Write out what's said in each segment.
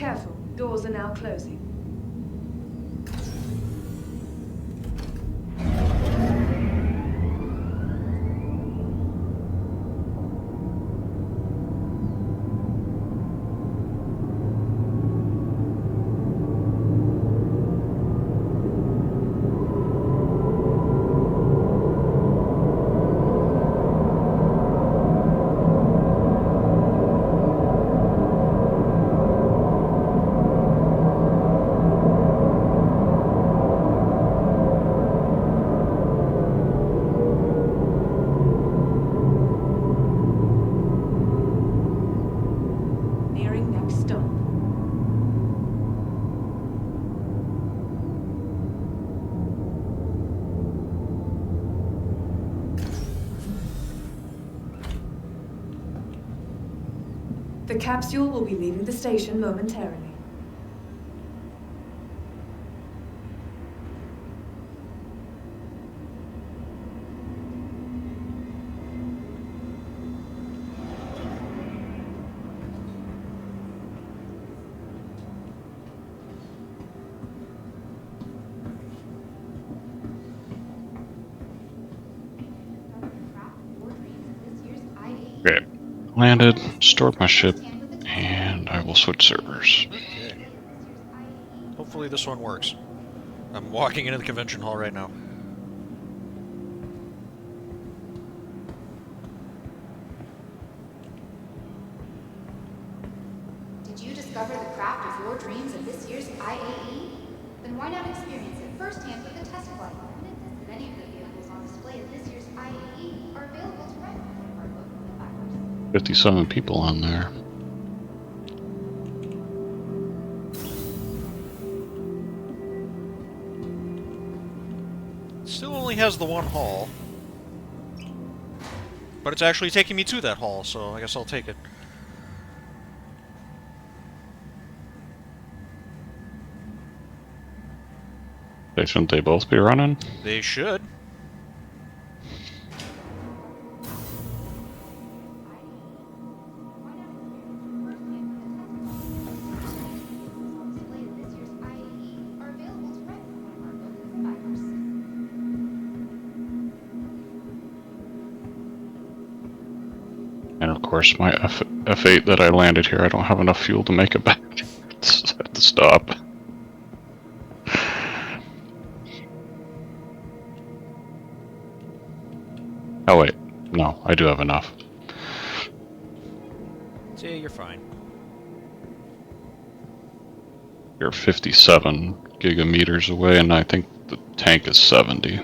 Careful, doors are now closing. The capsule will be leaving the station momentarily. Okay, landed, stored my ship, and I will switch servers. Okay. Hopefully this one works. I'm walking into the convention hall right now. Did you discover the craft of your dreams at this year's IAE? Then why not experience it firsthand with a test flight? Many of the vehicles on display at this year's IAE are available to rent from one of our local providers. 57 people on there. Still only has the one hall. But it's actually taking me to that hall, so I guess I'll take it. Shouldn't they both be running? They should. And of course, my F8 that I landed here, I don't have enough fuel to make it back. I have to stop. Oh wait, no, I do have enough. See, you're fine. You're 57 gigameters away, and I think the tank is 70.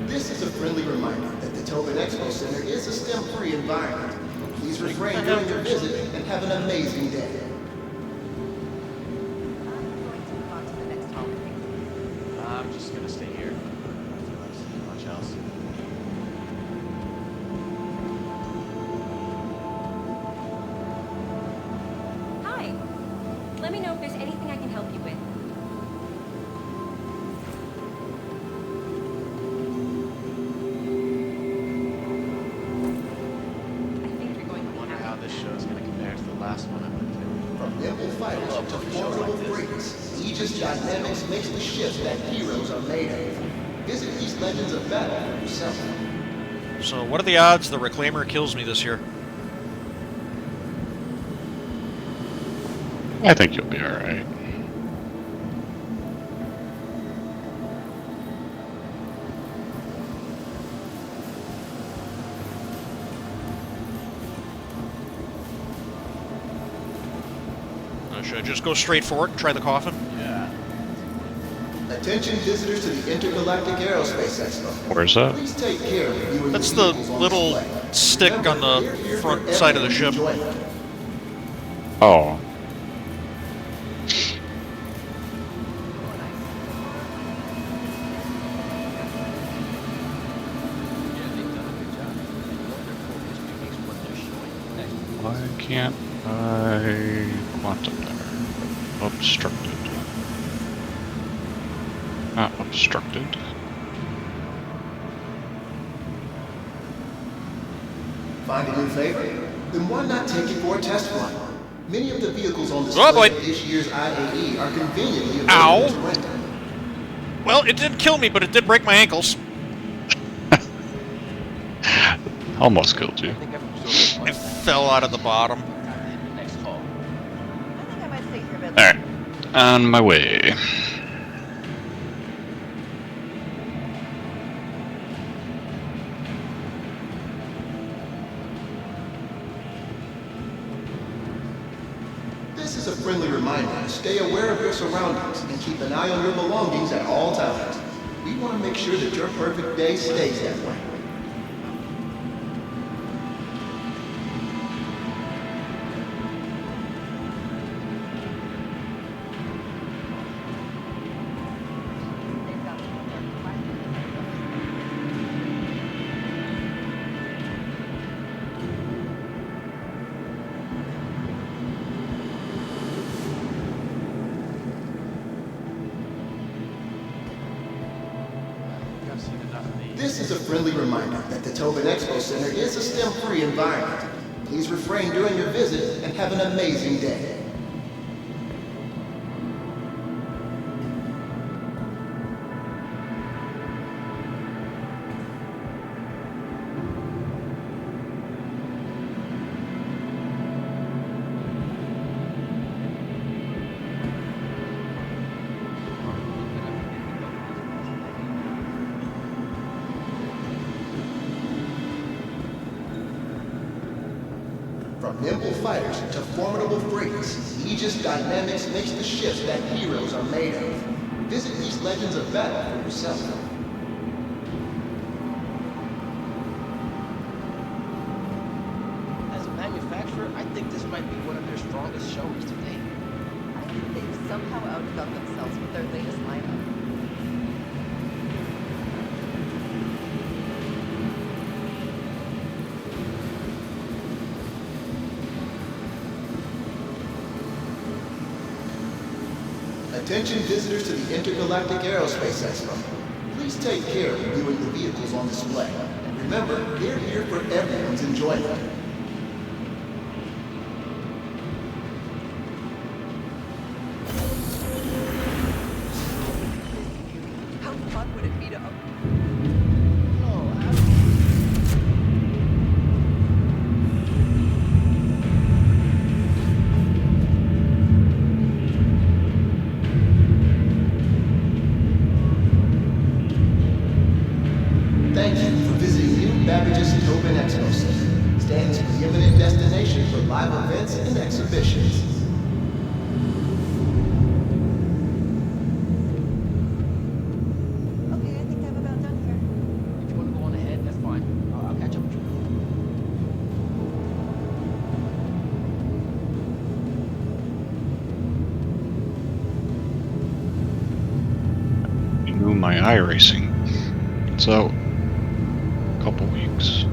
This is a friendly reminder that the Tobin Expo Center is a STEM-free environment. Please refrain during your visit and have an amazing day. I'm just gonna stay here. I don't feel like seeing much else. Hi. Let me know if there's anything I can help you with. Nimble fighters to formidable freaks, Aegis Dynamics makes the ships that heroes are made of. Visit these legends of battle for yourself. So, what are the odds the Reclaimer kills me this year? I think you'll be alright. Should I just go straight for it? Try the coffin? Yeah. Attention visitors to the Intergalactic Aerospace Expo. Where's that? Please take care of viewing That's the the vehicles on little display. stick on Remember, the we're here front for side of the everyone's ship. enjoyment. Oh. Yeah, they've done a good job. And what their focus makes what they're showing. Why can't I quantum there? Obstructed. Not obstructed. Find a new favorite? Then why not take it for a test flight? Many of the vehicles on Oh, display boy. at this year's IAE are conveniently Ow. available to rent. Well, it didn't kill me, but it did break my ankles. Almost killed you. I think I've absorbed I fell out of the bottom. the next call. I think I might stay here a bit. Alright. On my way. This is a friendly reminder to stay aware of your surroundings and keep an eye on your belongings at all times. We want to make sure that your perfect day stays that way. I think I've seen enough of these. This is a friendly reminder that the Tobin Expo Center is a STEM-free environment. Please refrain during your visit and have an amazing day. From nimble fighters to formidable frigates, Aegis Dynamics makes the ships that heroes are made of. Visit these legends of battle for yourself. As a manufacturer, I think this might be one of their strongest showings to date. I think they've somehow outdone themselves with their latest lineup. Attention visitors to the Intergalactic Aerospace Expo. Please take care of viewing the vehicles on display. Remember, they're here for everyone's enjoyment. How fun would it be to Thank you for visiting New Babbage's Tobin Expo Center. Stands preeminent destination for live events and exhibitions. Okay, I think I'm about done here. If you want to go on ahead, that's fine. I'll catch up with you. You knew my iRacing. It's out. Couple weeks.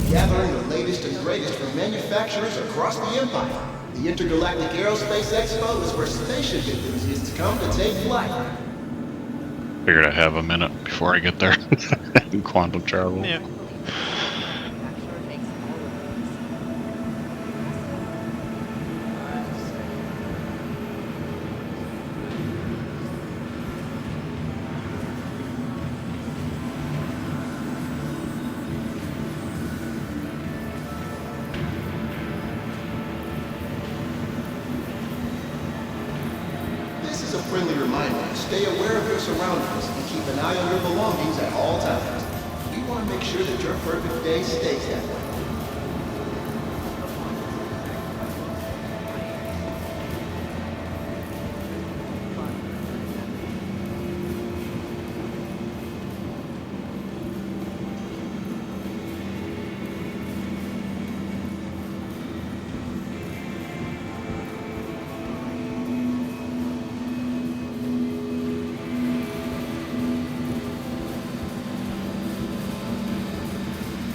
Gathering the latest and greatest from manufacturers across the empire. The Intergalactic Aerospace Expo is where spaceship enthusiasts come to take flight. Figured I'd have a minute before I get there. In quantum travel. Yeah. Manufacturer makes all of these. is a friendly reminder. Stay aware of your surroundings and keep an eye on your belongings at all times. We want to make sure that your perfect day stays that way.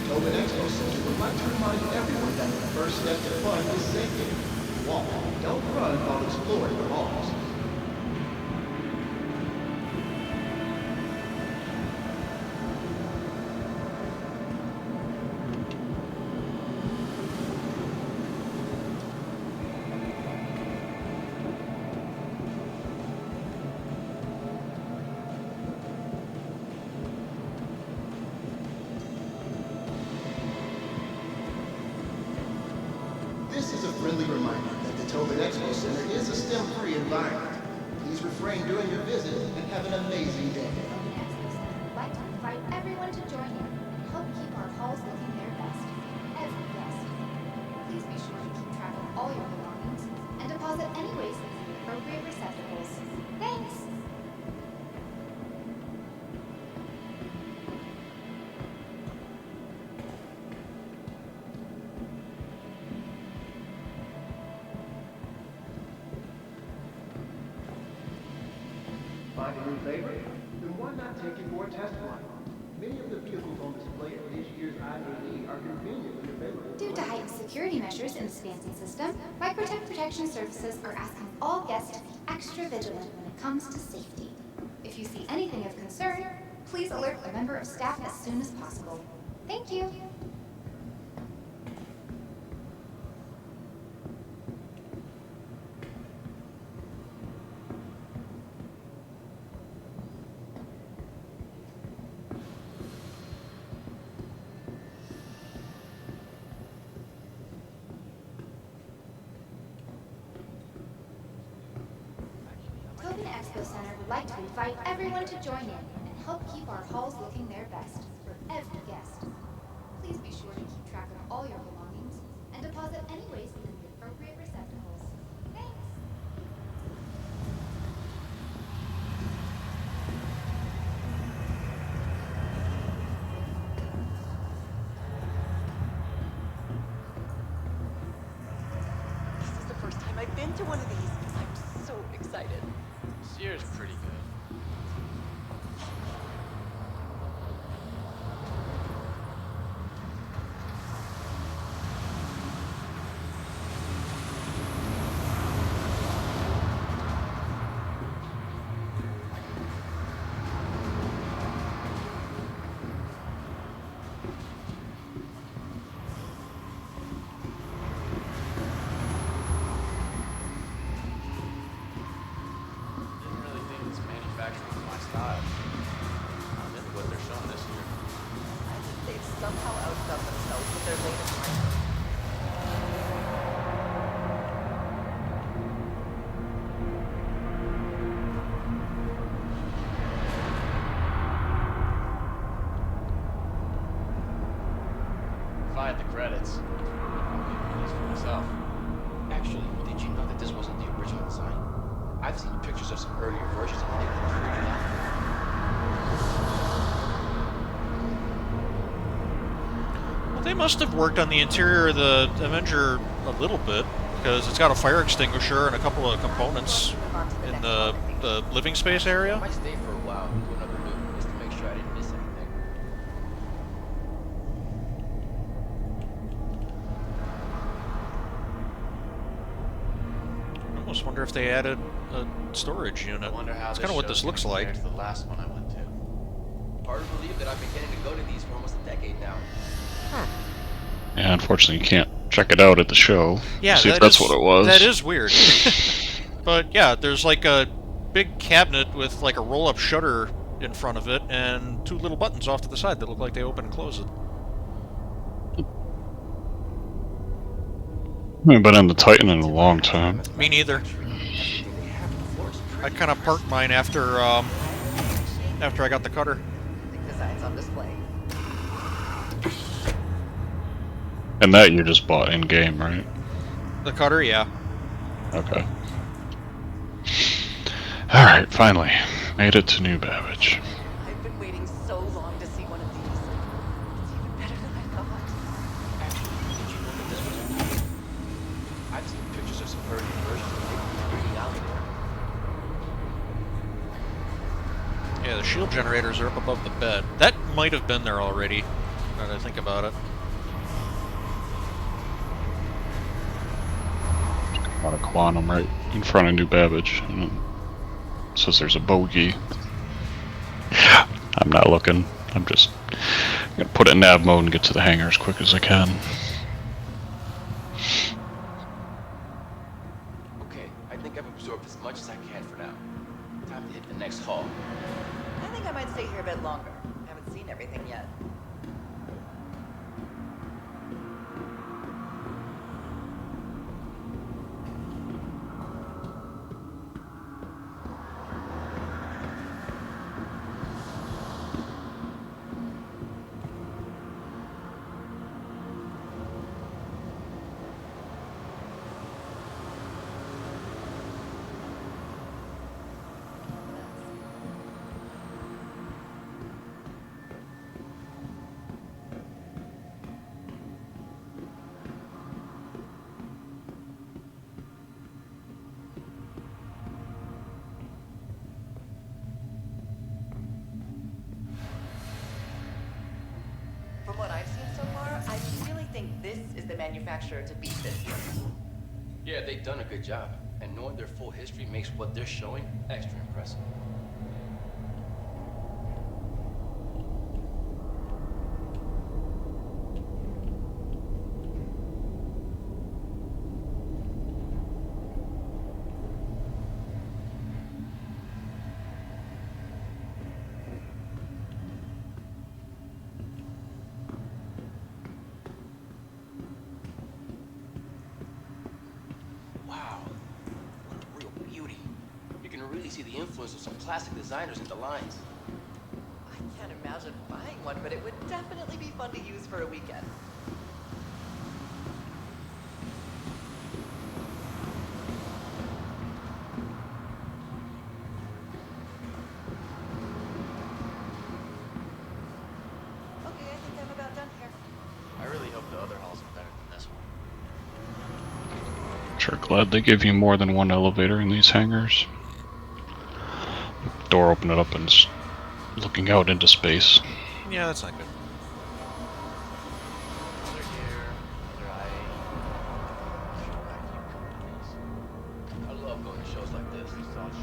Tobin Expo Center would like to remind everyone that the first step to fun is safety. Walk, don't run while exploring the halls. This is a friendly reminder that the Tobin Expo Center is a STEM-free environment. Please refrain during your visit and have an amazing day. Tobin Expo Center would like to invite everyone to join in and help keep our halls looking their best for every guest. Please be sure to keep track of all your belongings and deposit any waste in the appropriate receptacles. Thanks! Find a new favorite? Then why not take it for a test run? Many of the vehicles on display at this year's IAE are conveniently available. Due to heightened security measures in this fancy system, Microtech Protection Services are asking all guests to be extra vigilant when it comes to safety. If you see anything of concern, please alert a member of staff as soon as possible. Thank you. Tobin Expo Center would like to invite everyone to join in and help keep our halls looking their best for every guest. Please be sure to keep track of all your belongings and deposit any waste in the appropriate receptacles. Thanks! This is the first time I've been to one of these. I'm so excited. This year's pretty good. Didn't really think this manufacturing was my style. Not into what they're showing this year. I think they've somehow outdone themselves with their latest lineup. If I had the credits, I'd give these for myself. Actually, did you know that this wasn't the original design? I've seen pictures of some earlier versions and they look pretty nice. Well, they must have worked on the interior of the Avenger a little bit, because it's got a fire extinguisher and a couple of components in the living space I area. might stay for a while and do another loop just to make sure I didn't miss anything. I almost wonder if they added a storage unit. I wonder how That's kind of what show's this looks gonna like. compare to the last one I went to. Hard to believe that I've been getting to go to these for almost a decade now. Yeah, unfortunately, you can't check it out at the show. Yeah, See if that that's is- what it was. That is weird. But yeah, there's like a big cabinet with like a roll-up shutter in front of it and two little buttons off to the side that look like they open and close it. I haven't been in the Titan in a long time. Me neither. Everything they have on the floor is I kind of parked mine after I got the cutter. Designs on display. And that you just bought in game, right? The cutter, yeah. Okay. Alright, finally. Made it to New Babbage. I've been waiting so long to see one of these. It's even better than I thought. Actually, did you know that this was new? I've seen pictures of some early versions of it really out there. Yeah, the shield generators are up above the bed. That might have been there already, now that I think about it. On a quantum right in front of New Babbage. And it says there's a bogey. I'm not looking. I'm just gonna put it in nav mode and get to the hangar as quick as I can. Okay, I think I've absorbed as much as I can for now. Time to hit the next hall. I think I might stay here a bit longer. Haven't seen everything yet. From what I've seen so far, I really think this is the manufacturer to beat this year. Yeah, they've done a good job, and knowing their full history makes what they're showing extra impressive. Wow, what a real beauty. You can really see the influence of some classic designers in the lines. I can't imagine buying one, but it would definitely be fun to use for a weekend. Okay, I think I'm about done here. I really hope the other halls are better than this one. Sure glad they give you more than one elevator in these hangars. Door open it up and it's looking out into space. Yeah, that's not good. Another here, another IAE. I love going to shows like this.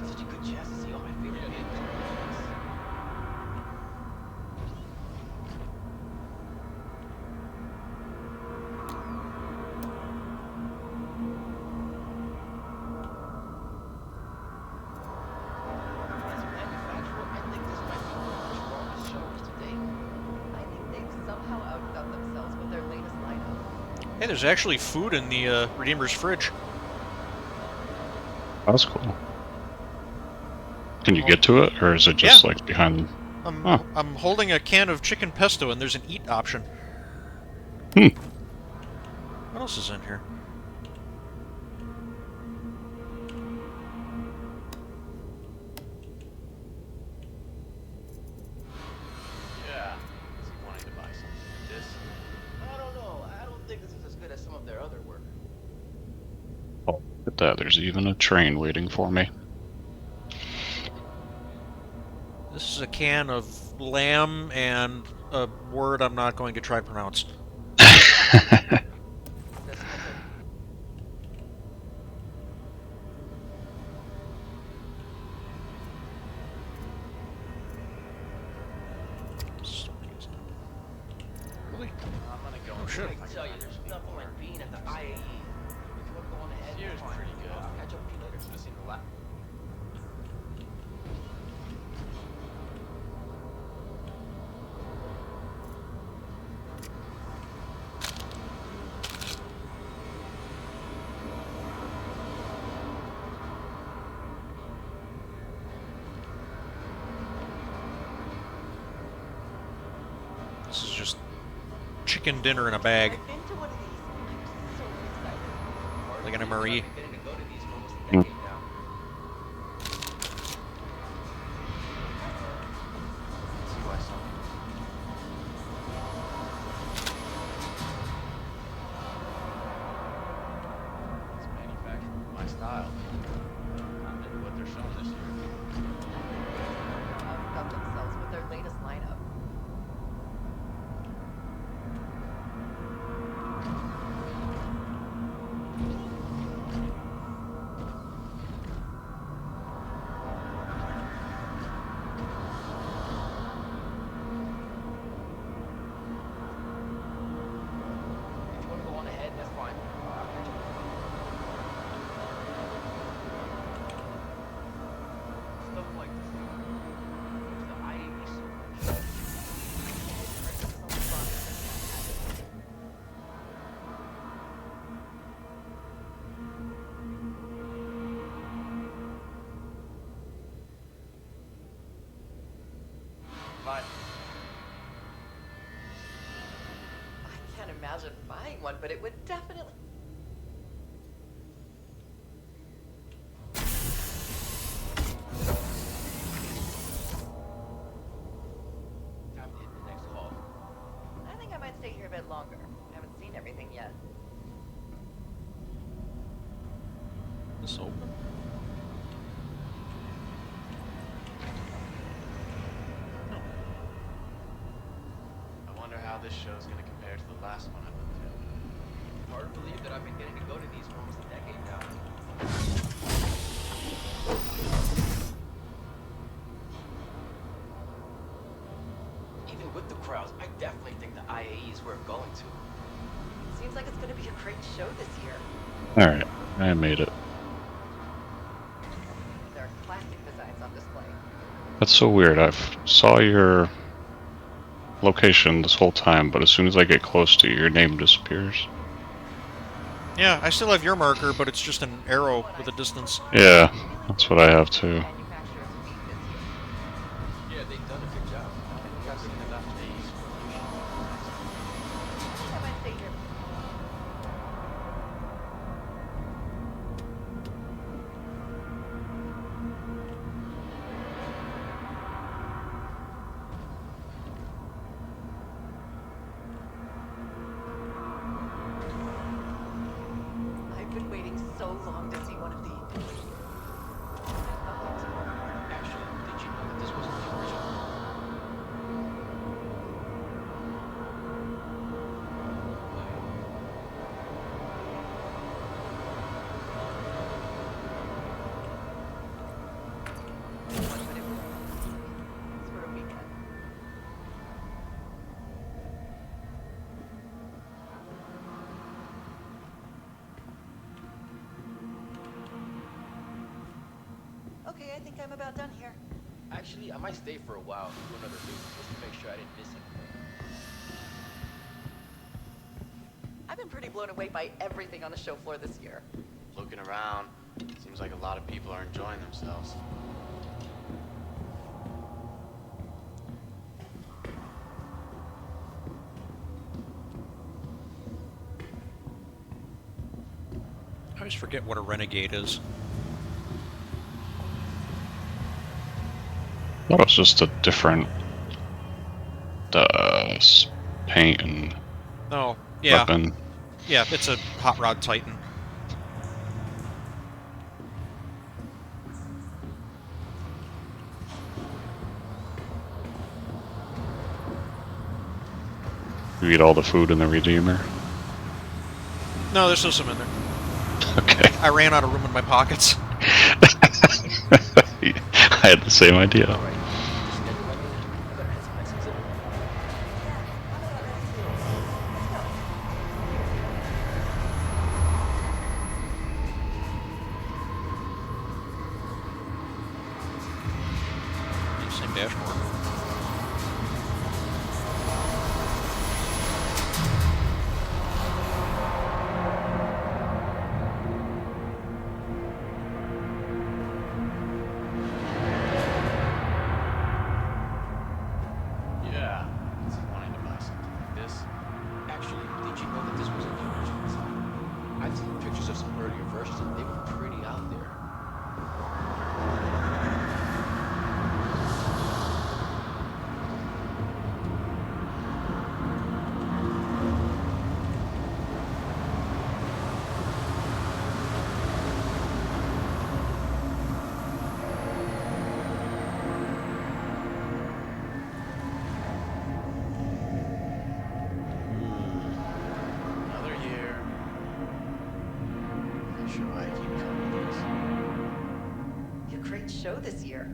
Such a good chance to see all my favorite vehicles. As a manufacturer, I think this might be one of the strongest showrooms to date. I think they've somehow outdone themselves with their latest lineup. Hey, there's actually food in the Redeemer's fridge. That's cool. Can you get to it, or is it just Yeah. like behind? I'm holding a can of chicken pesto, and there's an eat option. Hmm. What else is in here? Yeah. Is he wanting to buy something like this? I don't know. I don't think this is as good as some of their other work. Oh, look at that. There's even a train waiting for me. This is a can of lamb and a word I'm not going to try to pronounce. Really? I'm gonna go. Oh, shit. I tell you, there's nothing like being at the IAE. If you want to go on ahead, This year's fine. pretty good. I'll catch up with you later. Should've seen the last. This is just chicken dinner in a bag. I've been to one of these. I'm so excited. Like an Marie. I've been getting to go to these for almost a Hmm. decade now. See why some it's manufactured with my style. Not maybe what they're showing this year. Up themselves with their latest lineup. If you want to go on ahead, that's fine. I'll catch up. Stuff like this. The IAE Sabre. Fine. I can't imagine buying one, but it would definitely. Time to hit the next hall. I think I might stay here a bit longer. I haven't seen everything yet. This open? I wonder how this show's gonna compare to the last one I went to. Hard to believe that I've been getting to go to these for almost a decade now. Even with the crowds, I definitely think the IAE is worth going to. Seems like it's gonna be a great show this year. Alright, I made it. There are classic designs on display. That's so weird. I've saw your location this whole time, but as soon as I get close to you, your name disappears. Yeah, I still have your marker, but it's just an arrow with a distance. Yeah, that's what I have too. Manufacturers week this year. Yeah, they've done a good job. I think I've seen enough days for I think I might stay here. I've been waiting so long to see one of these. Actually, did you know that this wasn't the original? What would it be? It's for a weekend. Okay, I think I'm about done here. Actually, I might stay for a while and do another loop just to make sure I didn't miss anything. I've been pretty blown away by everything on the show floor this year. Looking around, seems like a lot of people are enjoying themselves. I always forget what a renegade is. I thought it was just a different paint and Oh, yeah. weapon. Yeah, it's a Hot Rod Titan. You eat all the food in the Redeemer. No, there's still some in there. Okay. I ran out of room in my pockets. I had the same idea. Alright, just schedule my meeting. I better head to the next exhibit. Same dashboard. Yeah, it's wanting to buy stuff. great show this year.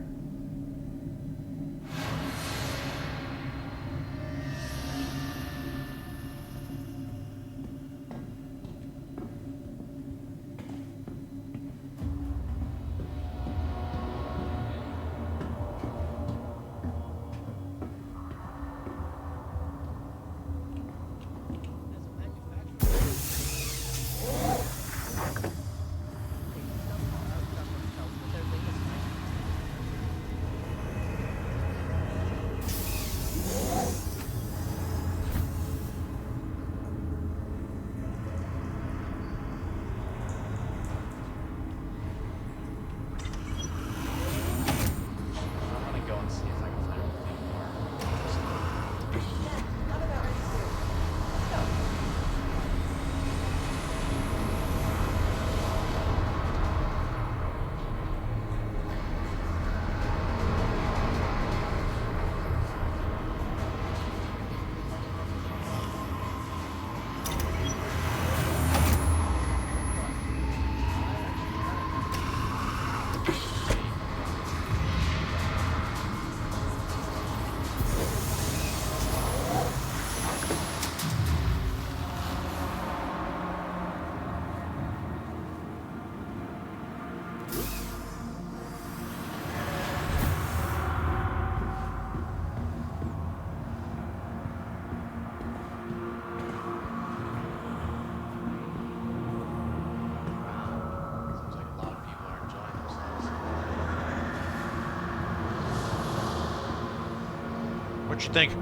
What you think?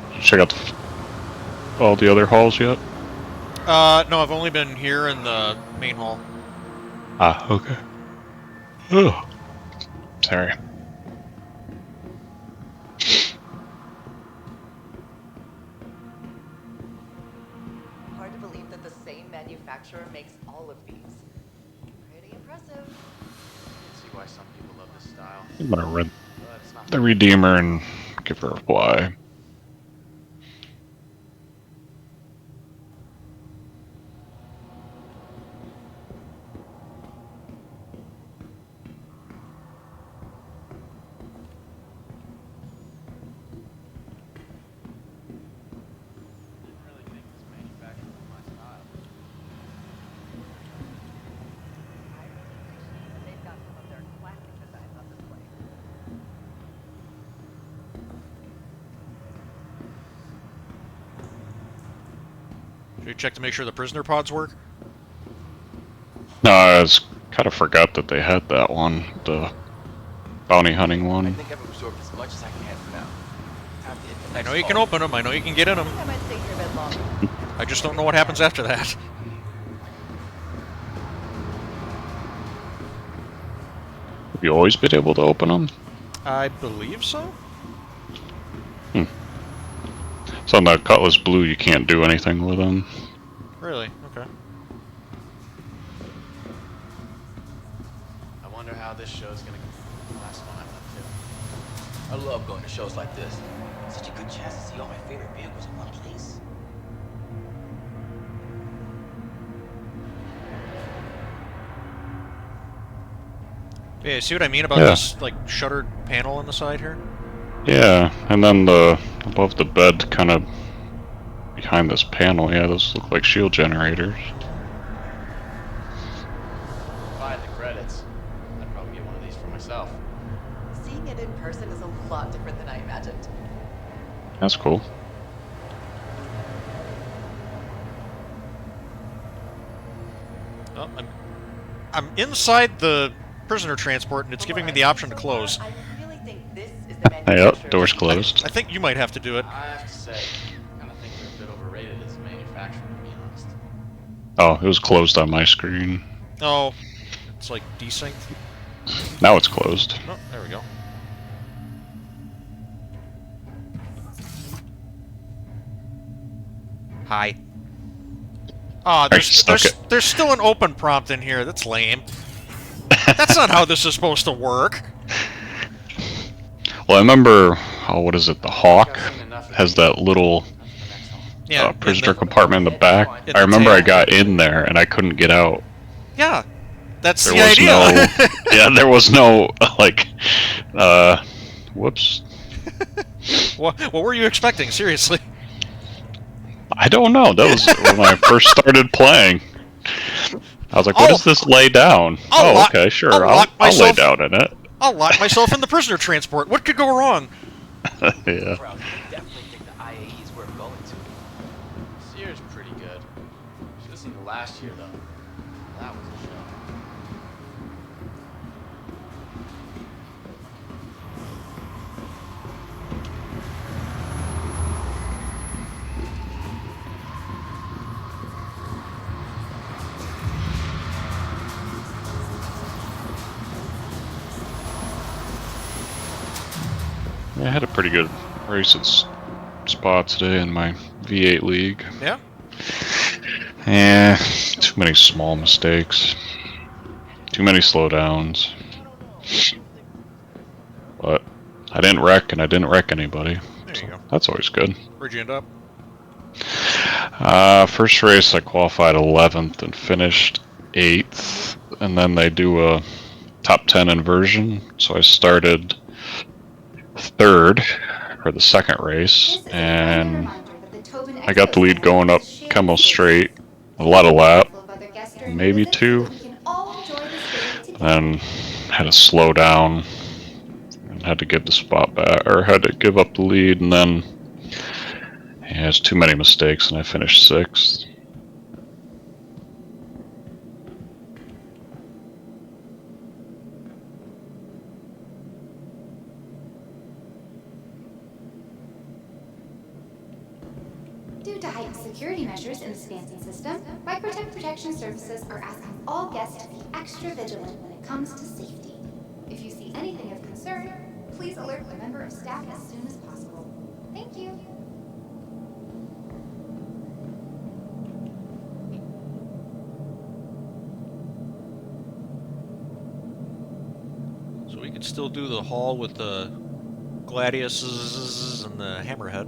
Did you check out all the other halls yet? No, I've only been here in the main hall. Ah, okay. Oh, sorry. Hard to believe that the same manufacturer makes all of these. Pretty impressive. I can see why some people love this style. I'm gonna rent But it's not the Redeemer and give her a fly. I didn't really think this manufacturer was my style. I really appreciate that they've got some of their classic designs on display. Should you check to make sure the prisoner pods work? No, I kind of forgot that they had that one, the bounty hunting I one. think I've absorbed as much as I can for now. Time to hit the I next know you can hall. open them, I know you can get in I them. think I might stay here a bit longer. I just don't know what happens after that. Have you always been able to open them? I believe so? So on the Cutlass Blue, you can't do anything with them. Really? Okay. I wonder how this show's gonna go. The last one I went to. I love going to shows like this. Such a good chance to see all my favorite vehicles in one place. Yeah, see what I mean about Yeah. this, like, shuttered panel on the side here? Yeah, and then the above the bed, kind of behind this panel, yeah, those look like shield generators. If I had the credits, I'd probably get one of these for myself. Seeing it in person is a lot different than I imagined. That's cool. Oh, I'm inside the prisoner transport, and it's giving me the option to close. I really think this is the Hey, manufacturer's. oh, door's closed. I think you might have to do it. I have to say, I kind of think they're a bit overrated as a manufacturer, to be honest. Oh, it was closed on my screen. Oh, it's like desynced. Now it's closed. Oh, there we go. Hi. Ah, there's still an open prompt in here. That's lame. That's not how this is supposed to work. Well, I remember, oh, what is it? The Hawk has that little Yeah, prisoner in compartment in the back. in I the remember I tail. got in there and I couldn't get out. Yeah, that's There the was idea. no, yeah, there was no like, whoops. What were you expecting? Seriously. I don't know. That was when I first started playing. I was like, "What I'll- is this lay down?" I'll Oh, lock- okay, sure. I'll lock I'll lay myself- down in it. I'll lock myself in the prisoner transport. What could go wrong? Yeah. Crowd, I definitely think the IAE is worth going to. This year's pretty good. Should have seen the last year though. That was a show. Yeah, I had a pretty good race at spot today in my V8 league. Yeah. Yeah, too many small mistakes. Too many slowdowns. But I didn't wreck, and I didn't wreck anybody. There So you go. that's always good. Where'd you end up? First race I qualified 11th and finished 8th, and then they do a top 10 inversion, so I started 3rd for the second race, and I got the lead going up Chemo straight, a lot of lap, maybe 2, then had to slow down and had to give the spot back, or had to give up the lead, and then yeah, it's too many mistakes, and I finished 6th. Due to heightened security measures in the Scanson system, Microtech Protection Services are asking all guests to be extra vigilant when it comes to safety. If you see anything of concern, please alert a member of staff as soon as possible. Thank you. So we could still do the hall with the Gladiuses and the Hammerhead.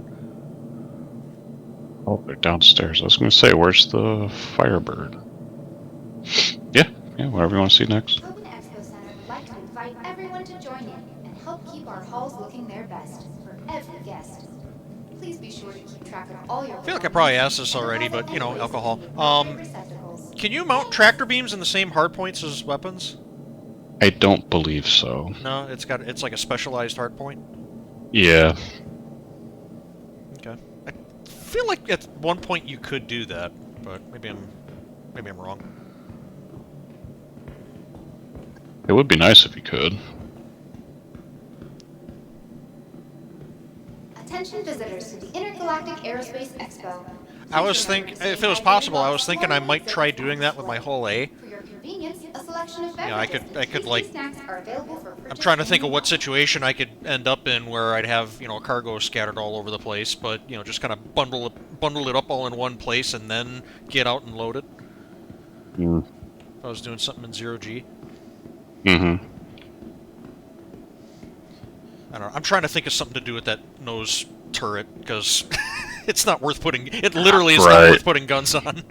Oh, they're downstairs. I was going to say, where's the Firebird? Yeah, whatever you want to see next. Open Expo Center would like to invite everyone to join in and help keep our halls looking their best for every guest. Please be sure to keep track of all your. I feel like I probably asked this already, but you know, alcohol. Can you mount tractor beams in the same hardpoints as weapons? I don't believe so. No, it's like a specialized hardpoint. Yeah. Okay. I feel like at one point you could do that, but maybe I'm wrong. It would be nice if you could. Attention visitors to the Intergalactic Aerospace Expo. I was if it was possible, I was thinking I might try doing that with my hull A. For your convenience, a selection of Yeah, I beverages could and like. tasty snacks are available for I'm purchase trying to think in of what situation I could end up in where I'd have, you know, cargo scattered all over the place, but, you know, just kind of bundle it up all in one place and then get out and load it. Mm. If I was doing something in 0G. Mm-hmm. I don't know. I'm trying to think of something to do with that nose turret, because it's not worth putting... It literally is not worth putting guns on.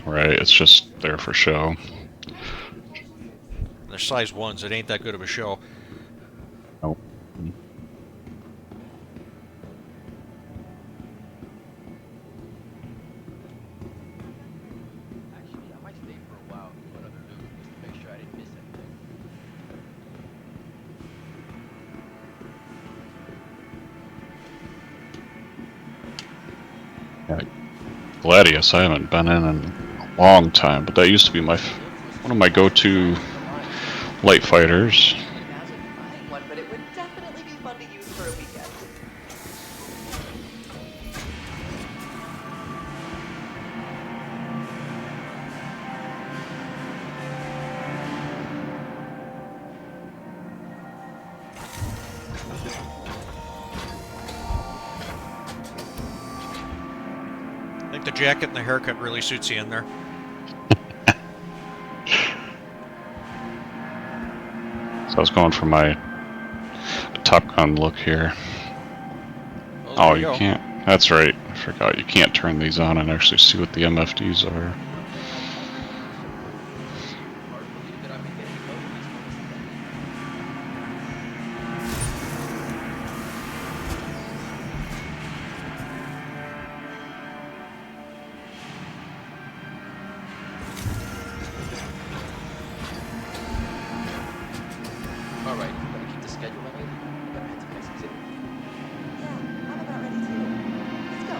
Right, it's just there for show. They're size 1s. It ain't that good of a show. Nope. Actually, I might stay for a while and do another loop just to make sure I didn't miss anything. Yeah. Gladius, I haven't been in a long time, but that used to be one of my go-to light fighters. Imagine buying one, but it would definitely be fun to use for a weekend. I think the jacket and the haircut really suits you in there. So I was going for my Top Gun look here. Well, Oh, there you go. can't. That's right. forgot you can't turn these on and actually see what the MFDs are. Alright, if we're gonna keep the schedule, I mean, we better head to Mexico. Yeah, I'm about ready too. Let's go.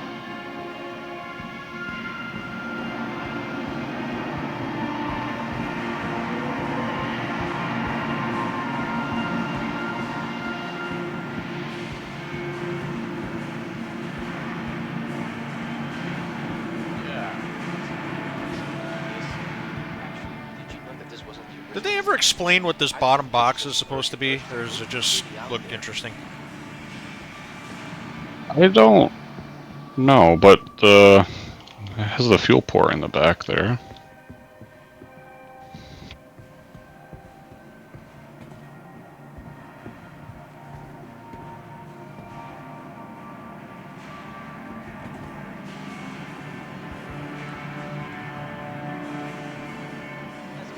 Did you know that this wasn't the original? Did they ever explain what this bottom box is supposed to be, or does it just look interesting? I don't know, but it has the fuel port in the back there.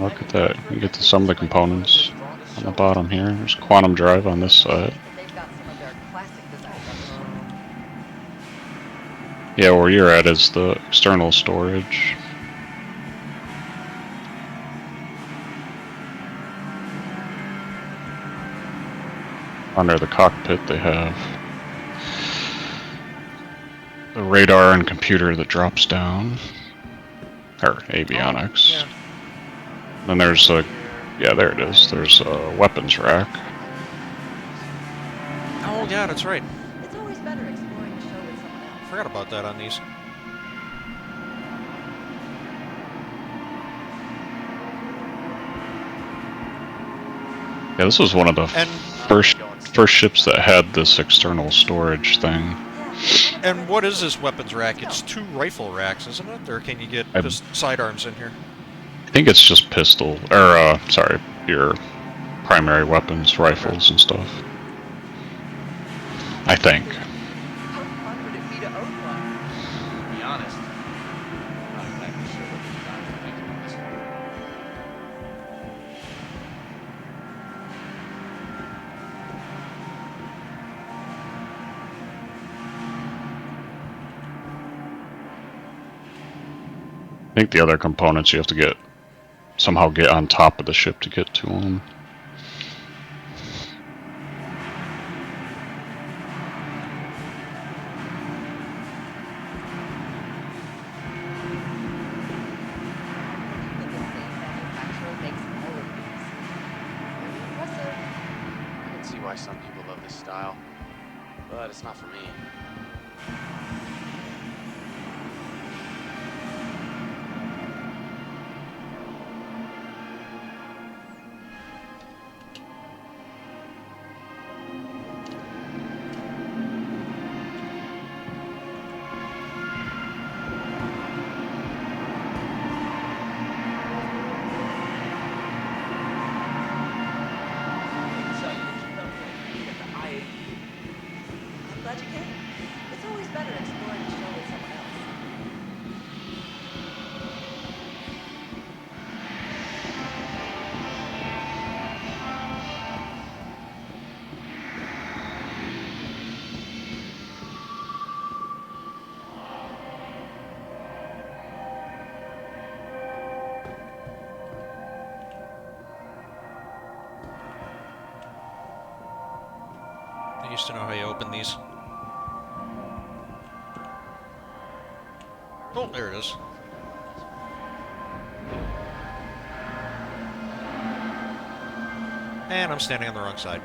Look at that. You get to some of the components on the bottom here. There's quantum drive on this side. They've got some of their classic designs on the Yeah, where you're at is the external storage. Under the cockpit they have the radar and computer that drops down. Or avionics. Yeah. Then there's a, yeah, there it is. There's a weapons rack. Oh yeah, that's right. It's always better exploring a show with someone else. Forgot about that on these. Yeah, this was one of the And first ships that had this external storage thing. and what is this weapons rack? It's 2 rifle racks, isn't it? Or can you get sidearms in here? I think it's just pistol, or sorry, your primary weapons, rifles and stuff. I think. How fun would it be to own one? To be honest, I'm not exactly sure what the designs are thinking on this one. I think the other components you have to somehow get on top of the ship to get to them. That the same manufacturer makes all of these. Very impressive. I can see why some people love this style, but it's not for me. So you keep up with the IAE. I'm glad you came. It's always better exploring a show with someone else. I used to know how you open these. Oh, there it is. And I'm standing on the wrong side.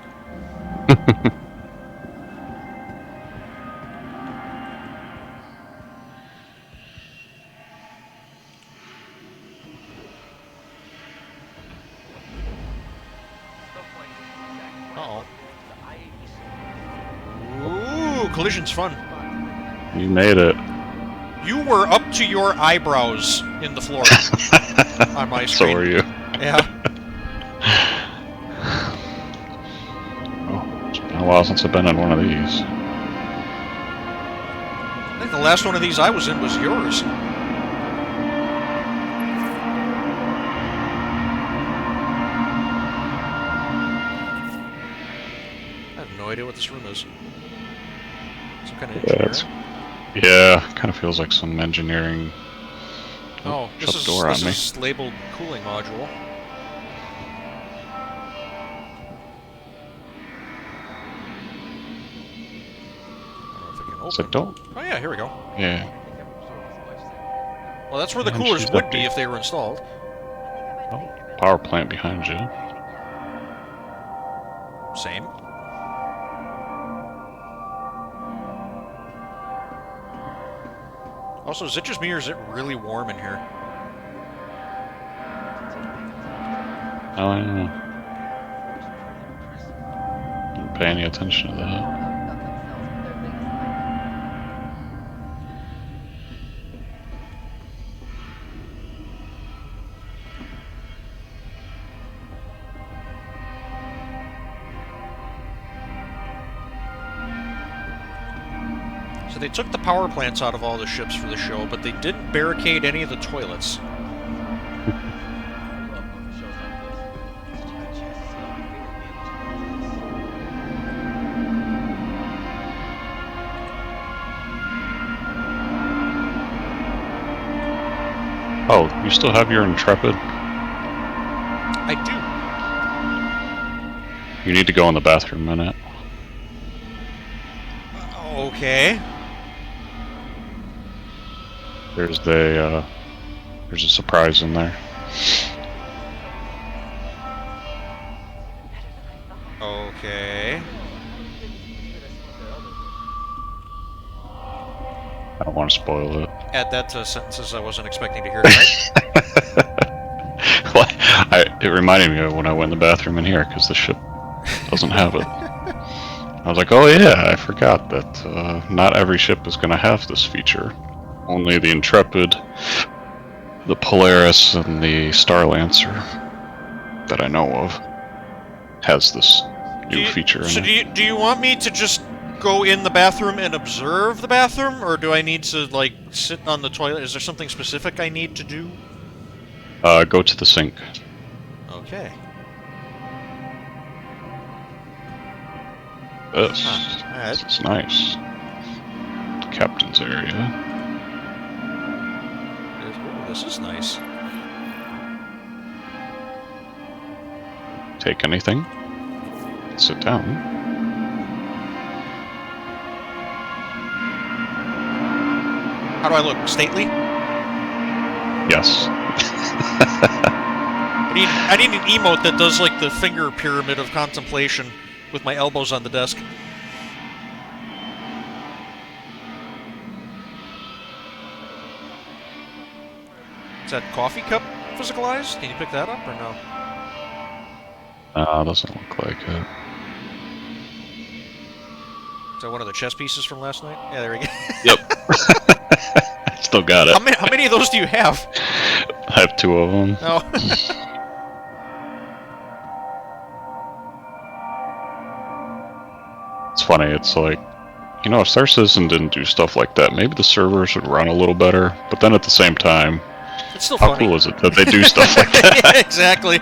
Uh-oh. Ooh, collision's fun. You made it. You were up to your eyebrows in the floor on my So screen. are you. Yeah. Oh, it's been a while since I've been in one of these. I think the last one of these I was in was yours. I have no idea what this room is. Some kind of engineering? Yeah, kind of feels like some engineering. Oh, Shut the door on me. this is labeled cooling module. So don't. Oh yeah, here we go. Yeah. Well, that's where the And coolers she's would empty. be if they were installed. Oh, power plant behind you. Same. Also, is it just me or is it really warm in here? Oh, I don't know. Didn't pay any attention to that. So they took the power plants out of all the ships for the show, but they didn't barricade any of the toilets. Oh, you still have your Intrepid? I do. You need to go in the bathroom a minute. Okay. There's a surprise in there. Okay. I don't want to spoil it. Add that to sentences I wasn't expecting to hear tonight. Well, it reminded me of when I went in the bathroom in here because the ship doesn't have it. I was like, oh yeah, I forgot that not every ship is going to have this feature. Only the Intrepid, the Polaris, and the Starlancer that I know of has this new feature in it. Do you want me to just go in the bathroom and observe the bathroom, or do I need to, like, sit on the toilet? Is there something specific I need to do? Go to the sink. Okay. This Alright. is nice. The captain's area. Ooh, this is nice. Take anything. Sit down. How do I look? Stately? Yes. I need an emote that does, like, the finger pyramid of contemplation with my elbows on the desk. Is that coffee cup physicalized? Can you pick that up or no? Doesn't look like it. Is that one of the chess pieces from last night? Yeah, there we go. Yep. Still got it. How many of those do you have? I have 2 of them. Oh. It's funny, it's like, you know, if Star Citizen didn't do stuff like that, maybe the servers would run a little better, but then at the same time, It's still how funny. cool is it that they do stuff like that? Yeah, exactly.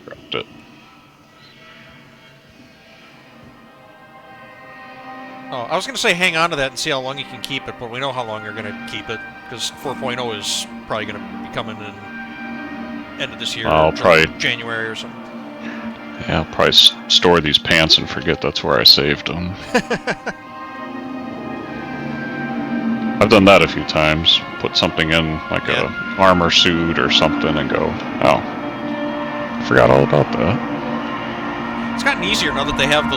Dropped it. Oh, I was going to say hang on to that and see how long you can keep it, but we know how long you're going to keep it, because 4.0 is probably going to be coming in end of this year, I'll or probably- January or something. Yeah, I'll probably store these pants and forget that's where I saved them. I've done that a few times. Put something in, like a armor suit or something, and go, oh, I forgot all about that. It's gotten easier now that they have the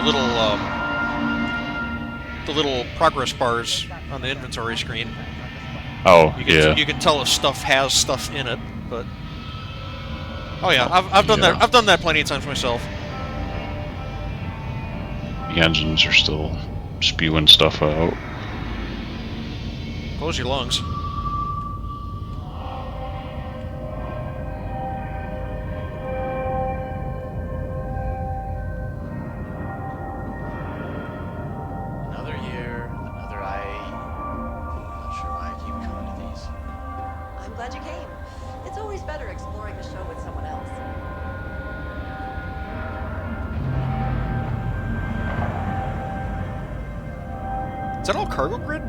little progress bars on the inventory screen. Oh, You can tell if stuff has stuff in it, but oh yeah, I've done that. I've done that plenty of times myself. The engines are still spewing stuff out. Close your lungs. Is that all cargo grid?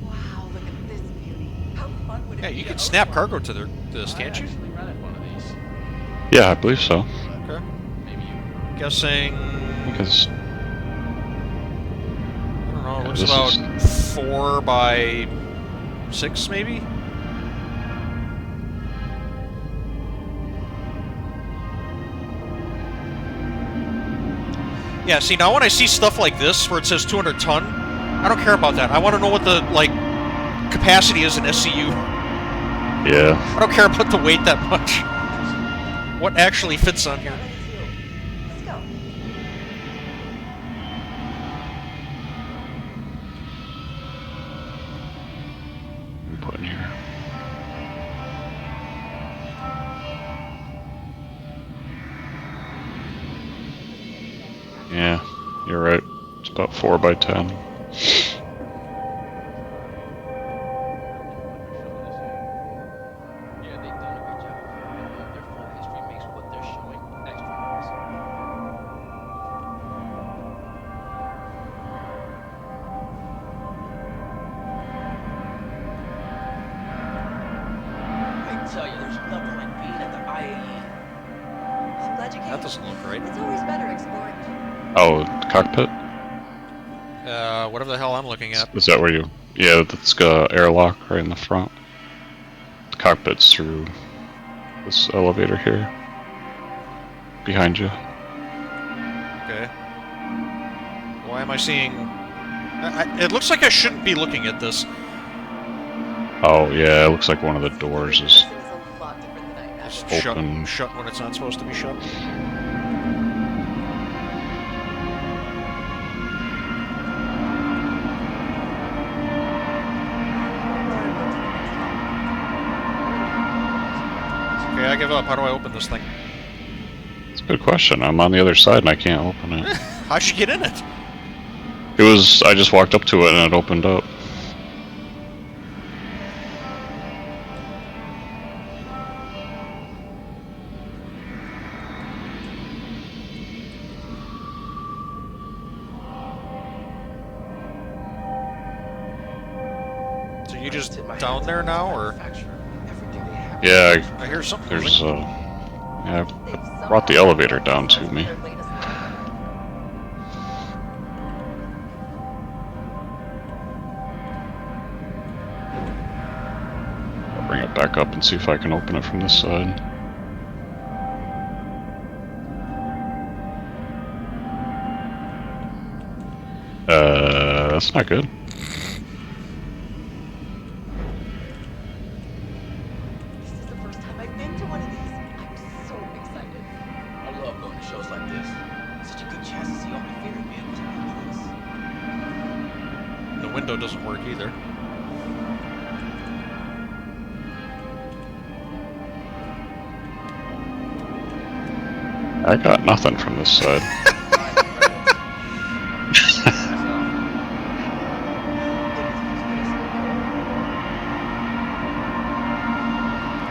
Wow, look at this beauty. How fun would it Yeah, be you to can own snap one? cargo to this, I can't you? actually rented one of these. Yeah, I believe so. Okay. Maybe you. Guessing. Because I don't know. It yeah, looks this about is 4 by 6, maybe. Yeah. See, now when I see stuff like this where it says 200 ton, I don't care about that. I want to know what the capacity is in SCU. yeah. I don't care about the weight that much. What actually fits on here? Let's go. I'm putting here. Yeah, you're right. It's about 4 by 10. Yeah, they've done a great job. Their full history makes what they're showing extra impressive. I tell you, there's nothing like being at the IAE. I'm glad you came. That doesn't look right. It's always better exploring. Oh, the cockpit? Whatever the hell I'm looking at. Is that where you... Yeah, that's got airlock right in the front. The cockpit's through this elevator here. Behind you. Okay. Why am I seeing... it looks like I shouldn't be looking at this. Oh, yeah, it looks like one of the doors is... This is a lot different than I It's imagined. Open. shut when it's not supposed to be shut. Okay, I give up. How do I open this thing? It's a good question. I'm on the other side and I can't open it. How'd you get in it? It was... I just walked up to it and it opened up. So you just Tip my hat down to there this now, or...? manufacturer. Everything they have. Yeah, I hear something there's moving. Yeah, I brought the elevator down to me. Their latest line. I'll bring it back up and see if I can open it from this side. That's not good. This is the first time I've been to one of these. I'm so excited. I love going to shows like this. Such a good chance to see all my favorite vehicles in one place. The window doesn't work either. I got nothing from this side.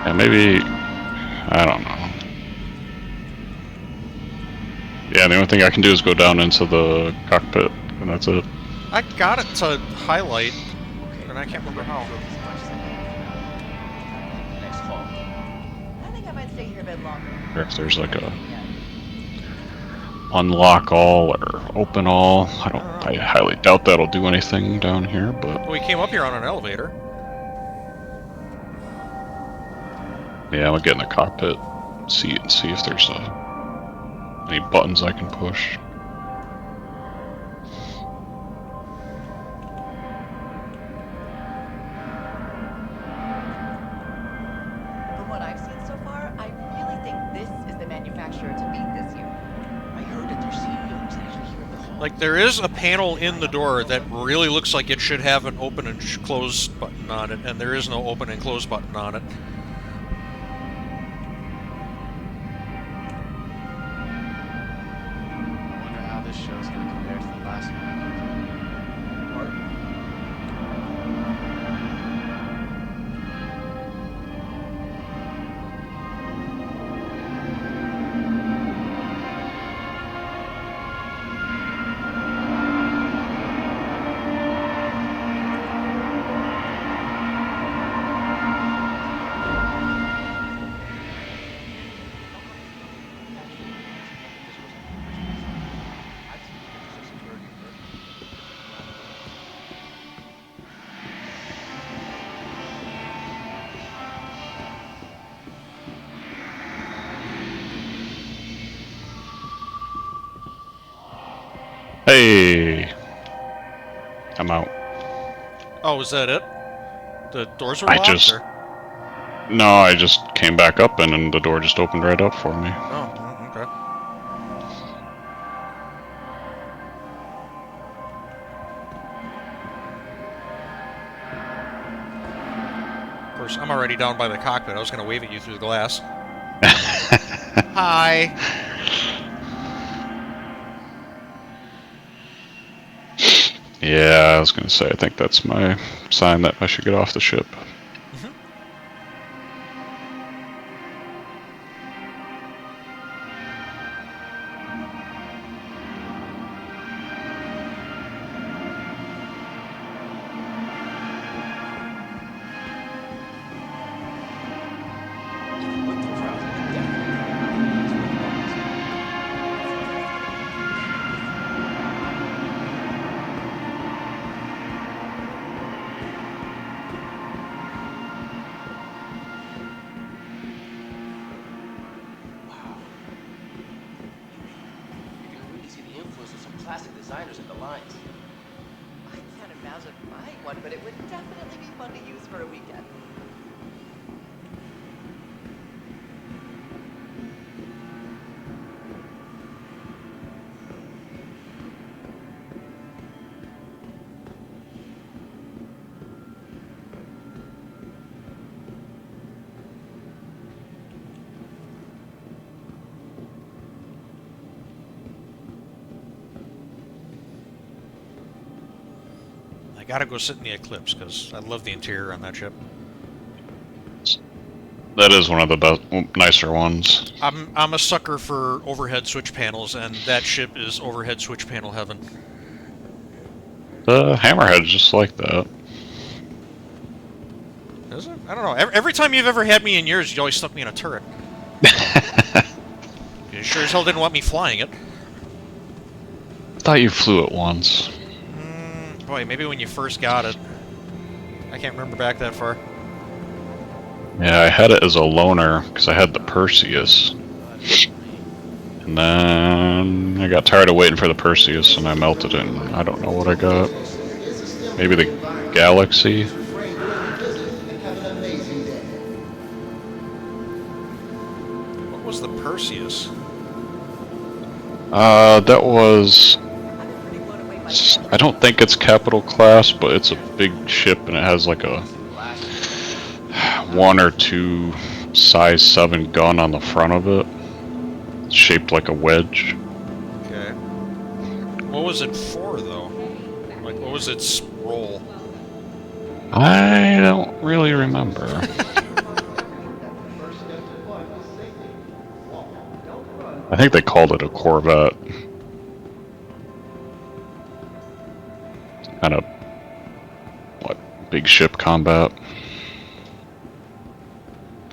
Yeah, maybe... I don't know. Yeah, the only thing I can do is go down into the cockpit, and that's it. I got it to highlight, and I can't remember how. Next call. I think I might stay here a bit longer. Or if there's like a... unlock all or open all. I highly doubt that'll do anything down here, but... We came up here on an elevator. Yeah, I'm gonna get in the cockpit seat and see if there's any buttons I can push. From what I've seen so far, I really think this is the manufacturer to beat this year. I heard that their CEO was actually here in the hall. Like, there is a panel in the door that really looks like it should have an open and close button on it, and there is no open and close button on it. I wonder how this show's gonna compare to the last one. Hey! I'm out. Oh, was that it? The doors were I locked? just... Or? No, I just came back up and the door just opened right up for me. Oh, okay. Of course, I'm already down by the cockpit. I was going to wave at you through the glass. Hi. Yeah, I was gonna say, I think that's my sign that I should get off the ship. Mhm. Even with the crowd, it definitely is worth going to. Wow. You can really see the influence of some classic designers in the lines. I can't imagine buying one, but it would definitely be fun to use for a weekend. I gotta go sit in the Eclipse, because I love the interior on that ship. That is one of the best, nicer ones. I'm a sucker for overhead switch panels, and that ship is overhead switch panel heaven. The Hammerhead's just like that. Is it? I don't know. Every time you've ever had me in yours, you always stuck me in a turret. You sure as hell didn't want me flying it. I thought you flew it once. Boy, maybe when you first got it. I can't remember back that far. Yeah, I had it as a loner, because I had the Perseus. And then I got tired of waiting for the Perseus, and I melted it, and I don't know what I got. Maybe the Galaxy? What was the Perseus? That was... I've been pretty blown away by the I don't think it's capital class, but it's a big ship, and it has like a 1 or 2 size 7 gun on the front of it. It's shaped like a wedge. Okay. What was it for, though? Like, what was its role? I don't really remember. I think they called it a Corvette. Kind of, what, big ship combat?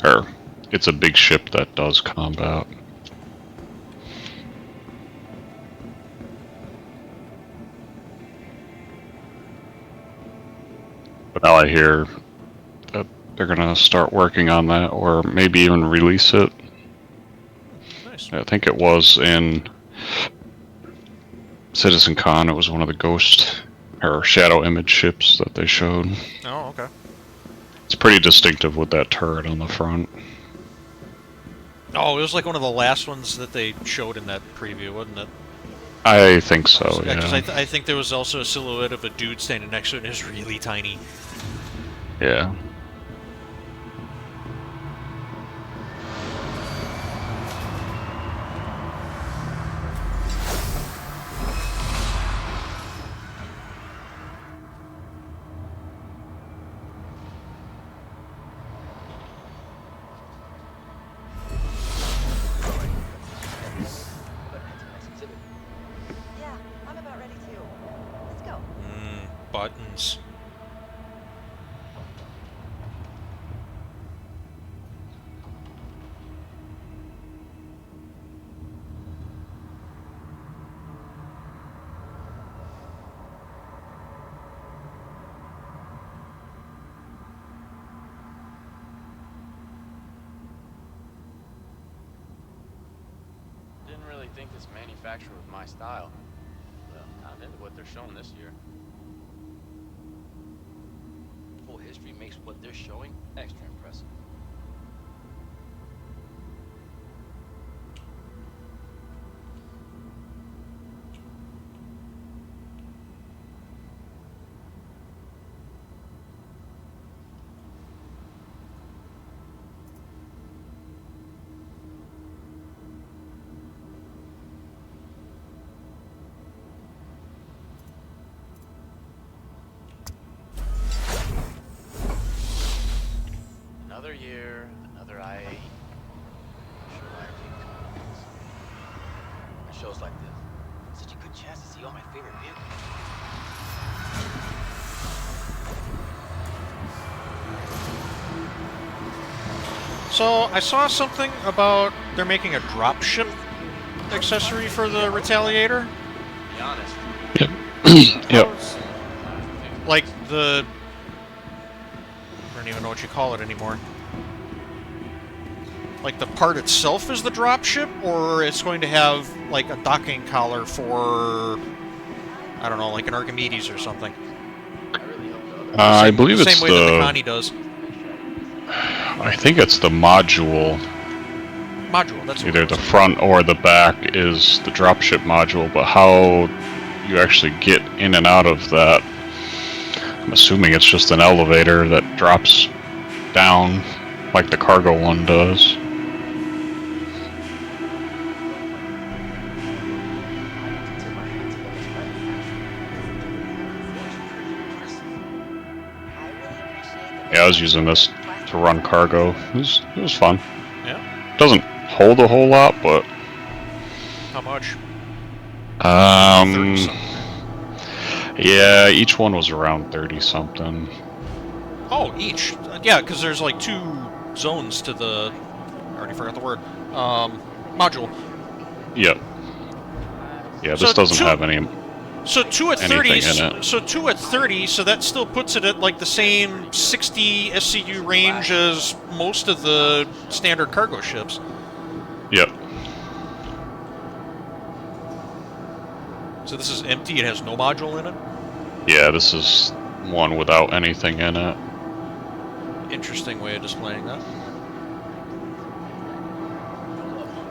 Or, it's a big ship that does combat. But now I hear that they're gonna start working on that, or maybe even release it. Nice. I think it was in Citizen Con. It was one of the Ghost or Shadow Image ships that they showed. Oh, okay. It's pretty distinctive with that turret on the front. Oh, it was like one of the last ones that they showed in that preview, wasn't it? I think so, Yeah, because yeah. I think there was also a silhouette of a dude standing next to it, and it was really tiny. Yeah. Yeah, I'm about ready too. Let's go. Buttons. Didn't really think this manufacturer was my style. Well, Not into what they're showing this year. Full history makes what they're showing extra impressive. Another year, another IAE. Sure like it. Shows like this. Such a good chance to see all my favorite vehicles. So I saw something about they're making a dropship accessory for the Retaliator. Be honest. Yep. Yep. Like the... I don't even know what you call it anymore. Like the part itself is the dropship, or it's going to have like a docking collar for, I don't know, like an Archimedes or something. I believe it's same way that the Connie does. I think it's the module. Module, that's what Either it the was. front or the back is the dropship module, but how you actually get in and out of that, I'm assuming it's just an elevator that drops down like the cargo one does. Yeah, I was using this to run cargo. It was fun. Yeah. Doesn't hold a whole lot, but How much? 30 um, something. yeah, each one was around 30 something. Oh, each. Yeah, because there's like 2 zones to the... I already forgot the word. Module. Yep. Yeah, this So doesn't two- have any. So 2 at Anything 30. in it. So 2 at 30. So that still puts it at like the same 60 SCU range as most of the standard cargo ships. Yep. So this is empty. It has no module in it. Yeah, this is one without anything in it. Interesting way of displaying that.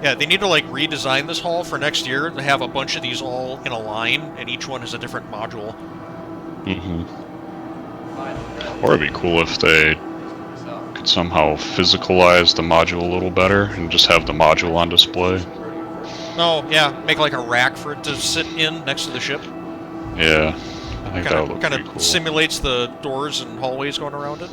Yeah, they need to like redesign this hull for next year to have a bunch of these all in a line, and each one has a different module. Mm-hmm. Or it'd be cool if they could somehow physicalize the module a little better and just have the module on display. Oh, yeah, make like a rack for it to sit in next to the ship. Yeah, I think that would look Kind pretty of cool. simulates the doors and hallways going around it.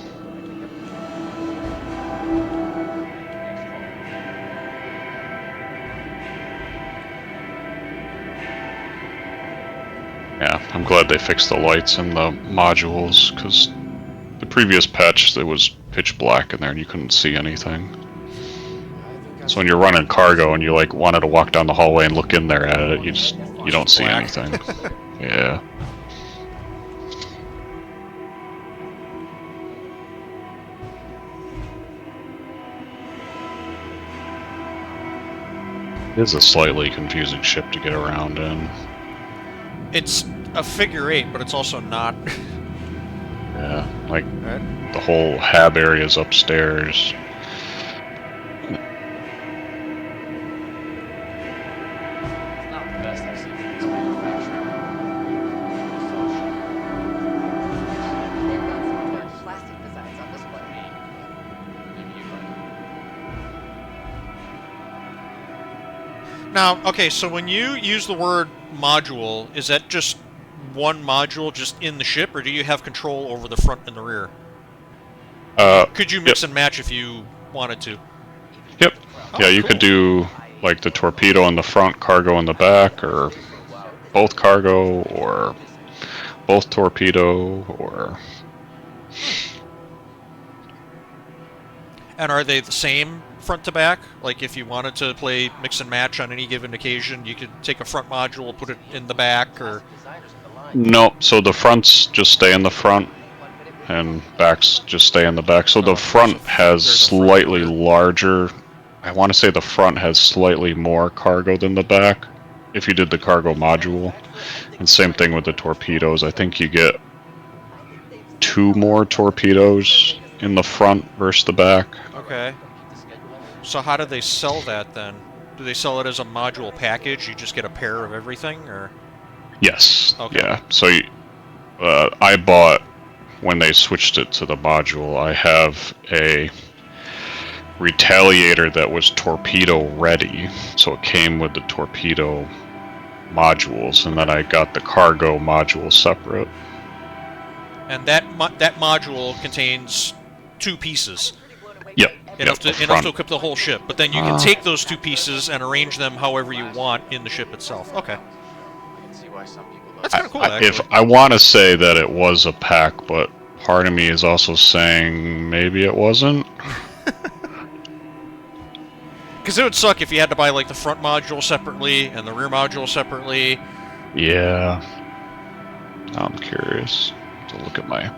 Yeah, I'm glad they fixed the lights in the modules, because the previous patch, it was pitch black in there and you couldn't see anything. So when you're running cargo and you like wanted to walk down the hallway and look in there at it, you don't see Black. anything. Yeah. It is a slightly confusing ship to get around in. It's a figure 8, but it's also not. Yeah, like Right? the whole hab area is upstairs. It's not the best I've seen from this manufacturer. They've got some fun plastic designs on display. Maybe you like. Now, okay, so when you use the word module, is that just one module just in the ship, or do you have control over the front and the rear? Could you mix and match if you wanted to? Yep. Oh, Yeah, you cool. could do like the torpedo in the front, cargo in the back, or both cargo, or both torpedo, or... And are they the same front to back? Like if you wanted to play mix and match on any given occasion, you could take a front module, put it in the back, or... No, so the fronts just stay in the front, and backs just stay in the back. So the front has there's a front slightly there. larger... I want to say the front has slightly more cargo than the back. if you did the cargo module. And same thing with the torpedoes. I think you get 2 more torpedoes in the front versus the back. Okay. So how do they sell that then? Do they sell it as a module package? You just get a pair of everything, or? Yes. Okay. Yeah. So I bought, when they switched it to the module, I have a Retaliator that was torpedo ready, so it came with the torpedo modules, and then I got the cargo module separate. And that module contains 2 pieces. Yep. Enough to equip the whole ship. But then you can take those 2 pieces and arrange them however you want in the ship itself. Okay. That's kind of cool, actually. If I want to say that it was a pack, but part of me is also saying maybe it wasn't. Because it would suck if you had to buy like the front module separately and the rear module separately. Yeah. I'm curious to look at my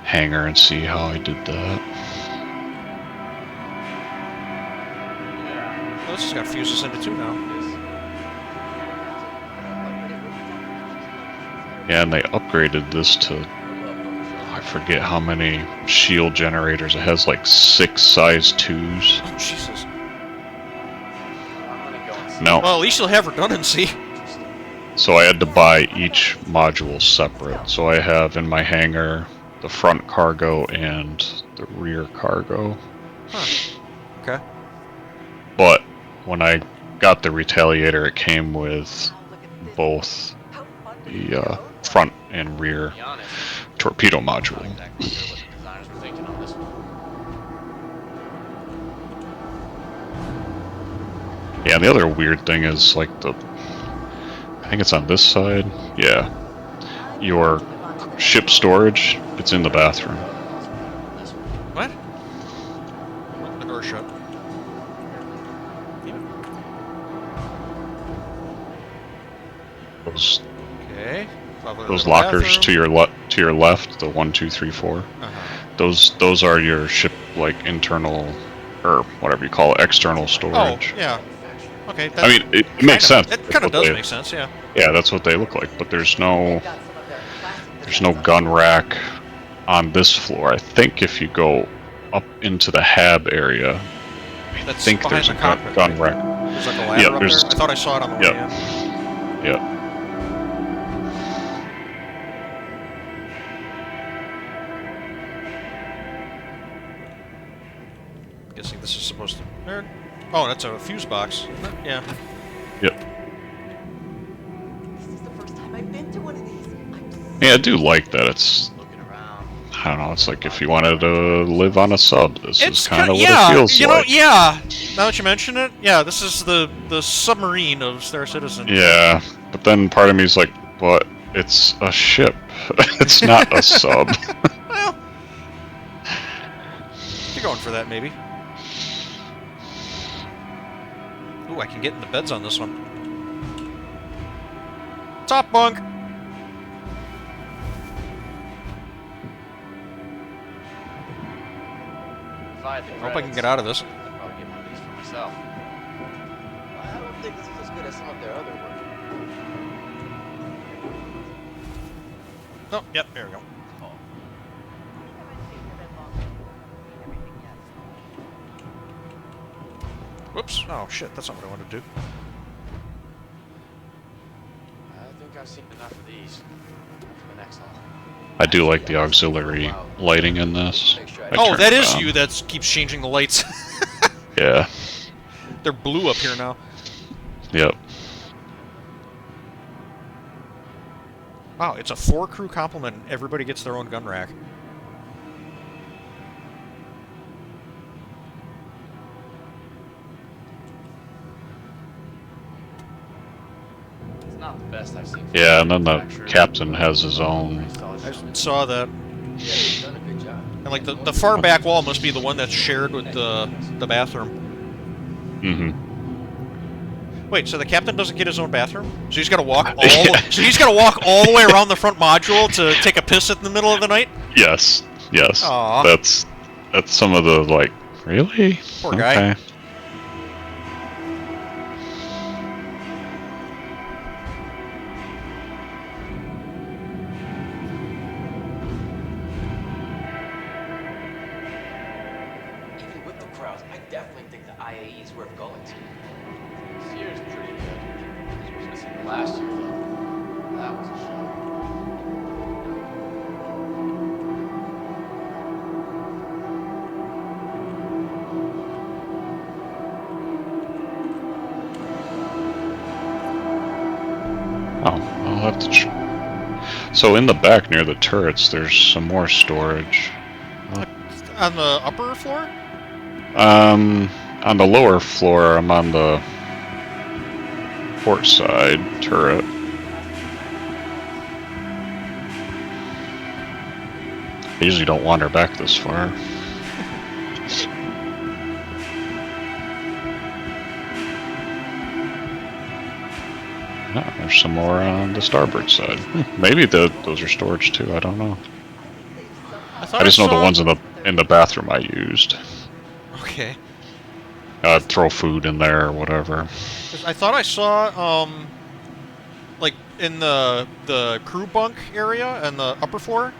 hangar and see how I did that. Well, this has got fuses in it too now. Yeah, and they upgraded this to, I forget how many shield generators. It has like 6 size 2s. Oh, Jesus. No. Well, at least you'll have redundancy. So I had to buy each module separate. So I have in my hangar the front cargo and the rear cargo. Huh. Okay. But when I got the Retaliator, it came with both the front and rear torpedo module. Yeah, and the other weird thing is, like, I think it's on this side. Yeah. Your ship storage, it's in the bathroom. What? The door shut. Okay. Those lockers to your left, the 1, 2, 3, 4. Those are your ship, like, internal, or whatever you call it, external storage. Oh, yeah. Okay. I mean, it makes sense. It kind of does make sense, yeah. Yeah, that's what they look like. But there's no gun rack on this floor. I think if you go up into the hab area, I think there's a gun rack. There's like a ladder up there? I thought I saw it on the way in. Yep. Guessing this is supposed to... Oh, that's a fuse box. Yeah. Yep. This is the first time I've been to one of these. Yeah, I do like that. It's... I don't know, it's like if you wanted to live on a sub, this is kind of what it feels like. Yeah. Now that you mention it, yeah, this is the submarine of Star Citizen. Yeah, but then part of me is like, but it's a ship. It's not a sub. Well, you're going for that, maybe. Ooh, I can get in the beds on this one. Top bunk! I hope I can get out of this. I'll probably get one of these for myself. I don't think this is as good as some of their other work. Oh, yep, there we go. Whoops. Oh, shit, that's not what I wanted to do. I think I've seen enough of these. For the next one. I do like the auxiliary lighting in this. Oh, that is you that keeps changing the lights. Yeah. They're blue up here now. Yep. Wow, it's a 4-crew complement and everybody gets their own gun rack. It's not the best I've seen. Yeah, and then the captain has his own. I saw that. Yeah, you've done a good job. And like the far back wall must be the one that's shared with the bathroom. Mm-hmm. Wait, so the captain doesn't get his own bathroom? So he's got to walk all. So he's got to walk all the way around the front module to take a piss in the middle of the night? Yes. Yes. Aww. That's some of the, like, really? Poor guy. going to. This year's pretty good. Just missing the last year, though. That was a show. Oh, I'll have to. So in the back near the turrets, there's some more storage. On the upper floor? On the lower floor, I'm on the port side turret. I usually don't wander back this far. No, there's some more on the starboard side. Maybe those are storage too. I don't know. I just know the ones in the bathroom I used. Okay. I'd throw food in there or whatever. I thought I saw, like in the crew bunk area and the upper floor.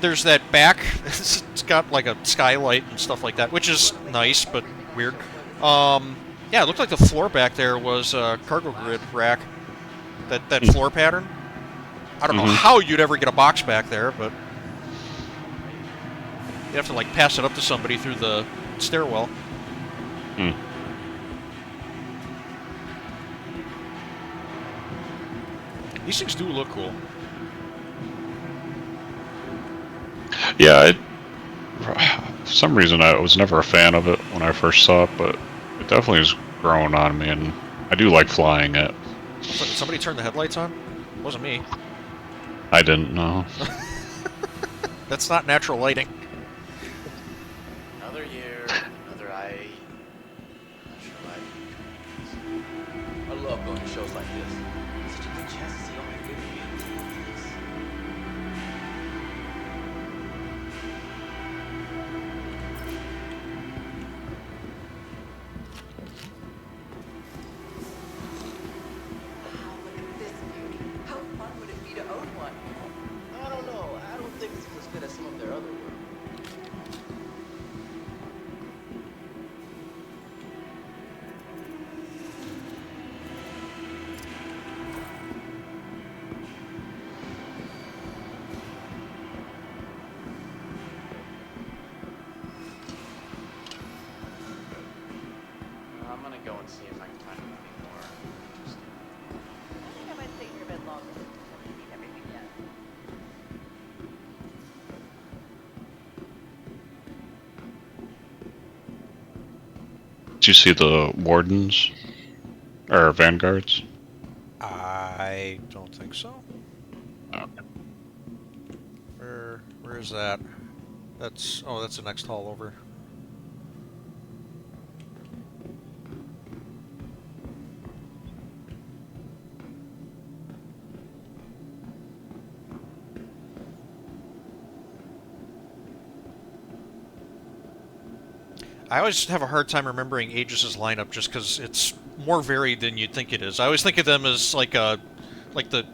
There's that back. It's got like a skylight and stuff like that, which is nice but weird. Yeah, it looked like the floor back there was a cargo grid rack. That floor pattern. I don't know how you'd ever get a box back there, but you have to like pass it up to somebody through the stairwell. These things do look cool. Yeah, for some reason I was never a fan of it when I first saw it, but it definitely has grown on me, and I do like flying it. Did somebody turn the headlights on? It wasn't me. I didn't know. That's not natural lighting. Another year, another IAE. Not sure why. I love going to shows like this. It's such a good chance to see all my favorite vehicles. Wow, look at this beauty. How fun would it be to own one? I don't know. I don't think this is as good as some of their other work. I'm gonna go and see if I can find anything more interesting. I think I might stay here a bit longer before we need everything yet. Did you see the wardens? Or vanguards? I don't think so. Okay. Where is that? That's the next hall over. I always have a hard time remembering Aegis's lineup just because it's more varied than you'd think it is. I always think of them as like the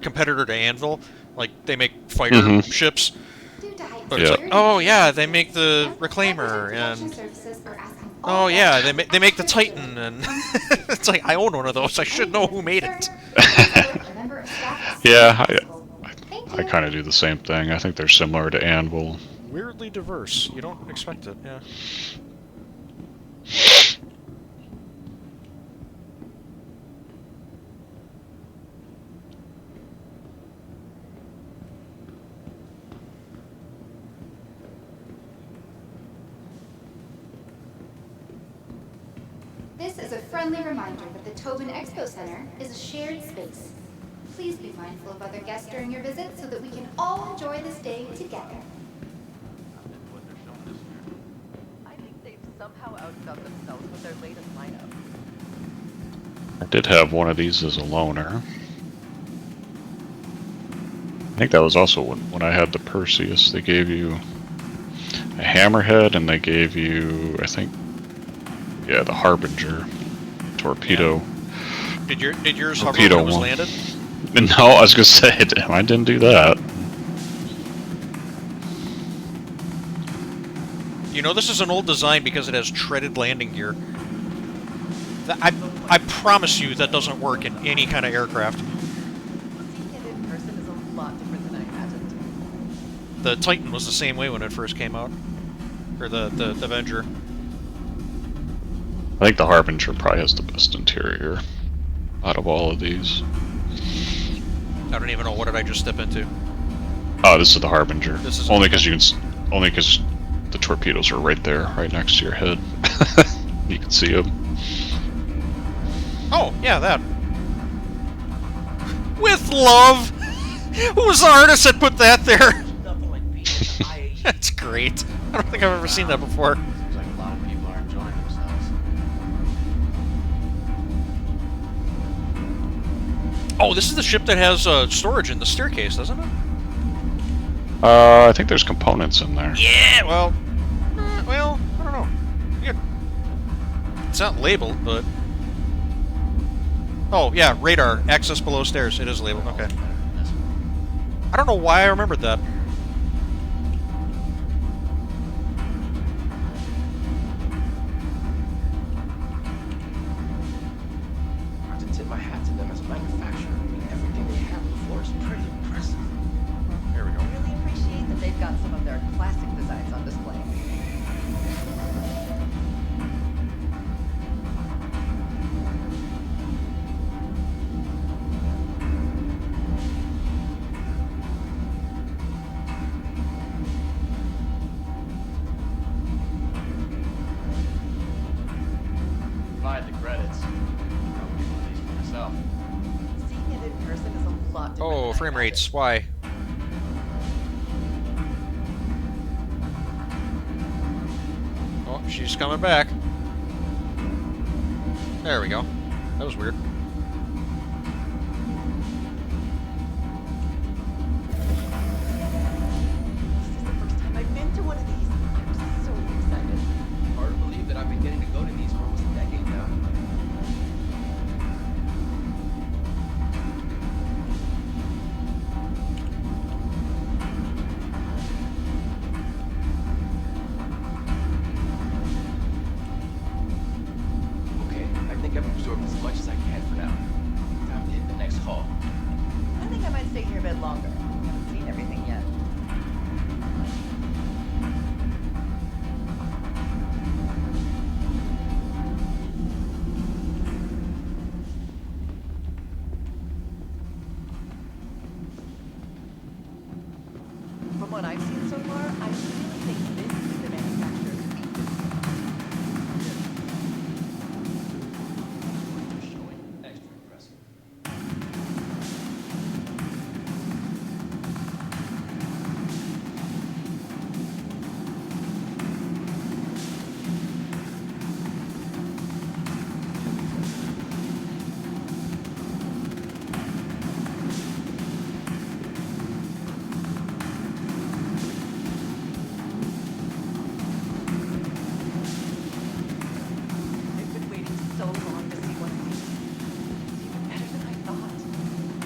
competitor to Anvil, like they make fighter ships. But it's like, oh yeah, they make the Reclaimer, and oh yeah, they make the Titan, and it's like I own one of those. I should know who made it. Yeah, I kind of do the same thing. I think they're similar to Anvil. Weirdly diverse. You don't expect it, yeah. This is a friendly reminder that the Tobin Expo Center is a shared space. Please be mindful of other guests during your visit so that we can all enjoy this day together. I think they've somehow outdone themselves with their latest lineup. I did have one of these as a loaner. I think that was also when I had the Perseus. They gave you a hammerhead, and they gave you, I think, yeah, the Harbinger torpedo. Yeah. Did yours hover Torpedo when it was one. landed? No, I was gonna say, damn, I didn't do that. You know this is an old design because it has treaded landing gear. I promise you that doesn't work in any kind of aircraft. Seeing it in person is a lot different than I imagined. The Titan was the same way when it first came out. Or the Avenger. I think the Harbinger probably has the best interior out of all of these. I don't even know what did I just step into. Oh, this is the Harbinger. This is only because the torpedoes are right there, right next to your head. You can see them. Oh, yeah, that. With love! Who was the artist that put that there? Nothing like being at the IAE. That's great. I don't think I've ever seen that before. Seems like a lot of people are enjoying themselves. Oh, this is the ship that has storage in the staircase, doesn't it? I think there's components in there. Yeah, well, I don't know. It's not labeled, but... Oh, yeah, radar. Access below stairs. It is labeled, okay. I don't know why I remembered that. I have to tip my hat to them as a manufacturer. I mean, everything they have on the floor is pretty impressive. Here we go. I really appreciate that they've got some of their classic designs on display. Provide the credits. I'll get one of these for myself. Seeing it in person is a lot different Oh, than I frame rates. imagined. Why? Oh, she's coming back. There we go. That was weird. This is the first time I've been to one of these. I'm so excited. Hard to believe that I've been getting to go to these for almost a decade now. Okay, I think I've absorbed as much as I can for now. Time to hit the next hall. I think I might stay here a bit longer. I haven't seen everything yet. From what I've seen so far, I really think this is the manufacturer's weakness. They're showing extra impressive. I've been waiting so long to see one of these. It's even better than I thought.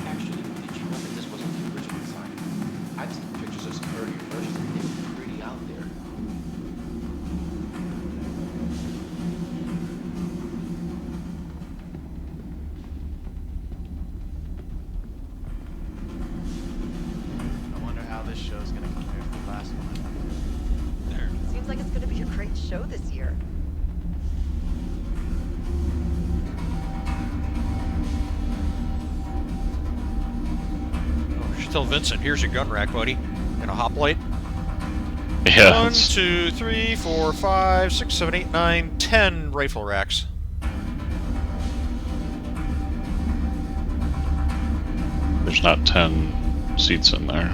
Actually, did you know that this wasn't the original design? I've seen pictures of some earlier versions and they were pretty out there. I wonder how this show's gonna compare to the last one. There. Seems like it's going to be a great show this year. Oh, you should tell Vincent, here's your gun rack, buddy. And a hoplite. Yeah. 1, 2, 3, 4, 5, 6, 7, 8, 9, 10 rifle racks. There's not 10 seats in there.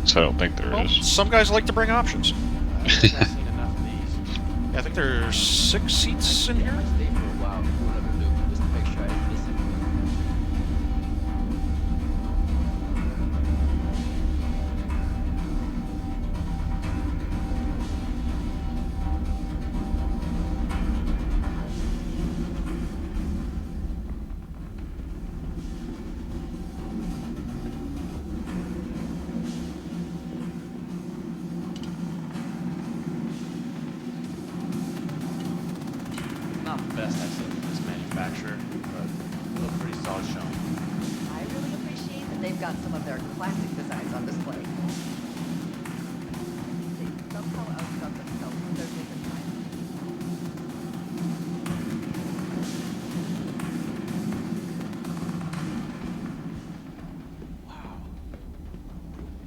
So I don't think there Well, is. some guys like to bring options. I think I've seen enough of these. Yeah, I think there's 6 seats in I here. might stay for a while before another loop just to make sure I didn't miss anything. not the best I've seen from this manufacturer, but still pretty solid showing. I really appreciate that they've got some of their classic designs on display. They somehow outdone themselves with their big design. Wow.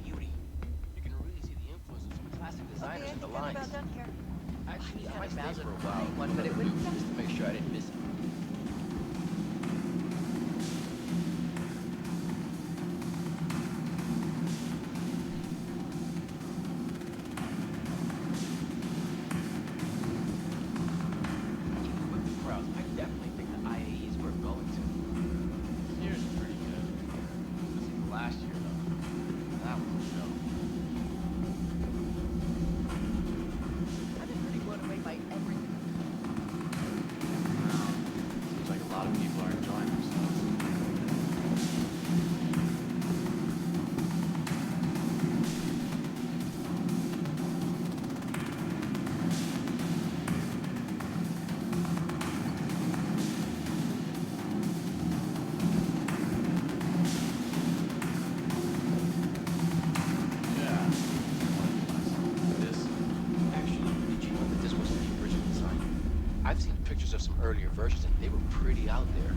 Beauty. You can really see the influence of some classic designers Okay, I in the think I'm lines. about done here. Actually, I can't might stay imagine for a while, finding one, but it would just to make sure I didn't miss it. With the crowds, I definitely think the IAE is worth going to. This year's pretty good. This is last year, though. That was a show. I've been pretty blown away by everything. Wow. Seems like a lot of people are enjoying themselves. Yeah. This. Actually, did you know that this wasn't the original design? I've seen pictures of some earlier versions and they were pretty out there.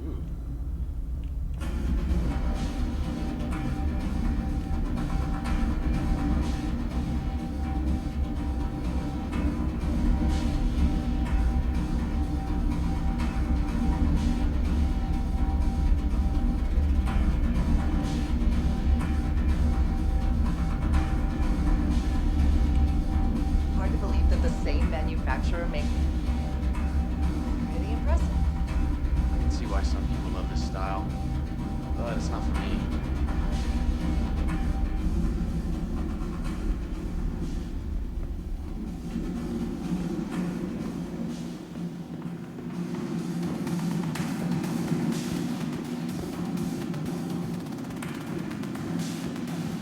Ooh. Hard to believe that the same manufacturer makes. Pretty impressive. I can see why some people love this style, but it's not for me.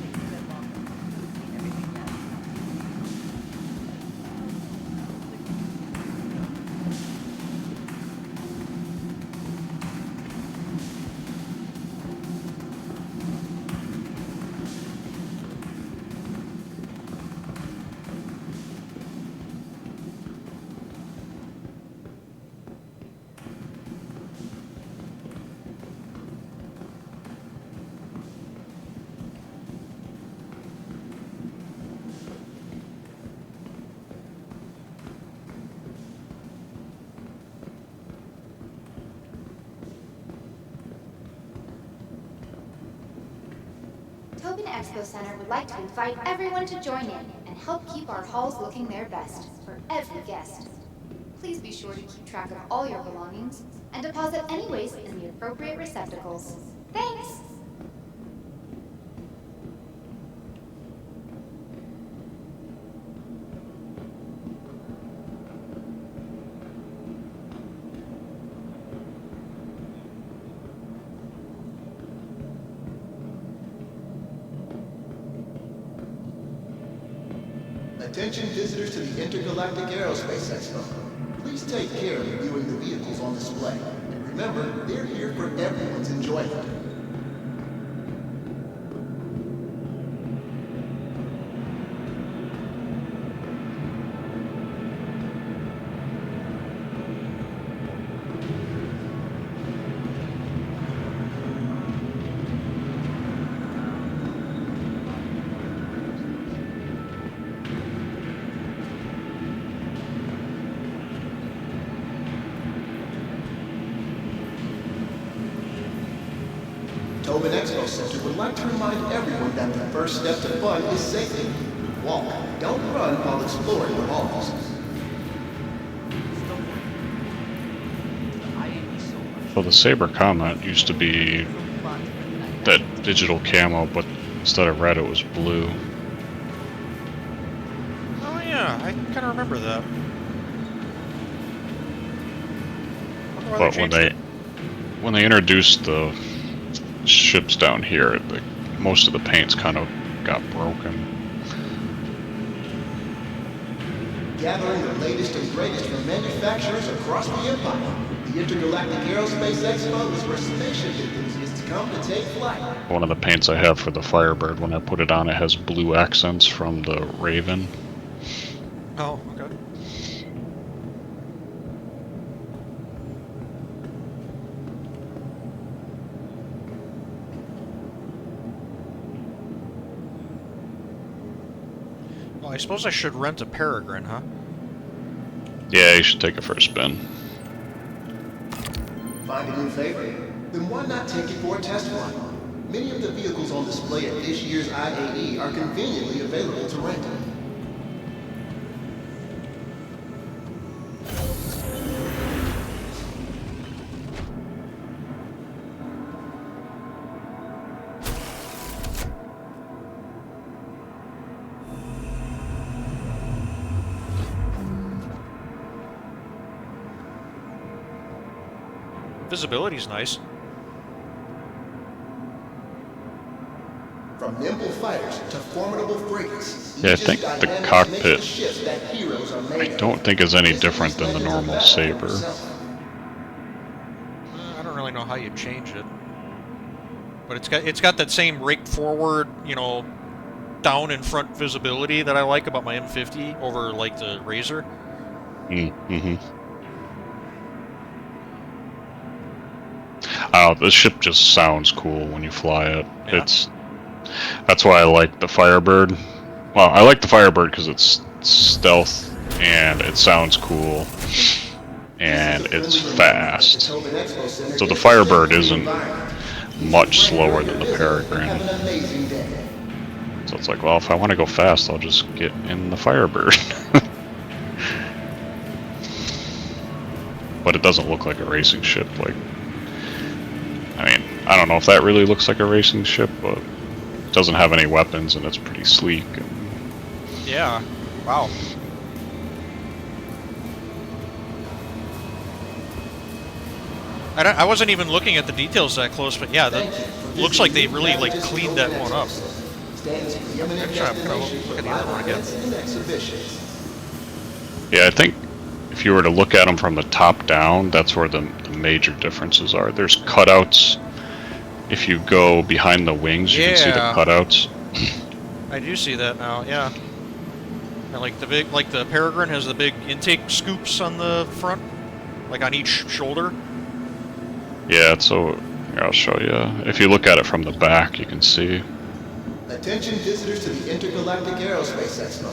Takes a bit longer. Haven't seen everything yet. Tobin Expo Center would like to invite everyone to join in and help keep our halls looking their best for every guest. Please be sure to keep track of all your belongings and deposit any waste in the appropriate receptacles. Thanks! Attention visitors to the Intergalactic Aerospace Expo. Please take care of viewing the vehicles on display. And remember, they're here for everyone's enjoyment. Tobin Expo Center would like to remind everyone that the first step to fun is safety. Walk, don't run while exploring the halls. Well, the Saber Comet used to be that digital camo, but instead of red, it was blue. Oh yeah, I kind of remember that. Wonder why But changed it. when they introduced the ships down here, most of the paints kind of got broken. Gathering the latest and greatest from manufacturers across the Empire. The Intergalactic Aerospace Expo is where spaceship enthusiasts come to take flight. One of the paints I have for the Firebird, when I put it on, it has blue accents from the Raven. Oh, okay. Well, I suppose I should rent a Peregrine, huh? Yeah, you should take it for a spin. Find a new favorite? Then why not take it for a test flight? Many of the vehicles on display at this year's IAE are conveniently available to rent. Visibility's nice. From nimble fighters to formidable frigates. Yeah, I think the cockpit, I don't think is any different than the normal Sabre. I don't really know how you change it, but it's got that same rake forward, you know, down in front visibility that I like about my M50 over like the Razor. Mm-hmm. Oh, the ship just sounds cool when you fly it. Yeah. That's why I like the Firebird. Well, I like the Firebird because it's stealth and it sounds cool and it's fast. So the Firebird isn't much slower than the Peregrine. So it's like, well, if I want to go fast, I'll just get in the Firebird. But it doesn't look like a racing ship. Like, I mean, I don't know if that really looks like a racing ship, but it doesn't have any weapons and it's pretty sleek. Yeah. Wow. I wasn't even looking at the details that close, but yeah, that looks like they really like cleaned that one up. Actually, I'm gonna look at the other one again. Yeah, I think if you were to look at them from the top down, that's where the major differences are. There's cutouts. If you go behind the wings, you can see the cutouts. I do see that now. Yeah. And like the Peregrine has the big intake scoops on the front, like on each shoulder. Yeah, so here, I'll show you. If you look at it from the back, you can see. Attention visitors to the Intergalactic Aerospace Expo.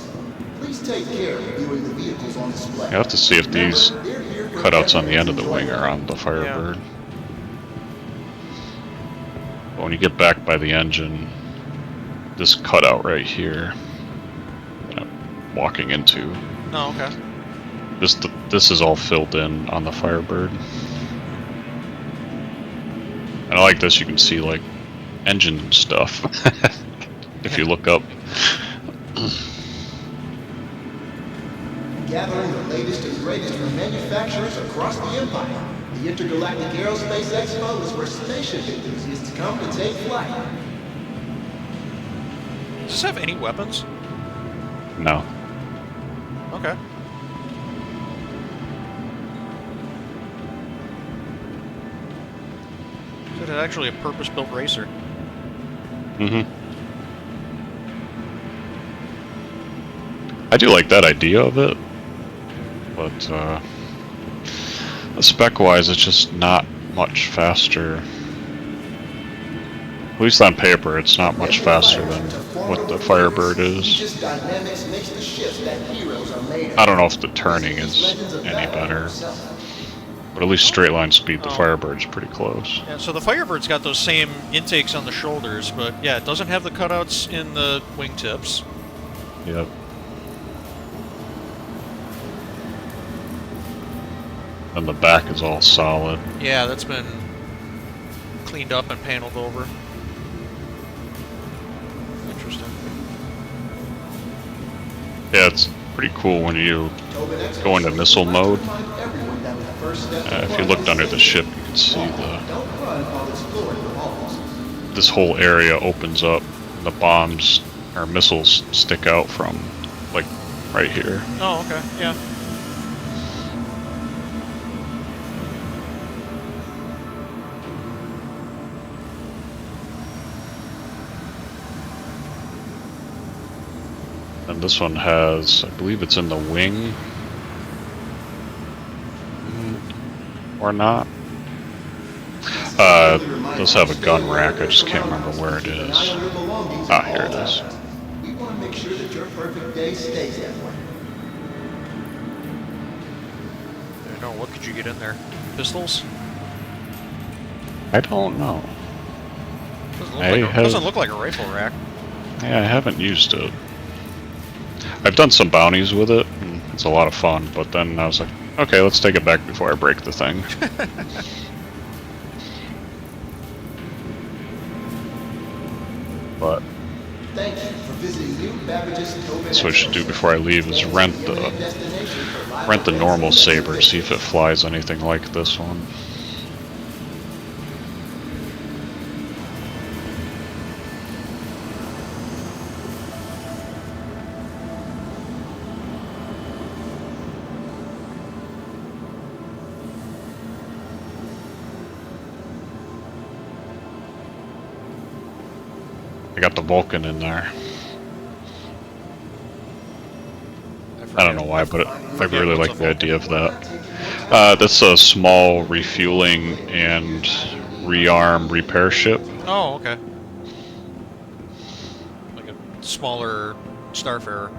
Please take care of viewing the vehicles on display. You have to see if these cutouts on the end of the wing are on the Firebird. Yeah. But when you get back by the engine, this cutout right here that I'm walking into. Oh, okay. This is all filled in on the Firebird. And I like this, you can see like engine stuff if you look up. Gathering the latest and greatest from manufacturers across the Empire. The Intergalactic Aerospace Expo is where spaceship enthusiasts come to take flight. Does this have any weapons? No. Okay. So it's actually a purpose-built racer. Mm-hmm. I do like that idea of it, but spec-wise, it's just not much faster. At least on paper, it's not much faster than what the Firebird is. I don't know if the turning is any better, but at least straight line speed, the Firebird's pretty close. Yeah, so the Firebird's got those same intakes on the shoulders, but yeah, it doesn't have the cutouts in the wingtips. Yep. And the back is all solid. Yeah, that's been cleaned up and paneled over. Interesting. Yeah, it's pretty cool when you go into missile mode. If you looked under the ship, you can see this whole area opens up. The bombs or missiles stick out from like right here. Oh, okay, yeah. And this one has, I believe it's in the wing. Or not. Does have a gun rack, I just can't remember where it is. Ah, here it is. We want to make sure that your perfect day stays that way. I don't know, what could you get in there? Pistols? I don't know. Doesn't look like a rifle rack. Yeah, I haven't used it. I've done some bounties with it, and it's a lot of fun, but then I was like, okay, let's take it back before I break the thing. But Thank you for visiting New Babbage's Tobin. that's what I should do before I leave is rent the normal Sabre, see if it flies anything like this one. I got the Vulcan in there. I don't know why, but I really like the idea of that. That's a small refueling and rearm repair ship. Oh, okay. Like a smaller Starfarer.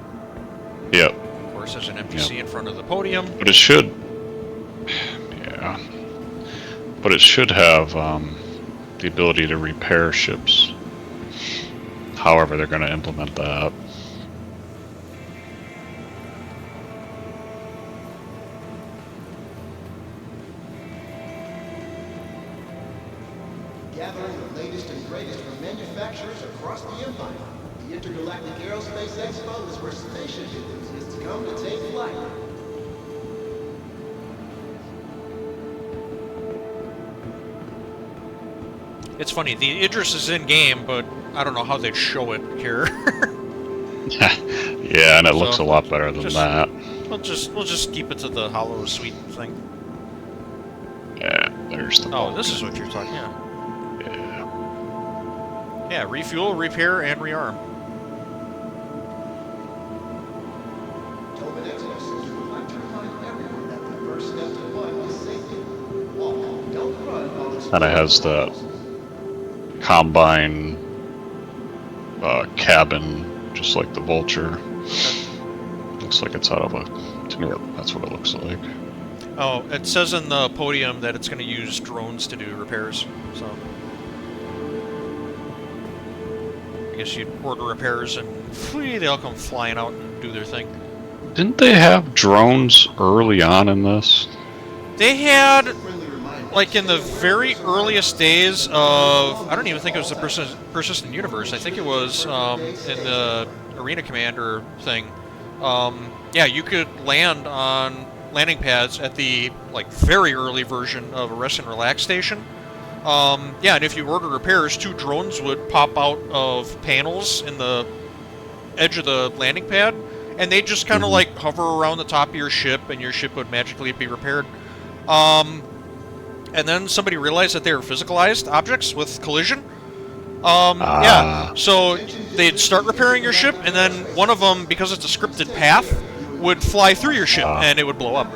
Yep. Of course, there's an NPC in front of the podium. But it should... Yeah. But it should have the ability to repair ships. However they're going to implement that. Gathering the latest and greatest from manufacturers across the Empire. The Intergalactic Aerospace Expo is where spaceship enthusiasts come to take flight. It's funny, the Idris is in game, but I don't know how they'd show it here. Yeah, and it looks a lot better than that. We'll just keep it to the Hollow Suite thing. Yeah, there's the Oh, this is what you're talking about. Yeah. Yeah, refuel, repair, and rearm. Tobin Expo would like to remind everyone that the first step to fun is safety. Walk, don't run while it's And it has the Combine cabin, just like the Vulture. Looks like it's out of a Tumbril. That's what it looks like. Oh, it says in the podium that it's going to use drones to do repairs, so... I guess you'd order repairs and they all come flying out and do their thing. Didn't they have drones early on in this? They had, like in the very earliest days of, I don't even think it was the Persistent Universe, I think it was in the Arena Commander thing. Yeah, you could land on landing pads at the very early version of a Rest and Relax station. Yeah, and if you order repairs, 2 drones would pop out of panels in the edge of the landing pad, and they'd just kind of hover around the top of your ship, and your ship would magically be repaired. And then somebody realized that they were physicalized objects with collision. Yeah, so they'd start repairing your ship, and then one of them, because it's a scripted path, would fly through your ship, and it would blow up.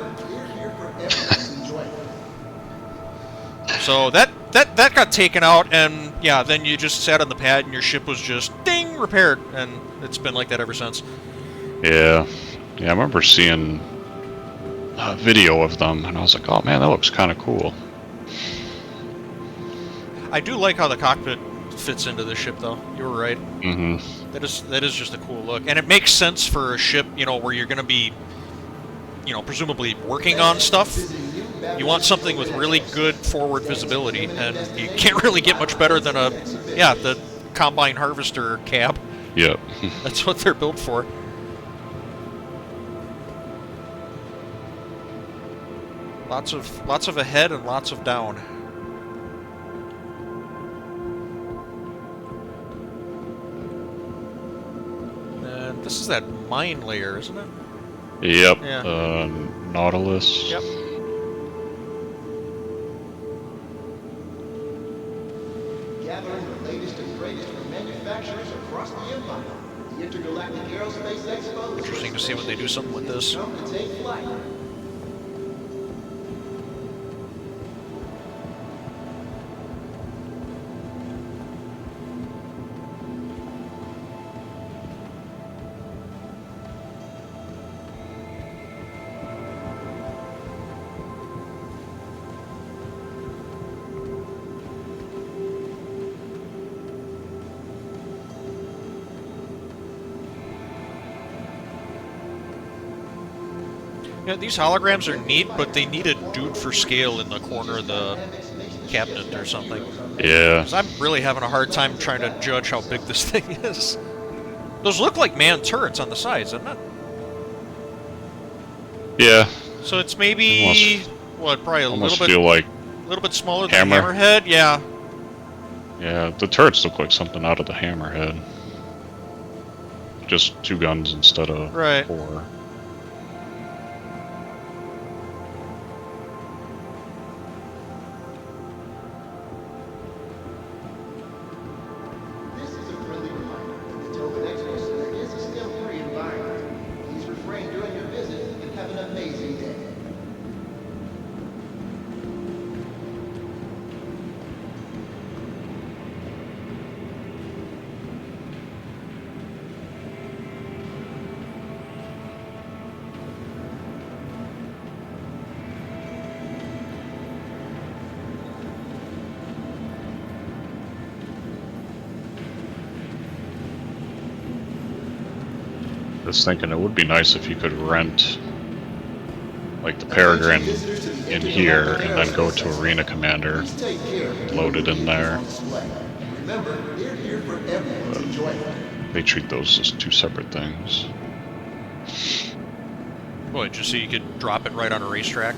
So that got taken out, and yeah, then you just sat on the pad, and your ship was just, ding, repaired, and it's been like that ever since. Yeah. Yeah, I remember seeing a video of them, and I was like, oh man, that looks kind of cool. I do like how the cockpit fits into the ship, though. You were right. Mm-hmm. That is just a cool look, and it makes sense for a ship, where you're going to be, presumably working on stuff. You want something with really good forward visibility, and you can't really get much better than the Combine Harvester cab. Yep. That's what they're built for. Lots of ahead and lots of down. And this is that mine layer, isn't it? Yep. Yeah. Nautilus. Yep. Gathering the latest and greatest from manufacturers across the Empire. The Intergalactic Aerospace Expo. Interesting to see when they do something with this. Come to take flight. Yeah, these holograms are neat, but they need a dude for scale in the corner of the cabinet or something. Yeah. 'Cause I'm really having a hard time trying to judge how big this thing is. Those look like manned turrets on the sides, doesn't it? Yeah. So it's maybe what, probably a Almost little bit, feel like little bit smaller than Hammer. Hammerhead. Yeah. yeah, the turrets look like something out of the Hammerhead. Just 2 guns instead of Right. 4. This is a friendly reminder that the Tobin Expo Center is a STEM-free environment. Please refrain during your visit and have an amazing day. Just thinking it would be nice if you could rent like the Peregrine in here and then go to Arena Commander, Please take care of load it in there. on display. And remember, they're here for everyone's enjoyment. They treat those as 2 separate things. What, just so you could drop it right on a racetrack?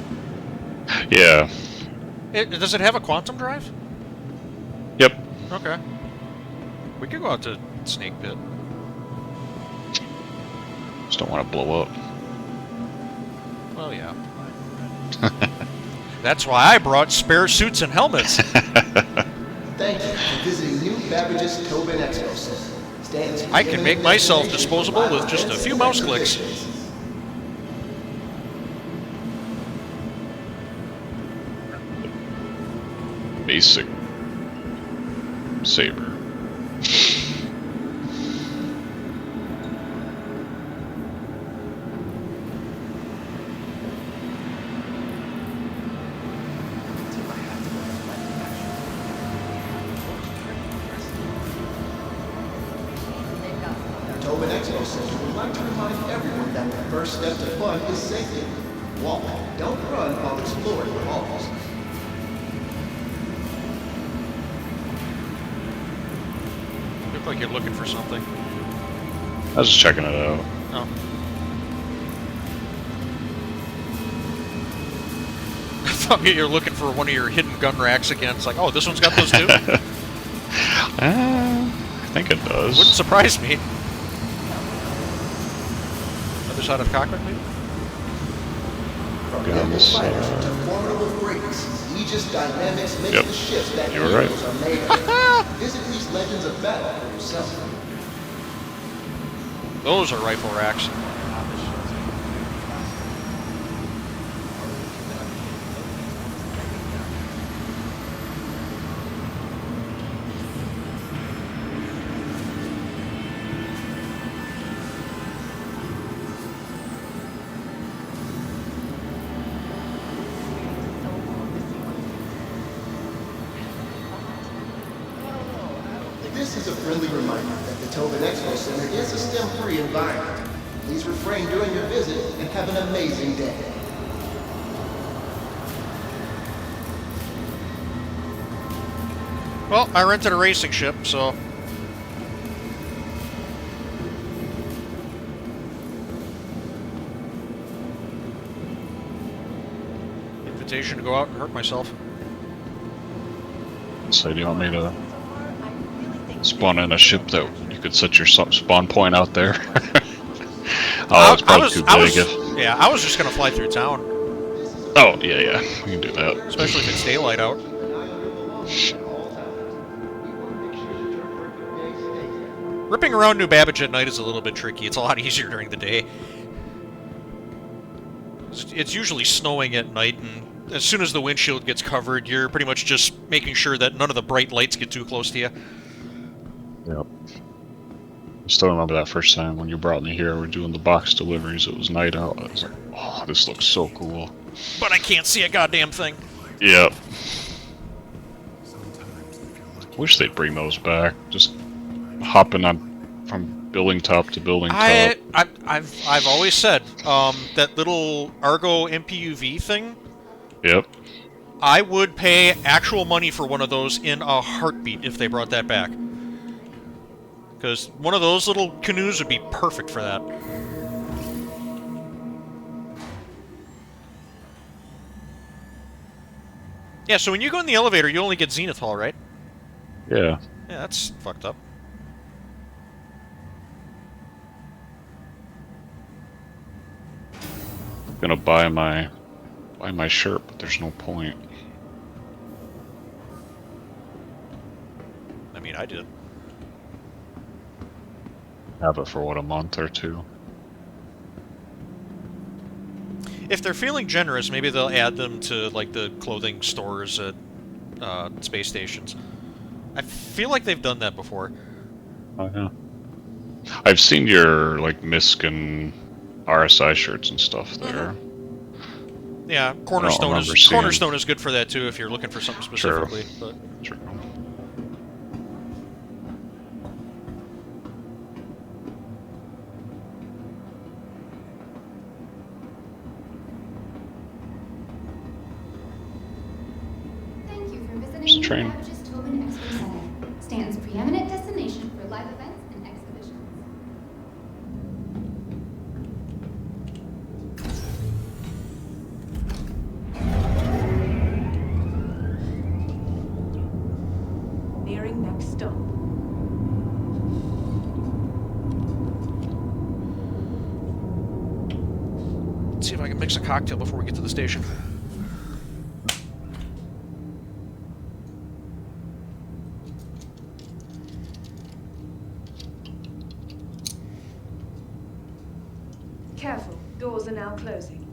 Yeah. Does it have a quantum drive? Yep. Okay. We could go out to Snake Pit. Just don't want to blow up. Well, yeah. That's why I brought spare suits and helmets. Thank you for visiting New Babbage's Tobin Expo Center. Stands for I can make Infinite myself Destination disposable with Live just a events few and mouse clicks. exhibitions. Basic saber. Tobin Expo Center would like to remind everyone that the first step to fun is safety. Walk, don't run while exploring the halls. Look like you're looking for something. I was just checking it out. Oh. I thought you were looking for one of your hidden gun racks again. It's like, oh, this one's got those too? I think it does. Wouldn't surprise me. Other side of the cockpit, maybe? From Yeah, nimble this, fighters to formidable freaks, Aegis Dynamics makes Yep. the ships that You were right. heroes are made of. Visit these legends of battle for yourself. Those are rifle racks. This is a friendly reminder that the Tobin Expo Center is a STEM-free environment. Please refrain during your visit and have an amazing day. Well, I rented a racing ship, so... Invitation to go out and hurt myself. So do you want me to spawn in a ship that you could set your spawn point out there? Oh, it's probably too big. Yeah, I was just gonna fly through town, Oh, yeah, we can do that. especially if it's daylight out. Ripping around New Babbage at night is a little bit tricky. It's a lot easier during the day. It's usually snowing at night, and as soon as the windshield gets covered, you're pretty much just making sure that none of the bright lights get too close to you. Yep. I still remember that first time when you brought me here. We're doing the box deliveries. It was night out. I was like, oh, this looks so cool. But I can't see a goddamn thing. Yep. Wish they'd bring those back. Just hopping on from building top to building top. I've always said that little Argo MPUV thing. Yep. I would pay actual money for one of those in a heartbeat if they brought that back. Because one of those little canoes would be perfect for that. Yeah, so when you go in the elevator, you only get Zenith Hall, right? Yeah. Yeah, that's fucked up. Gonna buy my shirt, but there's no point. I mean, I did. Have it for what, a month or two? If they're feeling generous, maybe they'll add them to like the clothing stores at space stations. I feel like they've done that before. Oh yeah. I've seen your like MISC and RSI shirts and stuff there. Yeah, Cornerstone is good for that too if you're looking for something specifically. True. But True. Thank you for visiting Just train. Aegis Tobin Expo Center, Stanton's preeminent destination for live events and exhibitions. Nearing next stop. let's see if I can mix a cocktail before we get to the station. Careful, doors are now closing.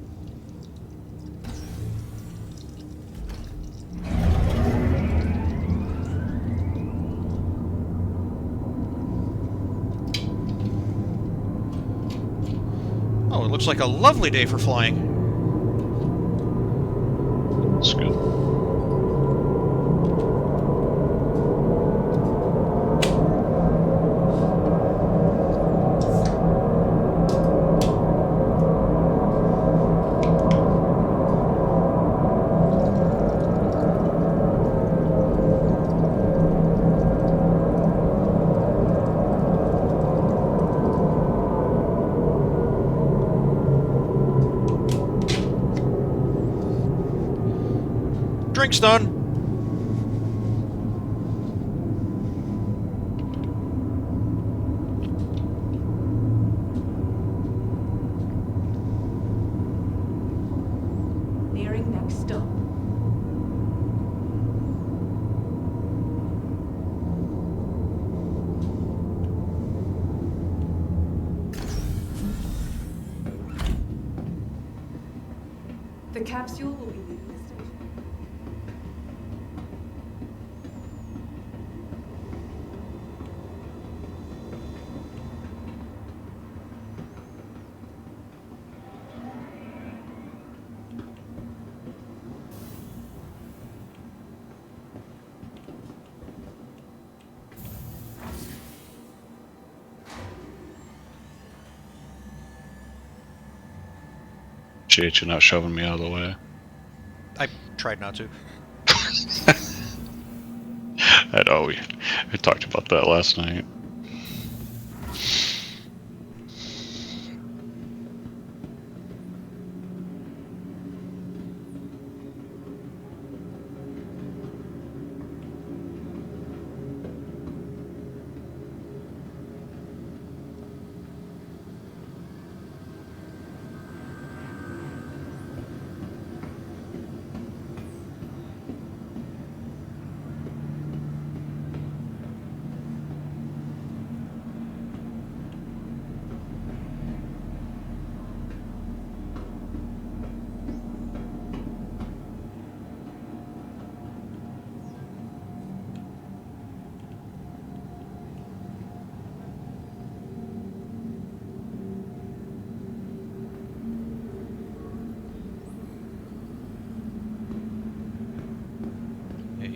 Oh, it looks like a lovely day for flying. That's good. Drink's done. Nearing next stop. The capsule will be leaving the station. Appreciate you not shoving me out of the way. I tried not to. I know we talked about that last night.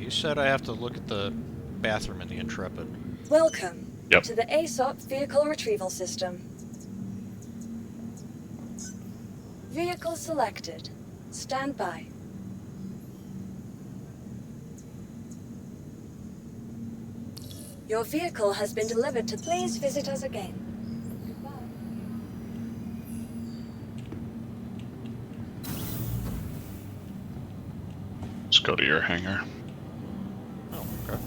you said I have to look at the bathroom in the Intrepid. Welcome Yep. to the ASOP Vehicle Retrieval System. Vehicle selected. Stand by. Your vehicle has been delivered to. Please visit us again. Goodbye. Let's go to your hangar. Oh, okay.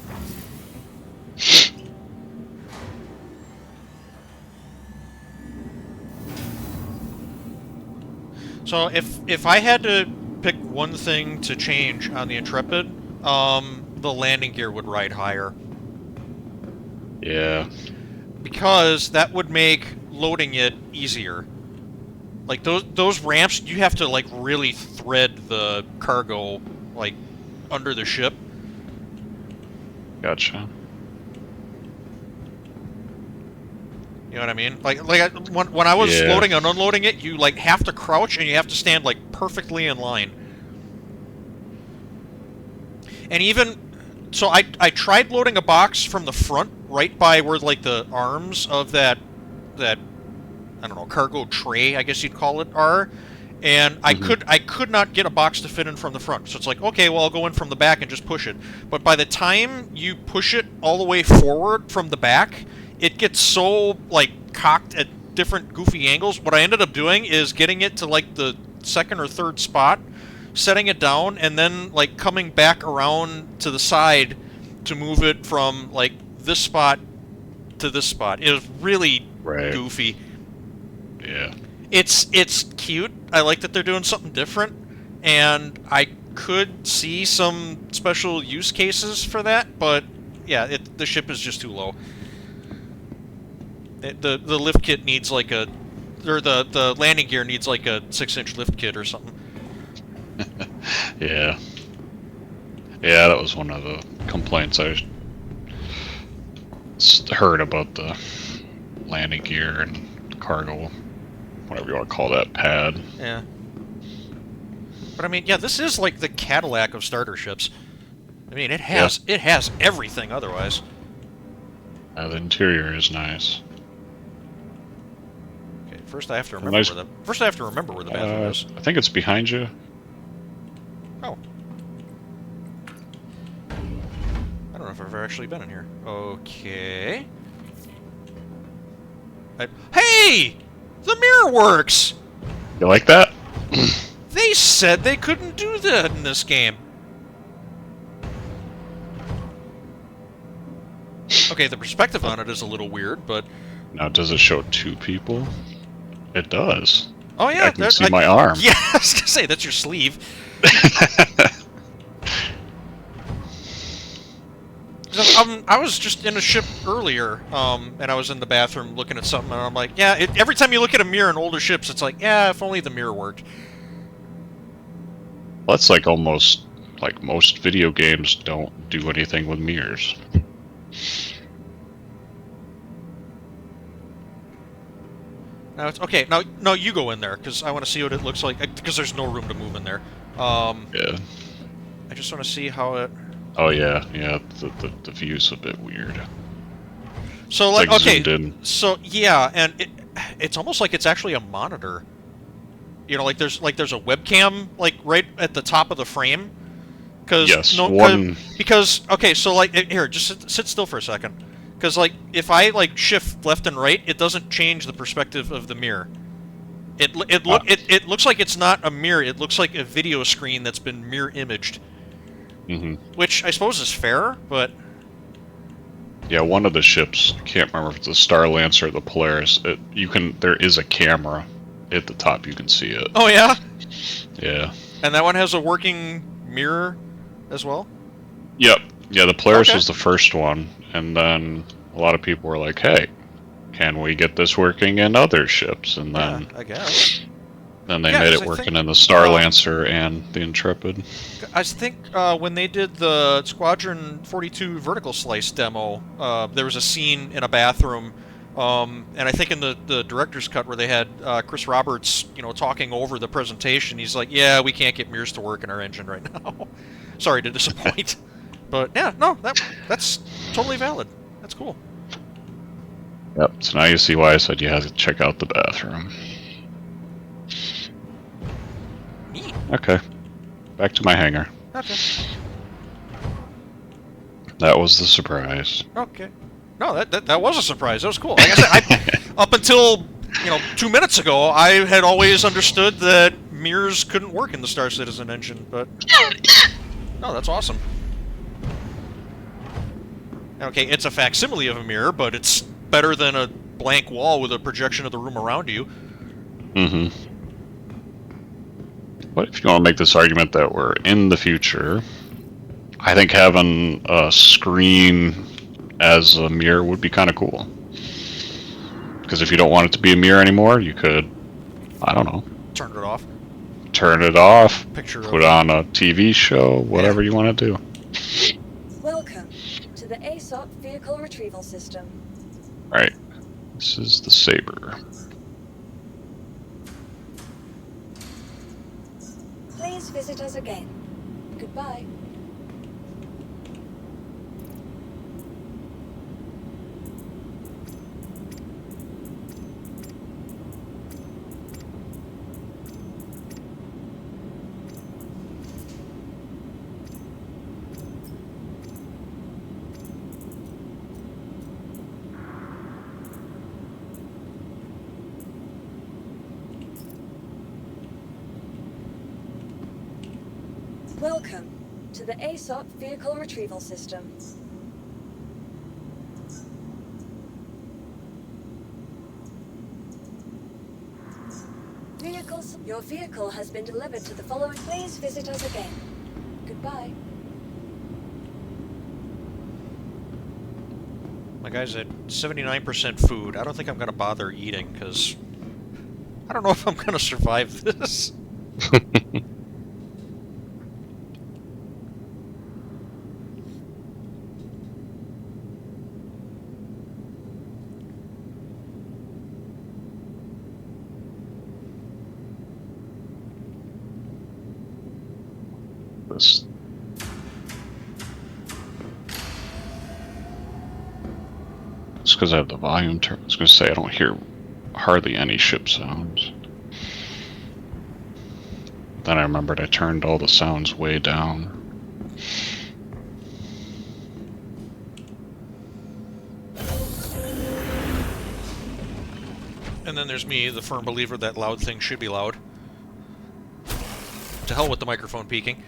So if I had to pick one thing to change on the Intrepid, the landing gear would ride higher. Yeah. Because that would make loading it easier. Like those ramps, you have to like really thread the cargo like under the ship. Gotcha. You know what I mean? When I was loading and unloading it, you like have to crouch and you have to stand like perfectly in line. And even so, I tried loading a box from the front, right by where like the arms of that I don't know, cargo tray, I guess you'd call it, are, and I could not get a box to fit in from the front. So it's like, okay, well I'll go in from the back and just push it. But by the time you push it all the way forward from the back, it gets so like cocked at different goofy angles. What I ended up doing is getting it to like the second or third spot, setting it down, and then like coming back around to the side to move it from like this spot to this spot. It was really goofy. Yeah. It's cute. I like that they're doing something different, and I could see some special use cases for that, but yeah, the ship is just too low. The lift kit needs like the landing gear needs like a 6-inch lift kit or something. Yeah. Yeah, that was one of the complaints I heard about the landing gear and cargo, whatever you want to call that pad. Yeah. But I mean, yeah, this is like the Cadillac of starter ships. I mean, it has everything otherwise. The interior is nice. Okay, first I have to remember where the bathroom is. I think it's behind you. Oh. I don't know if I've ever actually been in here. Okay. Hey! The mirror works! You like that? They said they couldn't do that in this game. Okay, the perspective on it is a little weird, but... Now, does it show two people? It does. Oh yeah, I can see my arm. Yeah, I was gonna say, that's your sleeve. I was just in a ship earlier, and I was in the bathroom looking at something, and I'm like, yeah, every time you look at a mirror in older ships, it's like, yeah, if only the mirror worked. Well, that's like almost, like most video games don't do anything with mirrors. Now it's okay. Now you go in there because I want to see what it looks like. Because there's no room to move in there. Yeah. I just want to see how it. Oh yeah, yeah. The view's a bit weird. So like okay. zoomed in. So yeah, and it's almost like it's actually a monitor. You know, like there's a webcam like right at the top of the frame. Yes. Because okay, so like here, just sit still for a second. Because like if I like shift left and right, it doesn't change the perspective of the mirror. It looks like it's not a mirror. It looks like a video screen that's been mirror imaged. Mm-hmm. Which I suppose is fair, but yeah, one of the ships, I can't remember if it's the Star Lancer or the Polaris. There is a camera at the top. You can see it. Oh yeah. Yeah. And that one has a working mirror as well. Yep. Yeah, the Polaris was the first one, and then a lot of people were like, "Hey, can we get this working in other ships?" And then I guess. Then they made it working in the Star Lancer and the Intrepid. I think when they did the Squadron 42 vertical slice demo, there was a scene in a bathroom, and I think in the director's cut where they had Chris Roberts, talking over the presentation, he's like, "Yeah, we can't get mirrors to work in our engine right now. Sorry to disappoint." But yeah, no, that's totally valid. That's cool. Yep, so now you see why I said you have to check out the bathroom. Neat. Okay, back to my hangar. Okay. That was the surprise. Okay. No, that was a surprise. That was cool. Like I said, up until 2 minutes ago, I had always understood that mirrors couldn't work in the Star Citizen engine, but no, that's awesome. Okay, it's a facsimile of a mirror, but it's better than a blank wall with a projection of the room around you. Mm-hmm. But if you want to make this argument that we're in the future, I think having a screen as a mirror would be kind of cool. Because if you don't want it to be a mirror anymore, you could, I don't know, Turn it off. turn it off, Picture put of on a TV show, whatever you want to do. Welcome to the ASOP Vehicle Retrieval System. Right. This is the Sabre. Please visit us again. Goodbye. Welcome to the ASOP Vehicle Retrieval System. Your vehicle has been delivered to the following. Please visit us again. Goodbye. My guy's at 79% food. I don't think I'm going to bother eating, because I don't know if I'm going to survive this. This. It's because I have the volume turned. I was going to say I don't hear hardly any ship sounds. Then I remembered I turned all the sounds way down. And then there's me, the firm believer that loud things should be loud. To hell with the microphone peaking.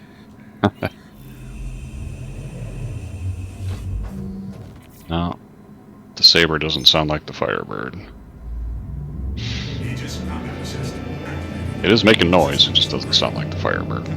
No, the Sabre doesn't sound like the Firebird. It is making noise, it just doesn't sound like the Firebird.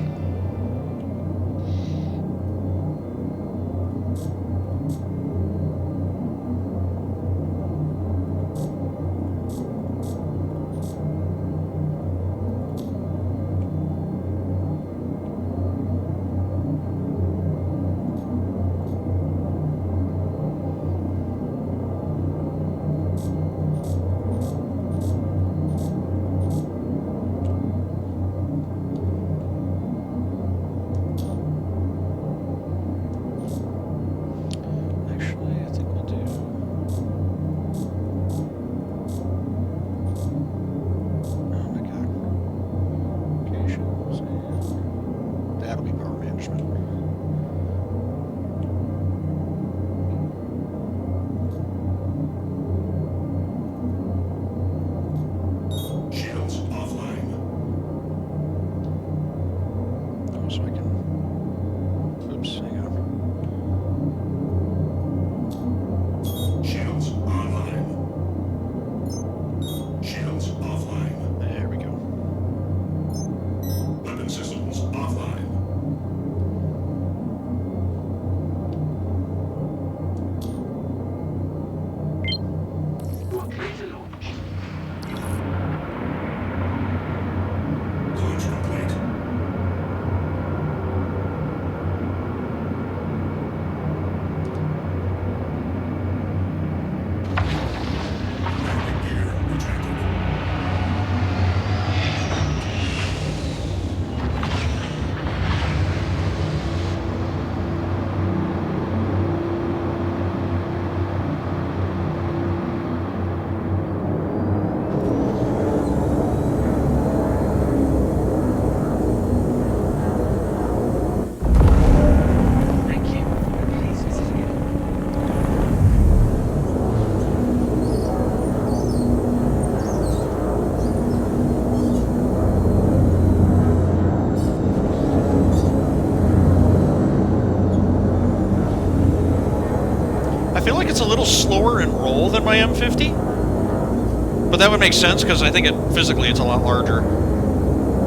feel like it's a little slower in roll than my M50. But that would make sense, because I think physically it's a lot larger.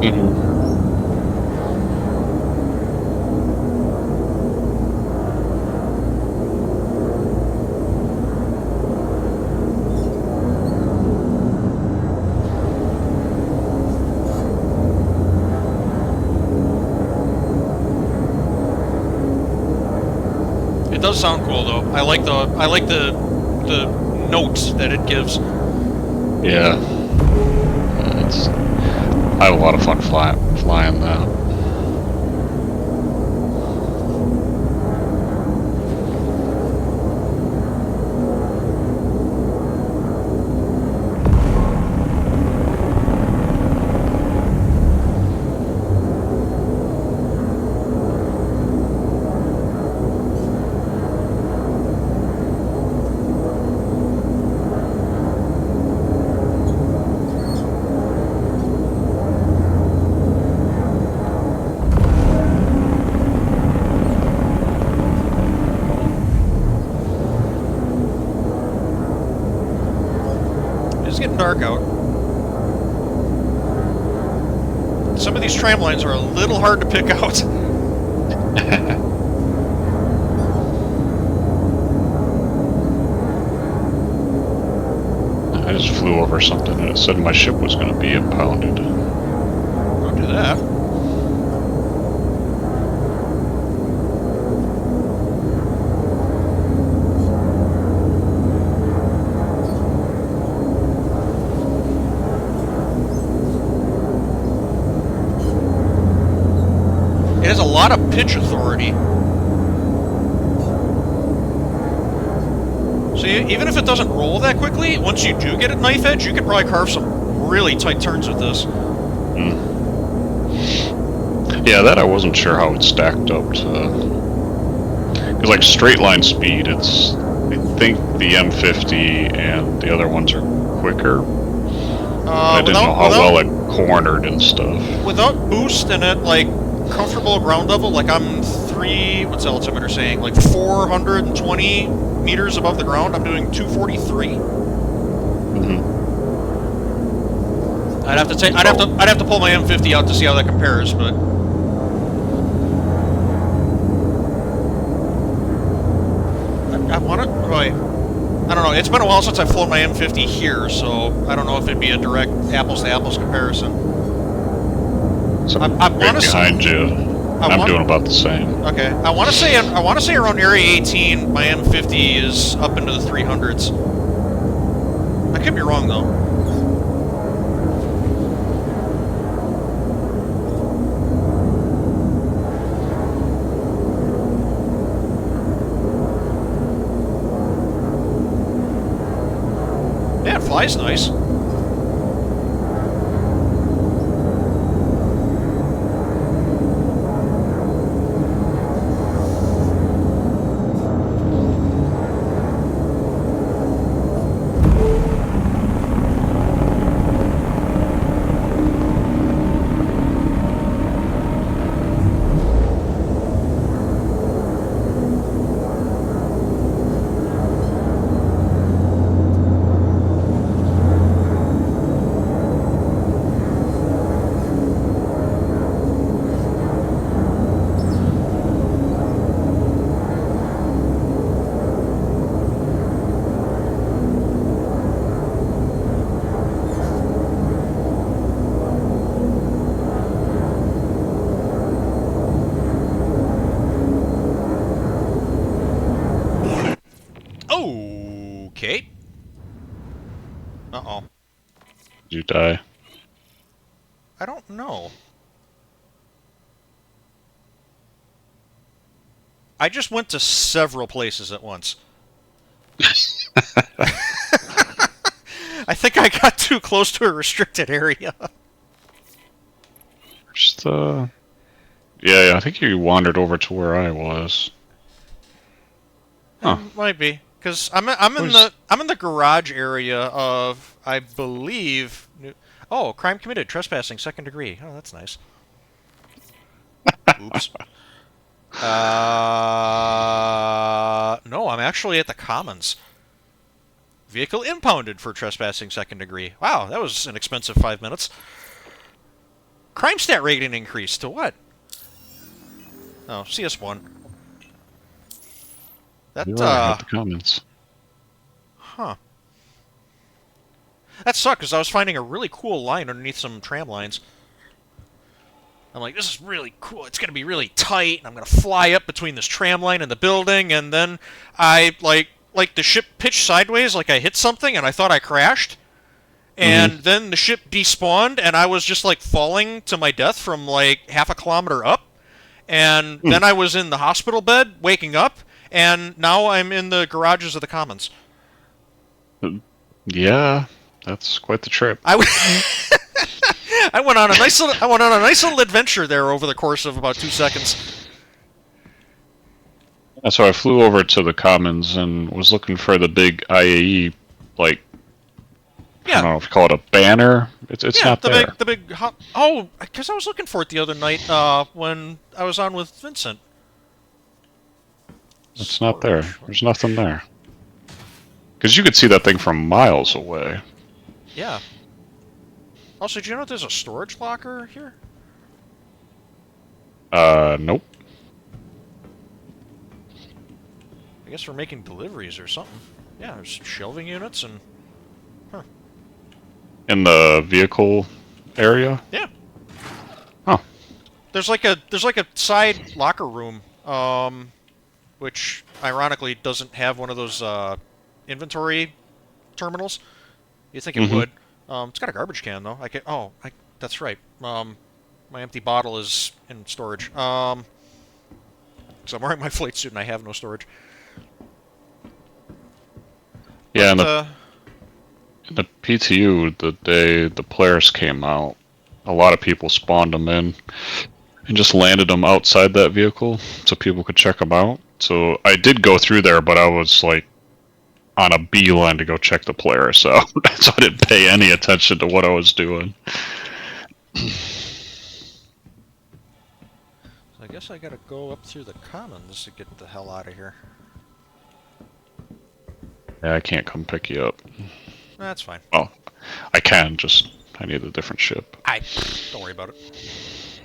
Mm-hmm. It does sound cool though. I like the notes that it gives. Yeah. I have a lot of fun flying that. It's getting dark out. Some of these tram lines are a little hard to pick out. I just flew over something and it said my ship was going to be impounded. Don't do that. It has a lot of pitch authority. So even if it doesn't roll that quickly, once you do get at knife edge, you could probably carve some really tight turns with this. Mm. Yeah, that I wasn't sure how it stacked up to... Because like straight line speed, it's... I think the M50 and the other ones are quicker. I didn't know how well it cornered and stuff. Without boost and at like comfortable ground level, like I'm what's the altimeter saying? Like 420 meters above the ground, I'm doing 243. Mm-hmm. I'd have to pull my M50 out to see how that compares, but I want to. Right. I don't know. It's been a while since I've flown my M50 here, so I don't know if it'd be a direct apples-to-apples comparison. So I want to behind you. I'm doing about the same. Okay. I want to say around Area 18, my M50 is up into the 300s. I could be wrong though. Yeah, it flies nice. Okay. Uh-oh. Did you die? I don't know. I just went to several places at once. I think I got too close to a restricted area. Just, yeah, I think you wandered over to where I was. Huh. Might be, because I'm in the garage area of, I believe. Oh, crime committed, trespassing, 2nd degree. Oh, that's nice. Oops. No, I'm actually at the Commons. Vehicle impounded for trespassing second degree. Wow, that was an expensive 5 minutes. Crime stat rating increase to what? Oh, CS1. That, You are at the Commons. Huh. That sucked, because I was finding a really cool line underneath some tram lines. I'm like, this is really cool. It's going to be really tight, and I'm going to fly up between this tram line and the building, and then I, like the ship pitched sideways, like I hit something, and I thought I crashed. And then the ship despawned, and I was just, like, falling to my death from, like, half a kilometer up. And then I was in the hospital bed, waking up, and now I'm in the garages of the Commons. Yeah, that's quite the trip. I went on a nice little adventure there over the course of about 2 seconds. So I flew over to the Commons and was looking for the big IAE, like, I don't know if you call it a banner. It's not there. Oh, because I was looking for it the other night when I was on with Vincent. It's not there. There's nothing there. Because you could see that thing from miles away. Yeah. Also, do you know there's a storage locker here? Nope. I guess we're making deliveries or something. Yeah, there's shelving units and... Huh. In the vehicle area? Yeah. Huh. There's like a side locker room, which ironically doesn't have one of those inventory terminals. You think it would. It's got a garbage can though. That's right. My empty bottle is in storage. So I'm wearing my flight suit and I have no storage. Yeah, but, in the PTU, the day the players came out, a lot of people spawned them in and just landed them outside that vehicle so people could check them out. So I did go through there, but I was like on a beeline to go check the players out, so I didn't pay any attention to what I was doing. I guess I gotta go up through the Commons to get the hell out of here. Yeah, I can't come pick you up. That's fine. Well, I can, just I need a different ship. Don't worry about it.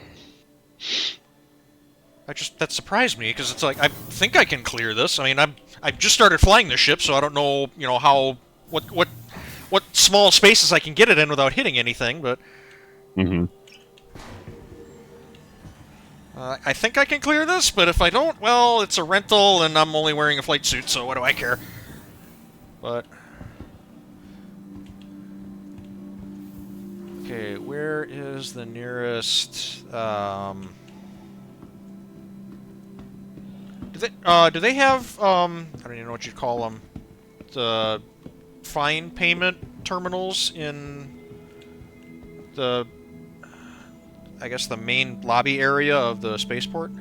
That surprised me, because it's like, I think I can clear this. I mean, I've just started flying this ship, so I don't know, what small spaces I can get it in without hitting anything, but... I think I can clear this, but if I don't, well, it's a rental, and I'm only wearing a flight suit, so what do I care? But... Okay, where is the nearest, do they have, I don't even know what you'd call them, the fine payment terminals in the, I guess, the main lobby area of the spaceport?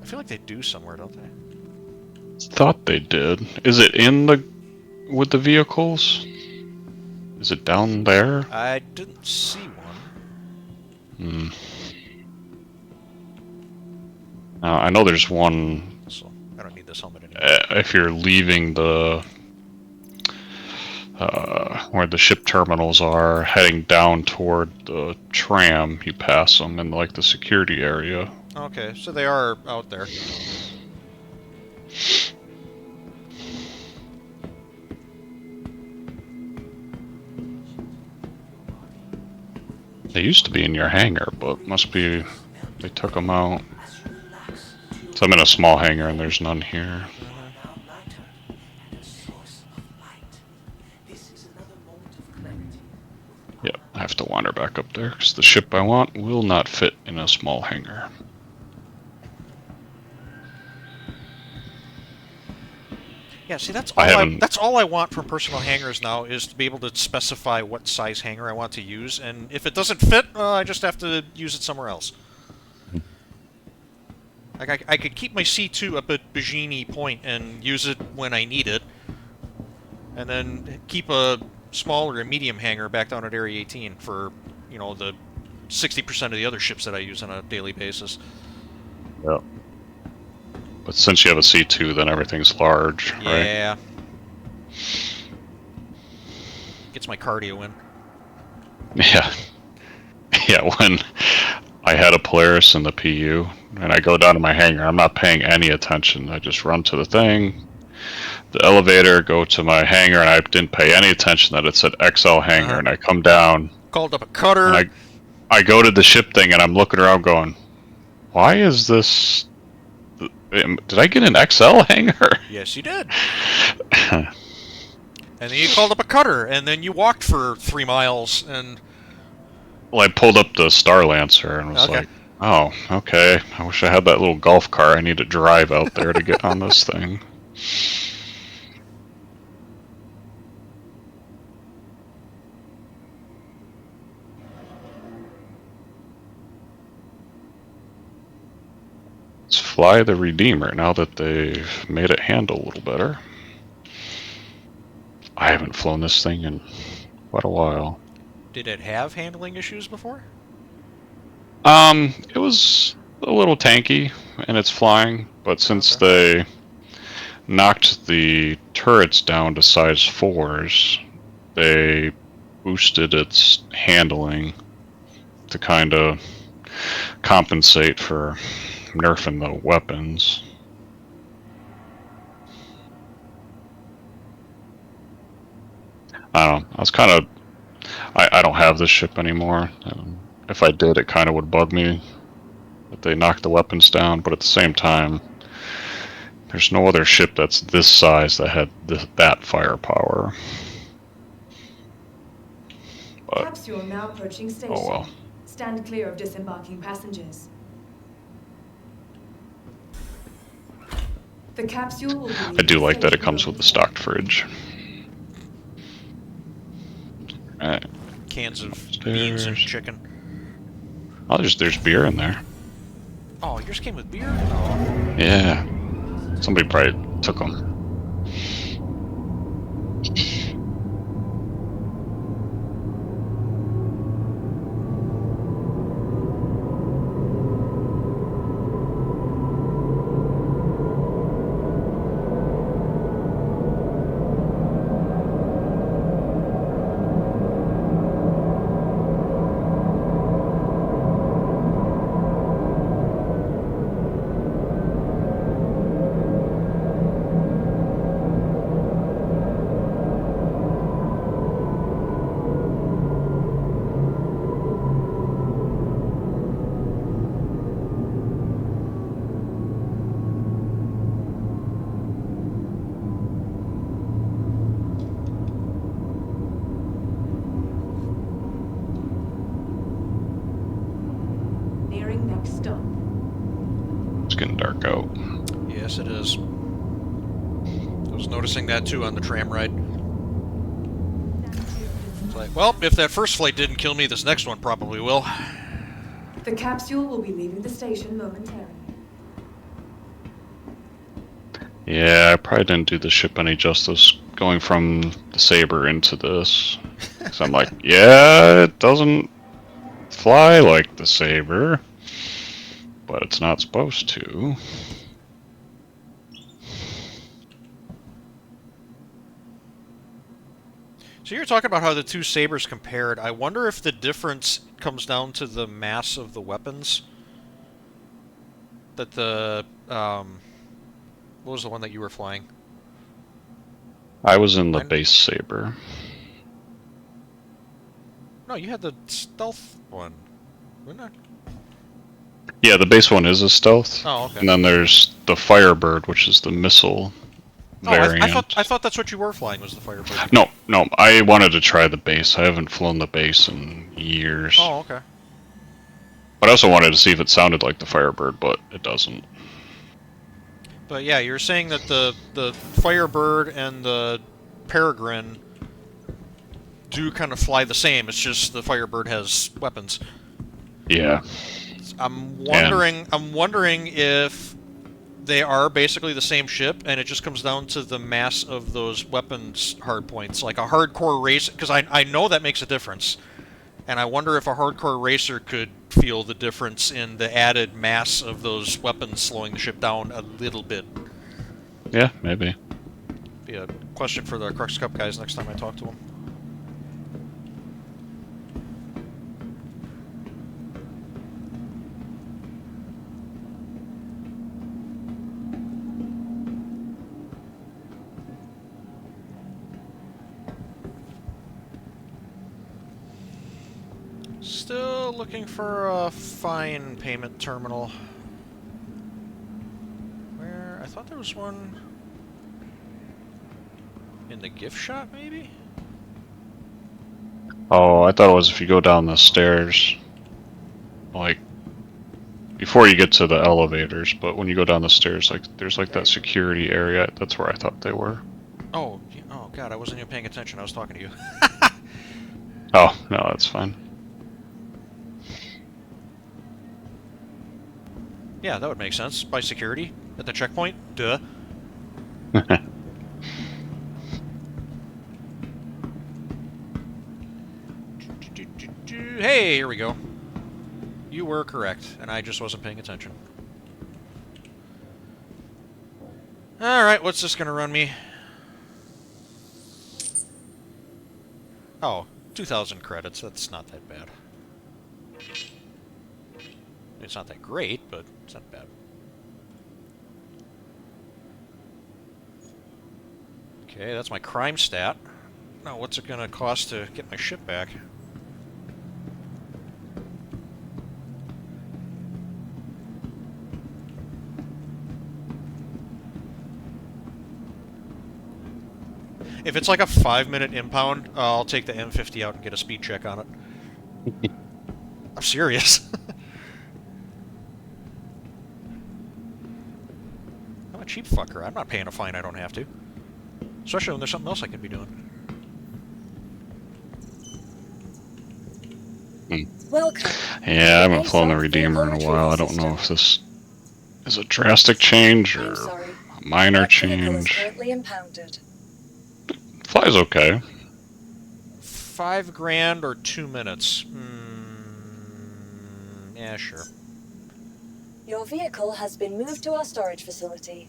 I feel like they do somewhere, don't they? Thought they did. Is it with the vehicles? Is it down there? I didn't see one. I know there's one. So I don't need this helmet anymore. If you're leaving the where the ship terminals are, heading down toward the tram, you pass them in like the security area. Okay, so they are out there. They used to be in your hangar, but must be they took them out. So I'm in a small hangar and there's none here. Yep, I have to wander back up there because the ship I want will not fit in a small hangar. Yeah, see, that's all I want from personal hangars now, is to be able to specify what size hangar I want to use, and if it doesn't fit, I just have to use it somewhere else. Like, I could keep my C2 up at Bajini Point and use it when I need it, and then keep a small or a medium hangar back down at Area 18 for, the 60% of the other ships that I use on a daily basis. Yep. But since you have a C2, then everything's large, right? Yeah. Gets my cardio in. Yeah. Yeah, when I had a Polaris in the PU, and I go down to my hangar, I'm not paying any attention. I just run to the thing, the elevator, go to my hangar, and I didn't pay any attention that it said XL hangar, and I come down. Called up a cutter. And I go to the ship thing, and I'm looking around going, why is this... Did I get an XL hangar? Yes, you did. And then you called up a cutter, and then you walked for 3 miles, and... Well, I pulled up the Star Lancer and was like, oh, okay. I wish I had that little golf car. I need to drive out there to get on this thing. Let's fly the Redeemer now that they've made it handle a little better. I haven't flown this thing in quite a while. Did it have handling issues before? It was a little tanky in its flying, but since they knocked the turrets down to size 4s, they boosted its handling to kind of compensate for nerfing the weapons. I don't know. I was kind of... I don't have this ship anymore. If I did, it kind of would bug me that they knocked the weapons down, but at the same time, there's no other ship that's this size that had that firepower. But, Capsule now approaching station. oh well. Stand clear of disembarking passengers. The capsule will be... I do like that it comes with a stocked fridge. Alright. Cans of beans and chicken. Oh, there's beer in there. Oh, yours came with beer? Oh. Yeah. Somebody probably took them. Nearing next stop. It's getting dark out. Yes, it is. I was noticing that too on the tram ride. It's like, well, if that first flight didn't kill me, this next one probably will. The capsule will be leaving the station momentarily. Yeah, I probably didn't do the ship any justice going from the Sabre into this. So I'm like, yeah, it doesn't fly like the Sabre, but it's not supposed to. So you're talking about how the two Sabres compared. I wonder if the difference comes down to the mass of the weapons. That the, what was the one that you were flying? I was in the base Sabre. No, you had the stealth one, wasn't it? Yeah, the base one is a stealth. Oh, okay. And then there's the Firebird, which is the missile variant. I thought that's what you were flying, was the Firebird. No, I wanted to try the base. I haven't flown the base in years. Oh, okay. But I also wanted to see if it sounded like the Firebird, but it doesn't. But yeah, you're saying that the Firebird and the Peregrine do kind of fly the same. It's just the Firebird has weapons. Yeah. I'm wondering if they are basically the same ship, and it just comes down to the mass of those weapons hardpoints, like a hardcore race. Because I know that makes a difference. And I wonder if a hardcore racer could feel the difference in the added mass of those weapons slowing the ship down a little bit. Yeah, maybe. Be a question for the Crux Cup guys next time I talk to them. Still looking for a fine payment terminal. Where? I thought there was one in the gift shop, maybe? Oh, I thought it was if you go down the stairs, like, before you get to the elevators, but when you go down the stairs, like, there's like that security area. That's where I thought they were. Oh, oh God, I wasn't even paying attention. I was talking to you. Oh, no, that's fine. Yeah, that would make sense. By security at the checkpoint. Duh. Hey, here we go. You were correct, and I just wasn't paying attention. Alright, what's this gonna run me? Oh, 2,000 credits. That's not that bad. It's not that great, but it's not bad. Okay, that's my crime stat. Now, what's it gonna cost to get my ship back? If it's like a 5-minute impound, I'll take the M50 out and get a speed check on it. I'm serious. I'm a cheap fucker. I'm not paying a fine I don't have to. Especially when there's something else I could be doing. Welcome. Yeah, I haven't flown the Redeemer in a while. I don't know if this is a drastic change or a minor change. Currently impounded. Flies okay. 5 grand or 2 minutes? Yeah, sure. Your vehicle has been moved to our storage facility.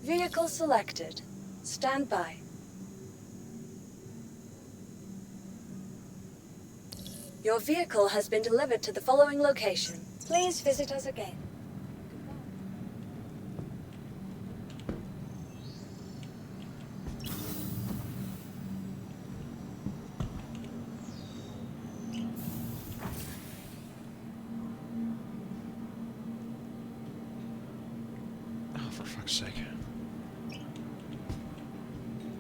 Vehicle selected. Stand by. Your vehicle has been delivered to the following location. Please visit us again. Oh, for fuck's sake.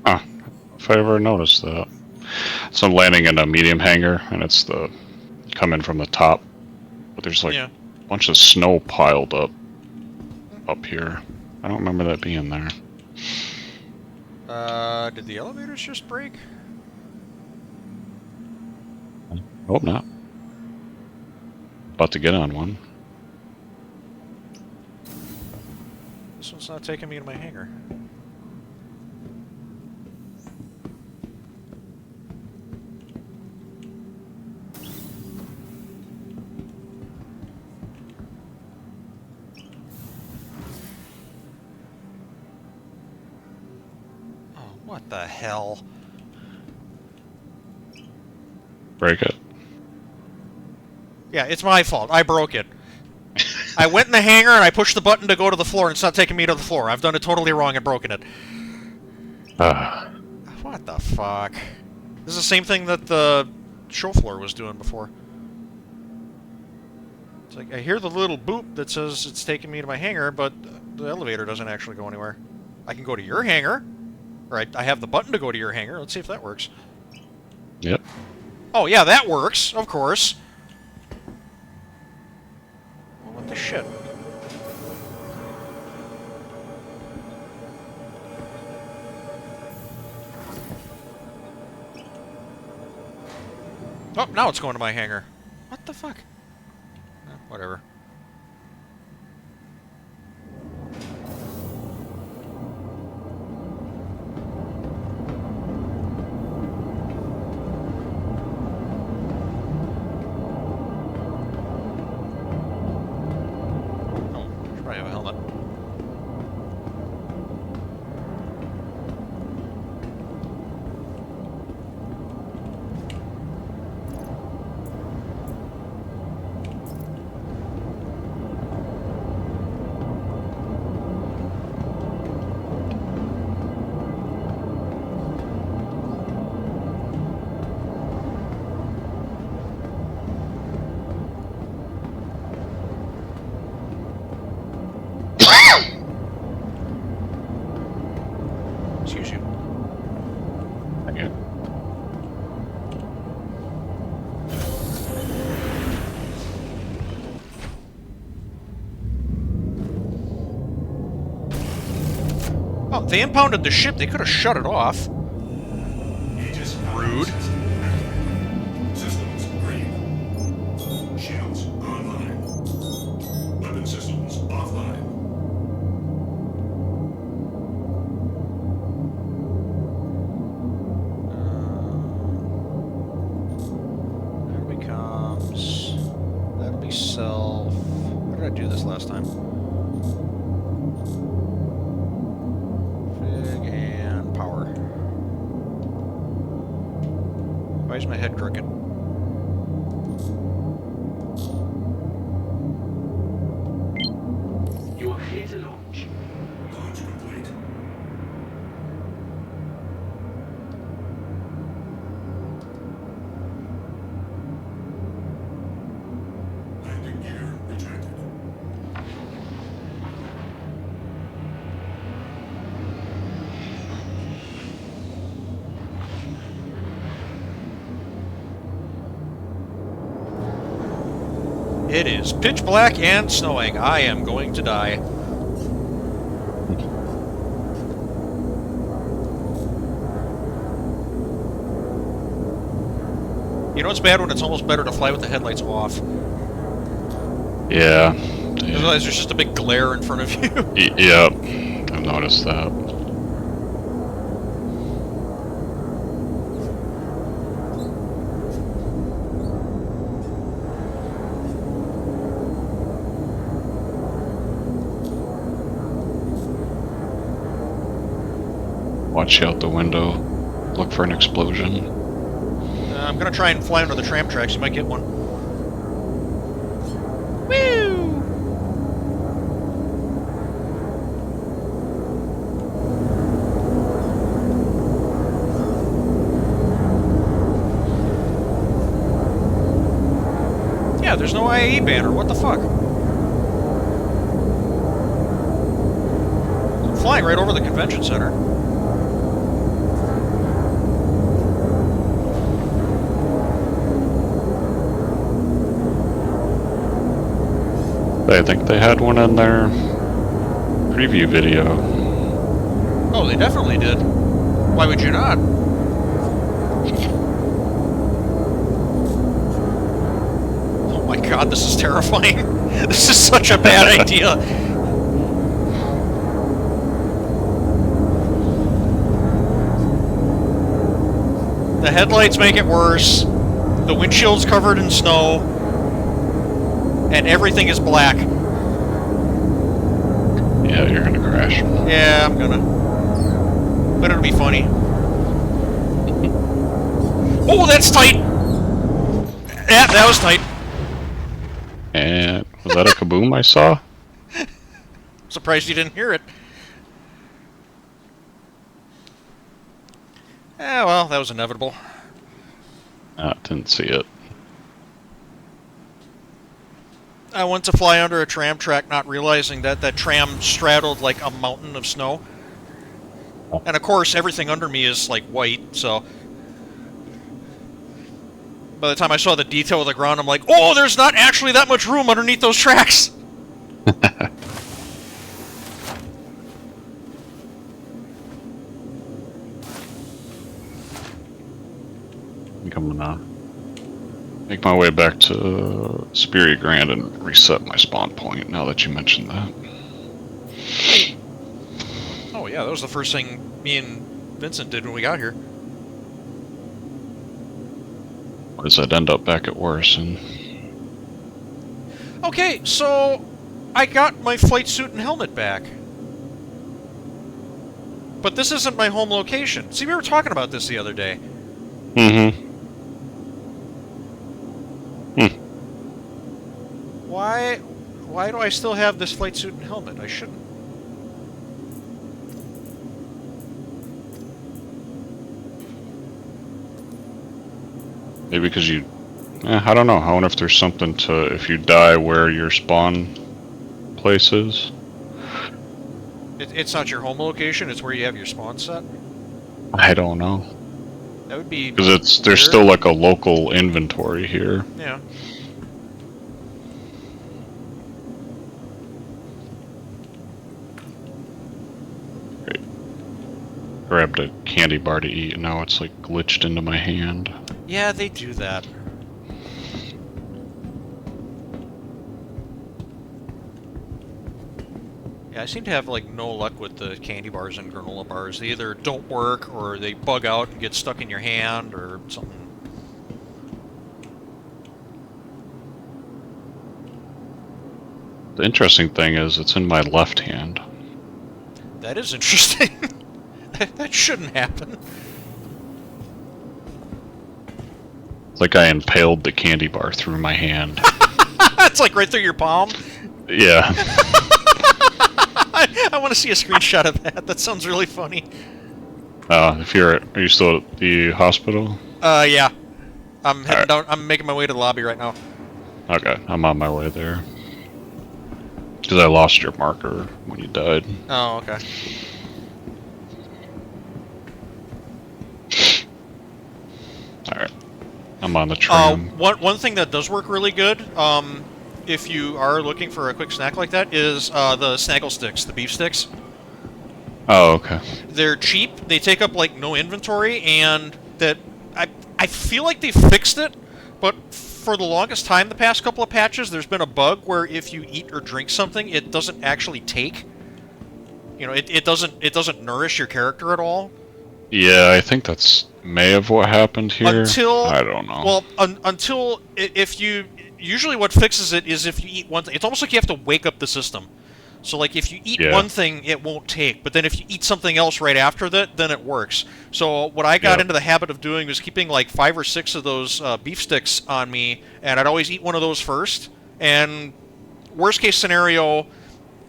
Huh. If I ever noticed that. So I'm landing in a medium hangar, and it's the coming from the top, but there's like a bunch of snow piled up here. I don't remember that being there. Did the elevators just break? Hope not. About to get on one. This one's not taking me to my hangar. What the hell? Break it. Yeah, it's my fault. I broke it. I went in the hangar and I pushed the button to go to the floor and it's not taking me to the floor. I've done it totally wrong and broken it. What the fuck? This is the same thing that the show floor was doing before. It's like, I hear the little boop that says it's taking me to my hangar, but the elevator doesn't actually go anywhere. I can go to your hangar. Or I have the button to go to your hangar. Let's see if that works. Yep. Oh, yeah, that works, of course. Well, what the shit? Oh, now it's going to my hangar. What the fuck? Whatever. They impounded the ship. They could have shut it off. Rude. Systems green. Shields online. Weapon systems offline. There becomes. That'll be self. How did I do this last time? Fig and power. Why is my head crooked? You are here to launch. Launch complete. Landing gear retracted. It is pitch black and snowing. I am going to die. You know it's bad when it's almost better to fly with the headlights off. Yeah. Otherwise there's just a big glare in front of you. Yep. I've noticed that. Watch out the window. Look for an explosion. I'm gonna try and fly under the tram tracks. You might get one. Woo! Yeah, there's no IAE banner. What the fuck? I'm flying right over the convention center. I think they had one in their preview video. Oh, they definitely did. Why would you not? Oh my god, this is terrifying. This is such a bad idea. The headlights make it worse. The windshield's covered in snow. And everything is black. Yeah, you're gonna crash. Yeah, I'm gonna. But it'll be funny. Oh, that's tight! Yeah, that was tight. And was that a kaboom I saw? Surprised you didn't hear it. Yeah, well, that was inevitable. Didn't see it. I went to fly under a tram track not realizing that that tram straddled like a mountain of snow. And of course, everything under me is like white, so... By the time I saw the detail of the ground, I'm like, oh, there's not actually that much room underneath those tracks! I'm gonna make my way back to Spirit Grand and reset my spawn point now that you mentioned that. Oh yeah, that was the first thing me and Vincent did when we got here. Or does that end up back at Warrison? Okay, so I got my flight suit and helmet back. But this isn't my home location. See, we were talking about this the other day. Mm-hmm. Why do I still have this flight suit and helmet? I shouldn't. Maybe because you... I don't know. I wonder if there's something to... If you die where your spawn place is. It's not your home location, it's where you have your spawn set? I don't know. That would be... Because there's still like a local inventory here. Yeah. Great. grabbed a candy bar to eat, and now it's like glitched into my hand. Yeah, they do that. Yeah, I seem to have like no luck with the candy bars and granola bars. They either don't work, or they bug out and get stuck in your hand, or something. The interesting thing is, it's in my left hand. That is interesting. That shouldn't happen. It's like I impaled the candy bar through my hand. It's like right through your palm. Yeah. I want to see a screenshot of that. That sounds really funny. Are you still at the hospital? Yeah. I'm heading down. I'm making my way to the lobby right now. Okay, I'm on my way there. Because I lost your marker when you died. Oh, okay. Alright. I'm on the tram. One thing that does work really good, if you are looking for a quick snack like that, is the snaggle sticks, the beef sticks. Oh, okay. They're cheap, they take up like no inventory, and that I feel like they fixed it, but for the longest time, the past couple of patches, there's been a bug where if you eat or drink something, it doesn't actually take. You know, it doesn't nourish your character at all. Yeah, I think that's may have what happened here. Until I don't know. Well, until if you usually what fixes it is if you eat one thing. It's almost like you have to wake up the system. So like if you eat one thing, it won't take. But then if you eat something else right after that, then it works. So what I got into the habit of doing was keeping like 5 or 6 of those beef sticks on me, and I'd always eat one of those first. And worst case scenario,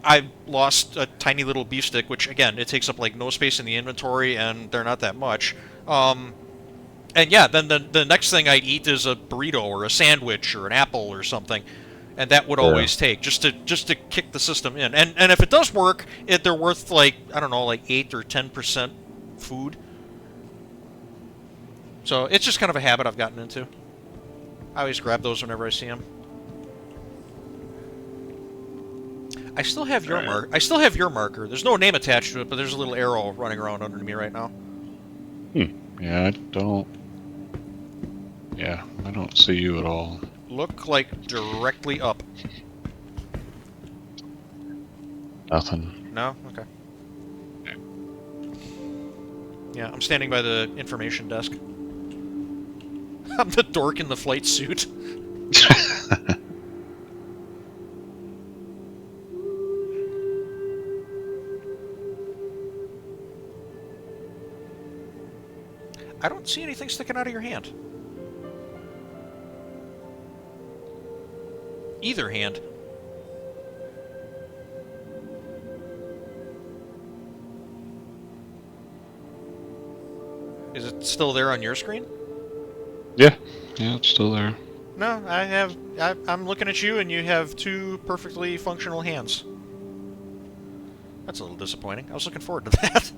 I lost a tiny little beef stick, which again, it takes up like no space in the inventory, and they're not that much. And yeah, then the next thing I'd eat is a burrito or a sandwich or an apple or something, and that would always take just to kick the system in. And if it does work, they're worth like I don't know, like 8 or 10% food. So it's just kind of a habit I've gotten into. I always grab those whenever I see them. I still have your mark. I still have your marker. There's no name attached to it, but there's a little arrow running around under me right now. Yeah, I don't. Yeah, I don't see you at all. Look like directly up. Nothing. No? Okay. Yeah, I'm standing by the information desk. I'm the dork in the flight suit. I don't see anything sticking out of your hand. Either hand. Is it still there on your screen? Yeah, it's still there. No, I'm looking at you and you have 2 perfectly functional hands. That's a little disappointing. I was looking forward to that.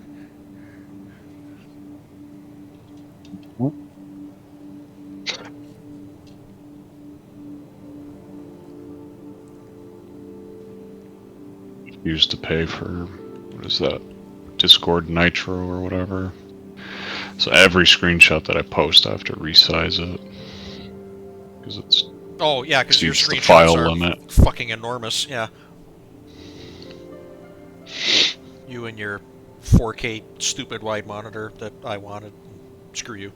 Used to pay for, what is that, Discord Nitro or whatever. So every screenshot that I post, I have to resize it. Because it's... Oh, yeah, because your screenshots file are limit. fucking enormous, yeah. You and your 4K stupid wide monitor that I wanted. Screw you.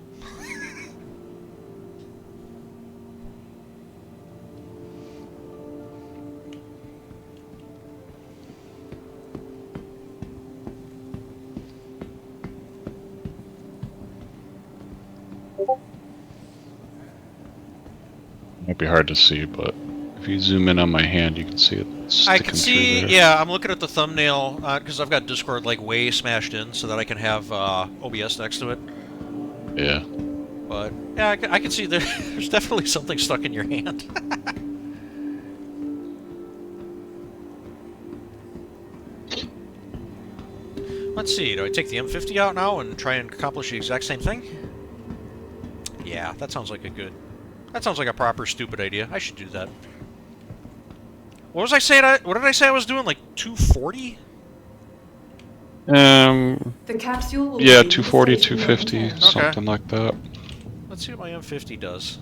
Might be hard to see, but if you zoom in on my hand, you can see it sticking I can see, through there. yeah, I'm looking at the thumbnail, because I've got Discord, like, way smashed in so that I can have OBS next to it. Yeah. But, yeah, I can see there's definitely something stuck in your hand. Let's see, do I take the M50 out now and try and accomplish the exact same thing? Yeah, that sounds like a good... That sounds like a proper stupid idea. I should do that. What was I saying? What did I say I was doing? Like 240? The capsule will Yeah, be 240, station 250, 1110. something like that. Let's see what my M50 does.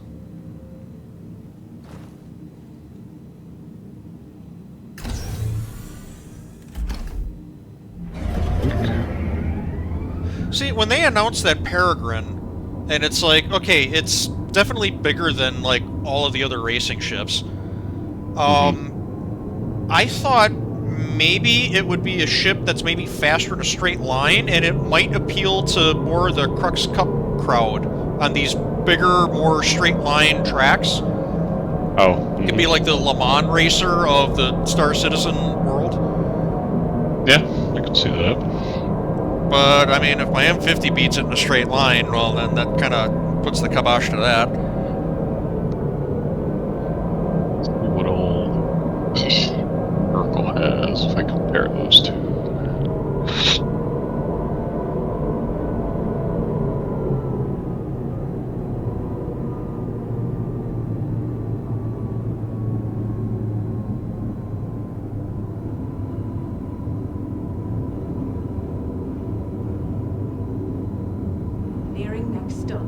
See, when they announced that Peregrine, and it's like, okay, it's definitely bigger than, like, all of the other racing ships. I thought maybe it would be a ship that's maybe faster in a straight line, and it might appeal to more of the Crux Cup crowd on these bigger, more straight line tracks. Oh. It could be like the Le Mans racer of the Star Citizen world. Yeah, I can see that. But, I mean, if my M50 beats it in a straight line, well, then that kind of puts the kibosh to that. Let's see what old Urkel has, if I compare those two. Nearing next stop.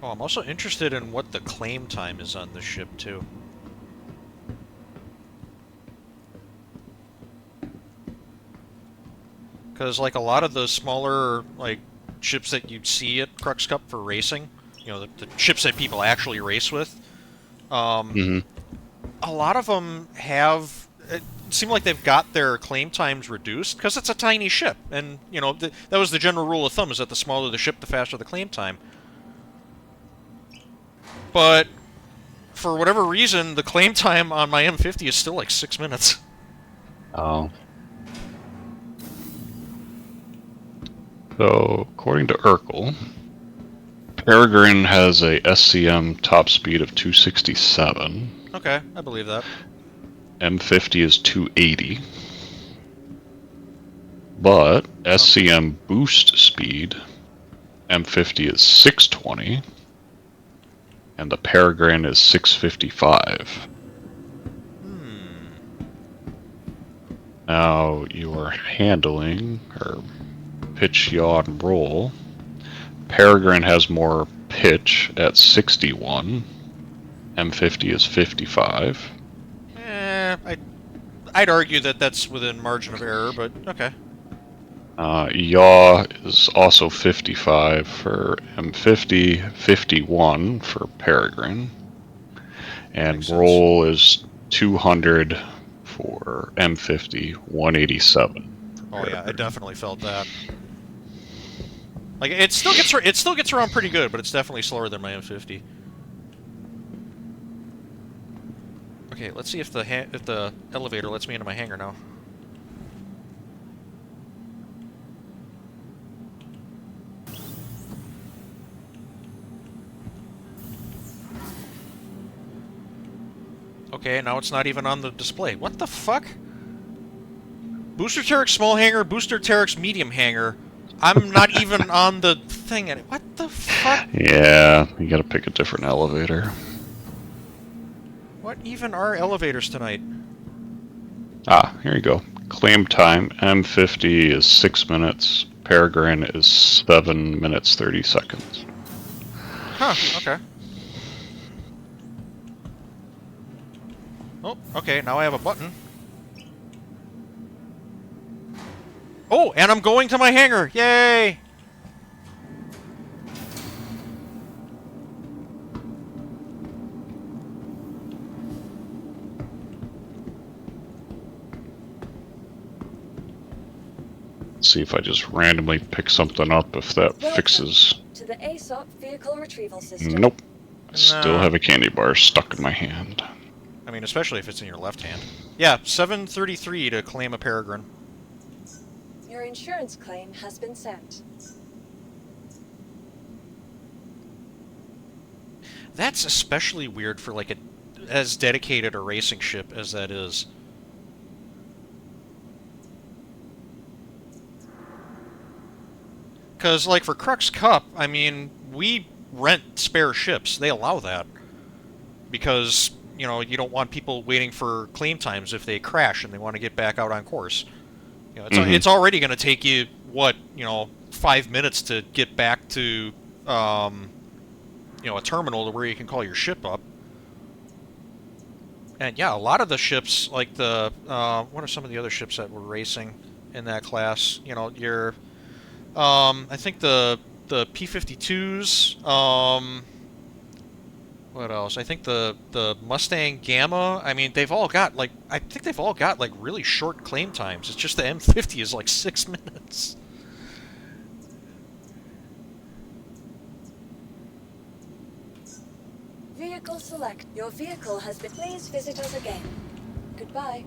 Oh, I'm also interested in what the claim time is on this ship, too. Because, like, a lot of the smaller, like, ships that you'd see at Crux Cup for racing, you know, the ships that people actually race with, a lot of them have... It seemed like they've got their claim times reduced, because it's a tiny ship. And, you know, that was the general rule of thumb, is that the smaller the ship, the faster the claim time. But, for whatever reason, the claim time on my M50 is still like 6 minutes. Oh. So, according to Urkel, Peregrine has a SCM top speed of 267. Okay, I believe that. M50 is 280. But, SCM boost speed, M50 is 620. And the Peregrine is 655. Now, your handling, or pitch, yaw, and roll. Peregrine has more pitch at 61. M50 is 55. I'd argue that that's within margin of error, but okay. Yaw is also 55 for M50, 51 for Peregrine. And roll is 200 for M50, 187. Oh yeah, I definitely felt that. Like it still gets around pretty good, but it's definitely slower than my M50. Okay, let's see if the elevator lets me into my hangar now. Okay, now it's not even on the display. What the fuck? Booster Terex small hangar, Booster Terex medium hangar. I'm not even on the thing. What the fuck? Yeah, you gotta pick a different elevator. What even are elevators tonight? Ah, here you go. Claim time, M50 is 6 minutes, Peregrine is 7 minutes 30 seconds. Huh, okay. Oh, okay, now I have a button. Oh, and I'm going to my hangar! Yay! Let's see if I just randomly pick something up, if that fixes... To the ASOP vehicle retrieval system. Nope. I still have a candy bar stuck in my hand. I mean, especially if it's in your left hand. Yeah, 733 to claim a Peregrine. Your insurance claim has been sent. That's especially weird for like as dedicated a racing ship as that is. Because, like, for Crux Cup, I mean, we rent spare ships. They allow that. Because, you know, you don't want people waiting for claim times if they crash and they want to get back out on course. You know, it's already going to take you, what, you know, 5 minutes to get back to, you know, a terminal to where you can call your ship up. And, yeah, a lot of the ships, like the, what are some of the other ships that were racing in that class? You know, your... I think the P-52s, what else? I think the Mustang Gamma, I mean, they've all got, like, I think they've all got, like, really short claim times. It's just the M50 is, like, 6 minutes. Vehicle select. Your vehicle has been... Please visit us again. Goodbye.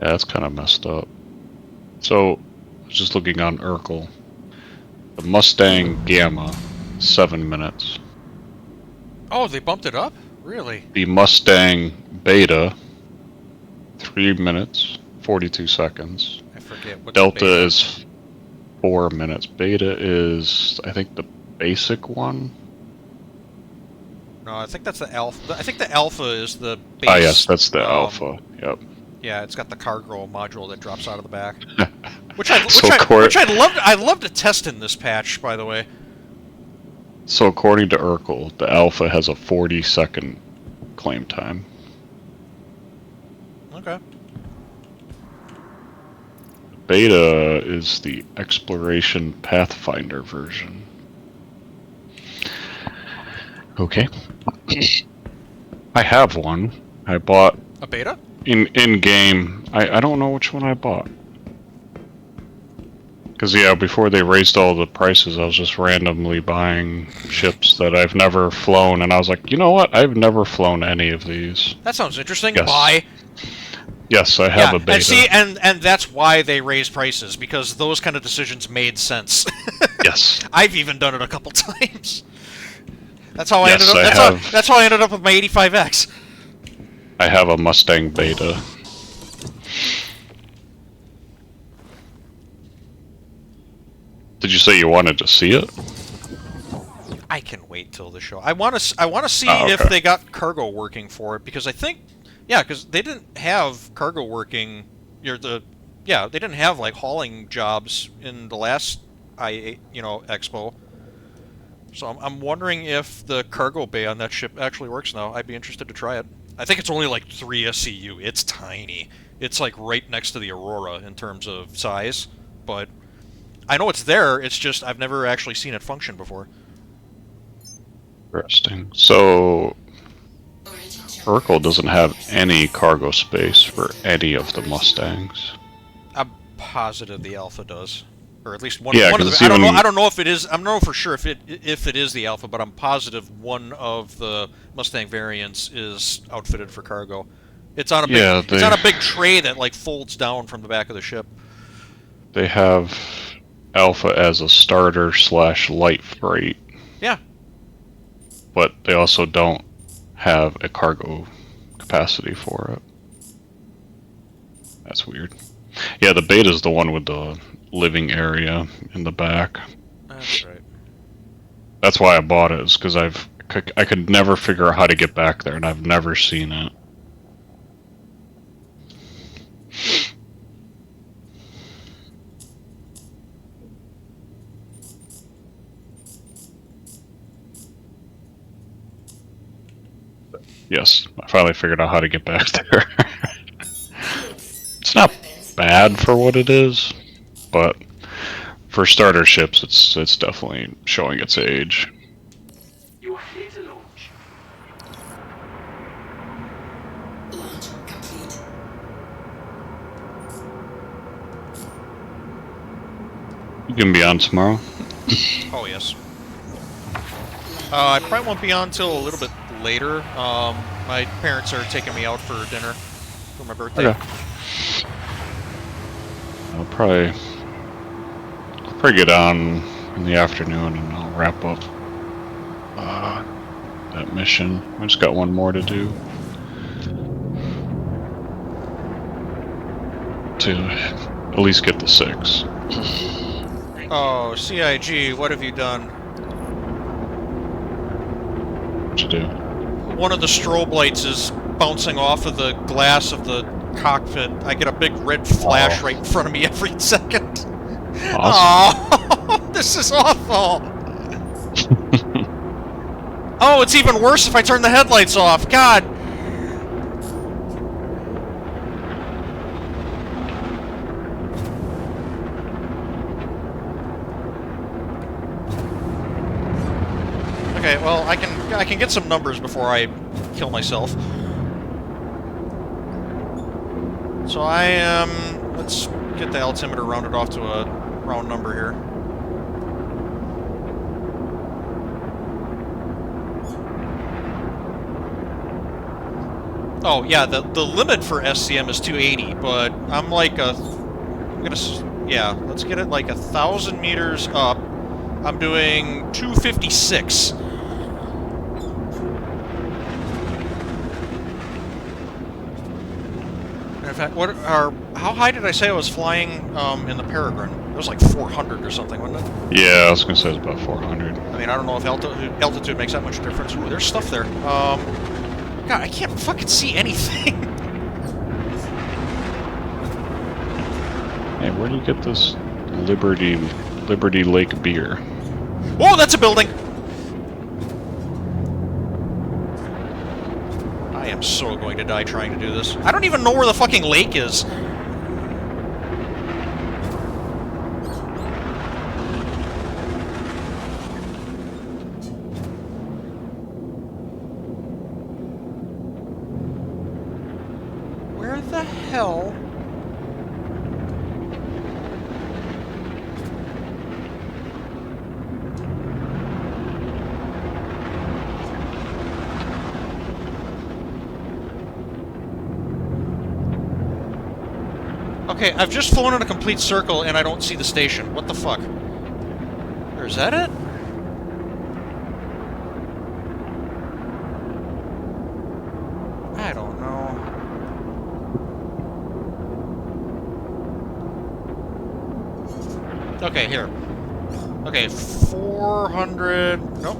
Yeah, that's kind of messed up. So, I was just looking on Urkel. The Mustang Gamma, 7 minutes. Oh, they bumped it up? Really? The Mustang Beta, 3 minutes, 42 seconds. I forget what Delta the beta is 4 minutes. Beta is, I think, the basic one. No, I think that's the Alpha. I think the Alpha is the base. Ah, yes, that's the Alpha. Yep. Yeah, it's got the cargo module that drops out of the back. Which So I'd love to test in this patch, by the way. So according to Urkel, the Alpha has a 40-second claim time. Okay. Beta is the Exploration Pathfinder version. Okay. I have one. I bought a beta? In game. I don't know which one I bought. Because, yeah, before they raised all the prices, I was just randomly buying ships that I've never flown, and I was like, you know what? I've never flown any of these. That sounds interesting. Yes. Buy. Yes, I have a beta. And see, and that's why they raised prices, because those kind of decisions made sense. Yes. I've even done it a couple times. That's how I ended up. That's how I ended up with my 85X. I have a Mustang Beta. Did you say you wanted to see it? I can wait till the show. I want to see okay. if they got cargo working for it, because I think, yeah, because they didn't have cargo working. They didn't have like hauling jobs in the last expo. So I'm wondering if the cargo bay on that ship actually works now. I'd be interested to try it. I think it's only like 3 SCU. It's tiny. It's like right next to the Aurora in terms of size, but I know it's there. It's just I've never actually seen it function before. Interesting. So Urkel doesn't have any cargo space for any of the Mustangs. I'm positive the Alpha does, or at least one. Yeah, one of the, I don't know if it is. I'm not for sure if it is the Alpha, but I'm positive one of the Mustang variants is outfitted for cargo. It's on a big, it's on a big tray that like folds down from the back of the ship. They have Alpha as a starter / light freight. Yeah. But they also don't have a cargo capacity for it. That's weird. Yeah, the Beta is the one with the living area in the back. That's right. That's why I bought it, is because I could never figure out how to get back there, and I've never seen it. Yes, I finally figured out how to get back there. It's not bad for what it is, but for starter ships, it's definitely showing its age. You are clear to launch. Launch complete. You can be on tomorrow. Oh yes. I probably won't be on till a little bit later. My parents are taking me out for dinner for my birthday. Okay. I'll probably get on in the afternoon and I'll wrap up that mission. I just got one more to do. To at least get the 6. Oh, CIG, what have you done? What you do? One of the strobe lights is bouncing off of the glass of the cockpit. I get a big red flash right in front of me every second. Awesome. Oh, this is awful. Oh, it's even worse if I turn the headlights off. God. Okay, well, I can get some numbers before I kill myself. So I am... let's get the altimeter rounded off to a round number here. Oh, yeah, the limit for SCM is 280, but I'm like yeah, let's get it like 1,000 meters up. I'm doing 256. In fact, how high did I say I was flying in the Peregrine? It was like 400 or something, wasn't it? Yeah, I was gonna say it's about 400. I mean, I don't know if altitude makes that much difference. Ooh, there's stuff there. God, I can't fucking see anything. Hey, where do you get this Liberty Lake beer? Whoa, that's a building! I am so going to die trying to do this. I don't even know where the fucking lake is. Where the hell? Okay, I've just flown in a complete circle and I don't see the station. What the fuck? Or is that it? I don't know. Okay, here. Okay, 400... Nope.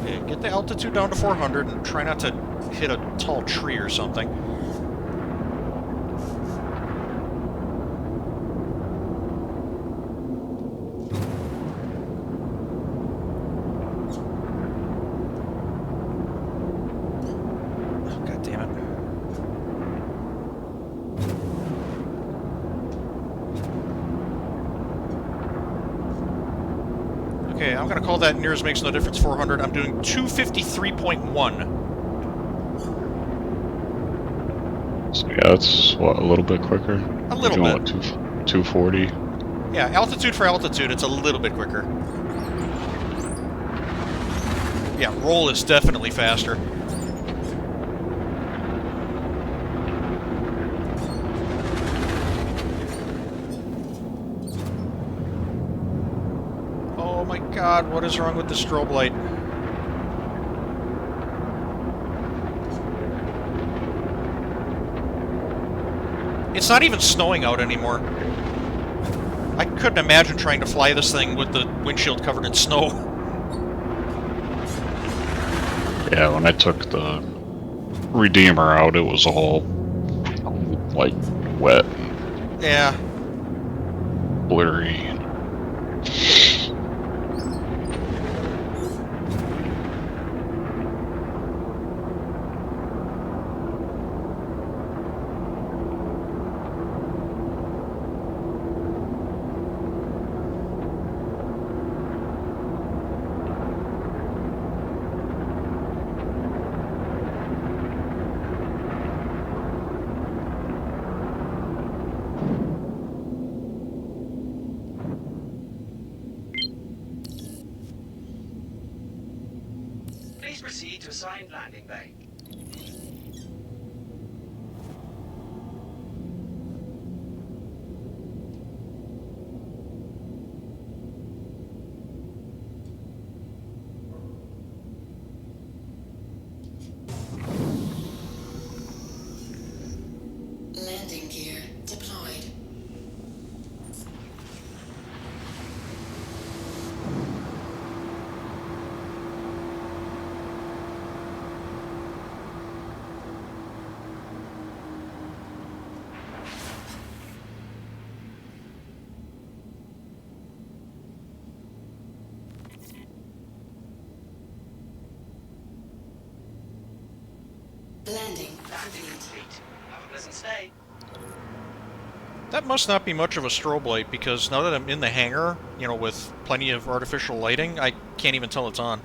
Okay, get the altitude down to 400 and try not to hit a tall tree or something. Okay, I'm gonna call that nearest makes no difference 400. I'm doing 253.1. So yeah, that's what, a little bit quicker. A little bit. 240. Yeah, altitude for altitude, it's a little bit quicker. Yeah, roll is definitely faster. Oh my god, what is wrong with the strobe light? It's not even snowing out anymore. I couldn't imagine trying to fly this thing with the windshield covered in snow. Yeah, when I took the Redeemer out, it was all, like, wet. Yeah. Blurry. assigned landing bay. Landing gear deployed. Landing complete. Have a pleasant stay. That must not be much of a strobe light, because now that I'm in the hangar, you know, with plenty of artificial lighting, I can't even tell it's on.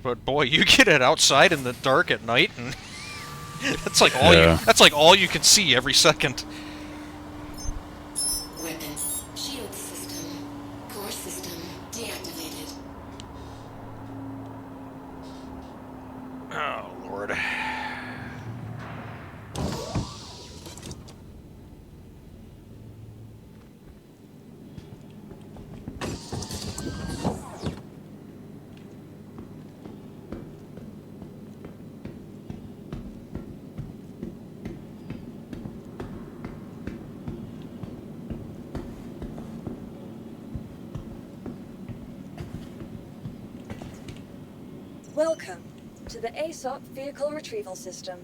But boy, you get it outside in the dark at night, and that's like all you can see every second. Weapon. Shield system. Core system deactivated. Oh, Lord. Welcome to the ASOP Vehicle Retrieval System.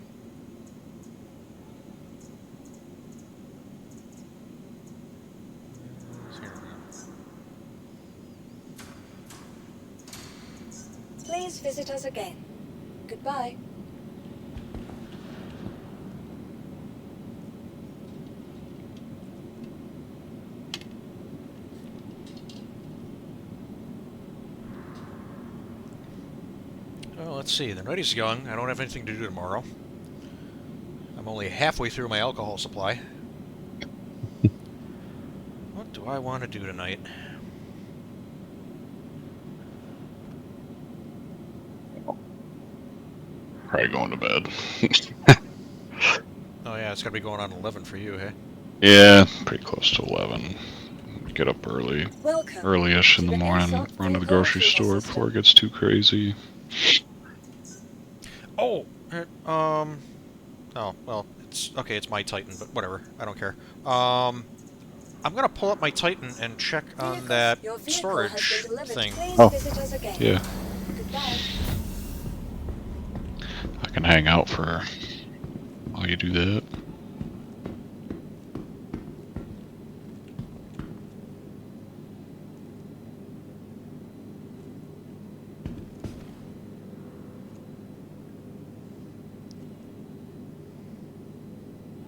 Please visit us again. Goodbye. Well, let's see. The night is young. I don't have anything to do tomorrow. I'm only halfway through my alcohol supply. What do I want to do tonight? Probably going to bed. Oh yeah, it's gotta be going on 11 for you, hey? Yeah, pretty close to 11. Get up early, Welcome early-ish in to the morning, ASOP run to the Vehicle grocery Retrieval store System. before it gets too crazy. Oh, oh, well, it's okay. It's my Titan, but whatever. I don't care. I'm gonna pull up my Titan and check on that Your vehicle storage has been delivered. thing. Please Oh, visit us again. yeah. Goodbye. I can hang out for while you do that.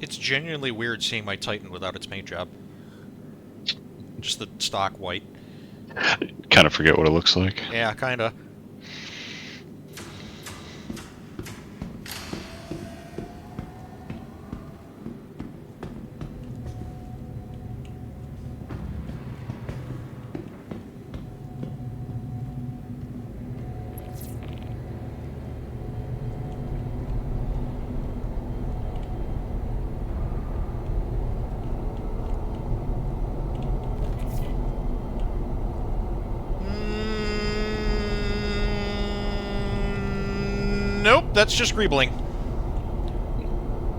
It's genuinely weird seeing my Titan without its paint job. Just the stock white. Kind of forget what it looks like. Yeah, kinda. Nope, that's just greebling.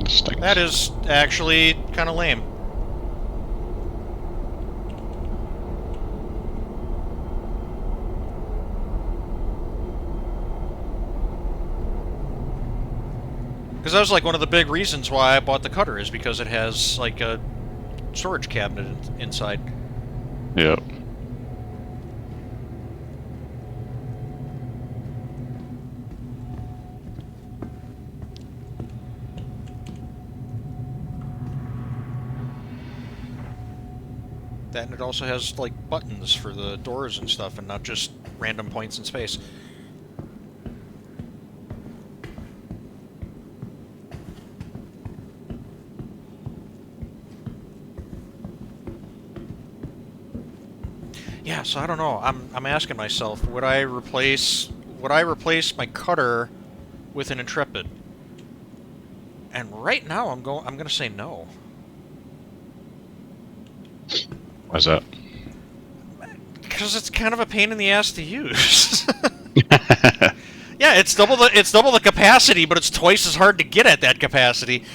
Stinks. That is actually kind of lame. Because that was like one of the big reasons why I bought the cutter, is because it has like a storage cabinet inside. Yep. That, and it also has like buttons for the doors and stuff, and not just random points in space. Yeah, so I don't know. I'm asking myself, would I replace would I replace my cutter with an Intrepid? And right now, I'm going to say no. Why's that? Because it's kind of a pain in the ass to use. Yeah, it's double the capacity, but it's twice as hard to get at that capacity.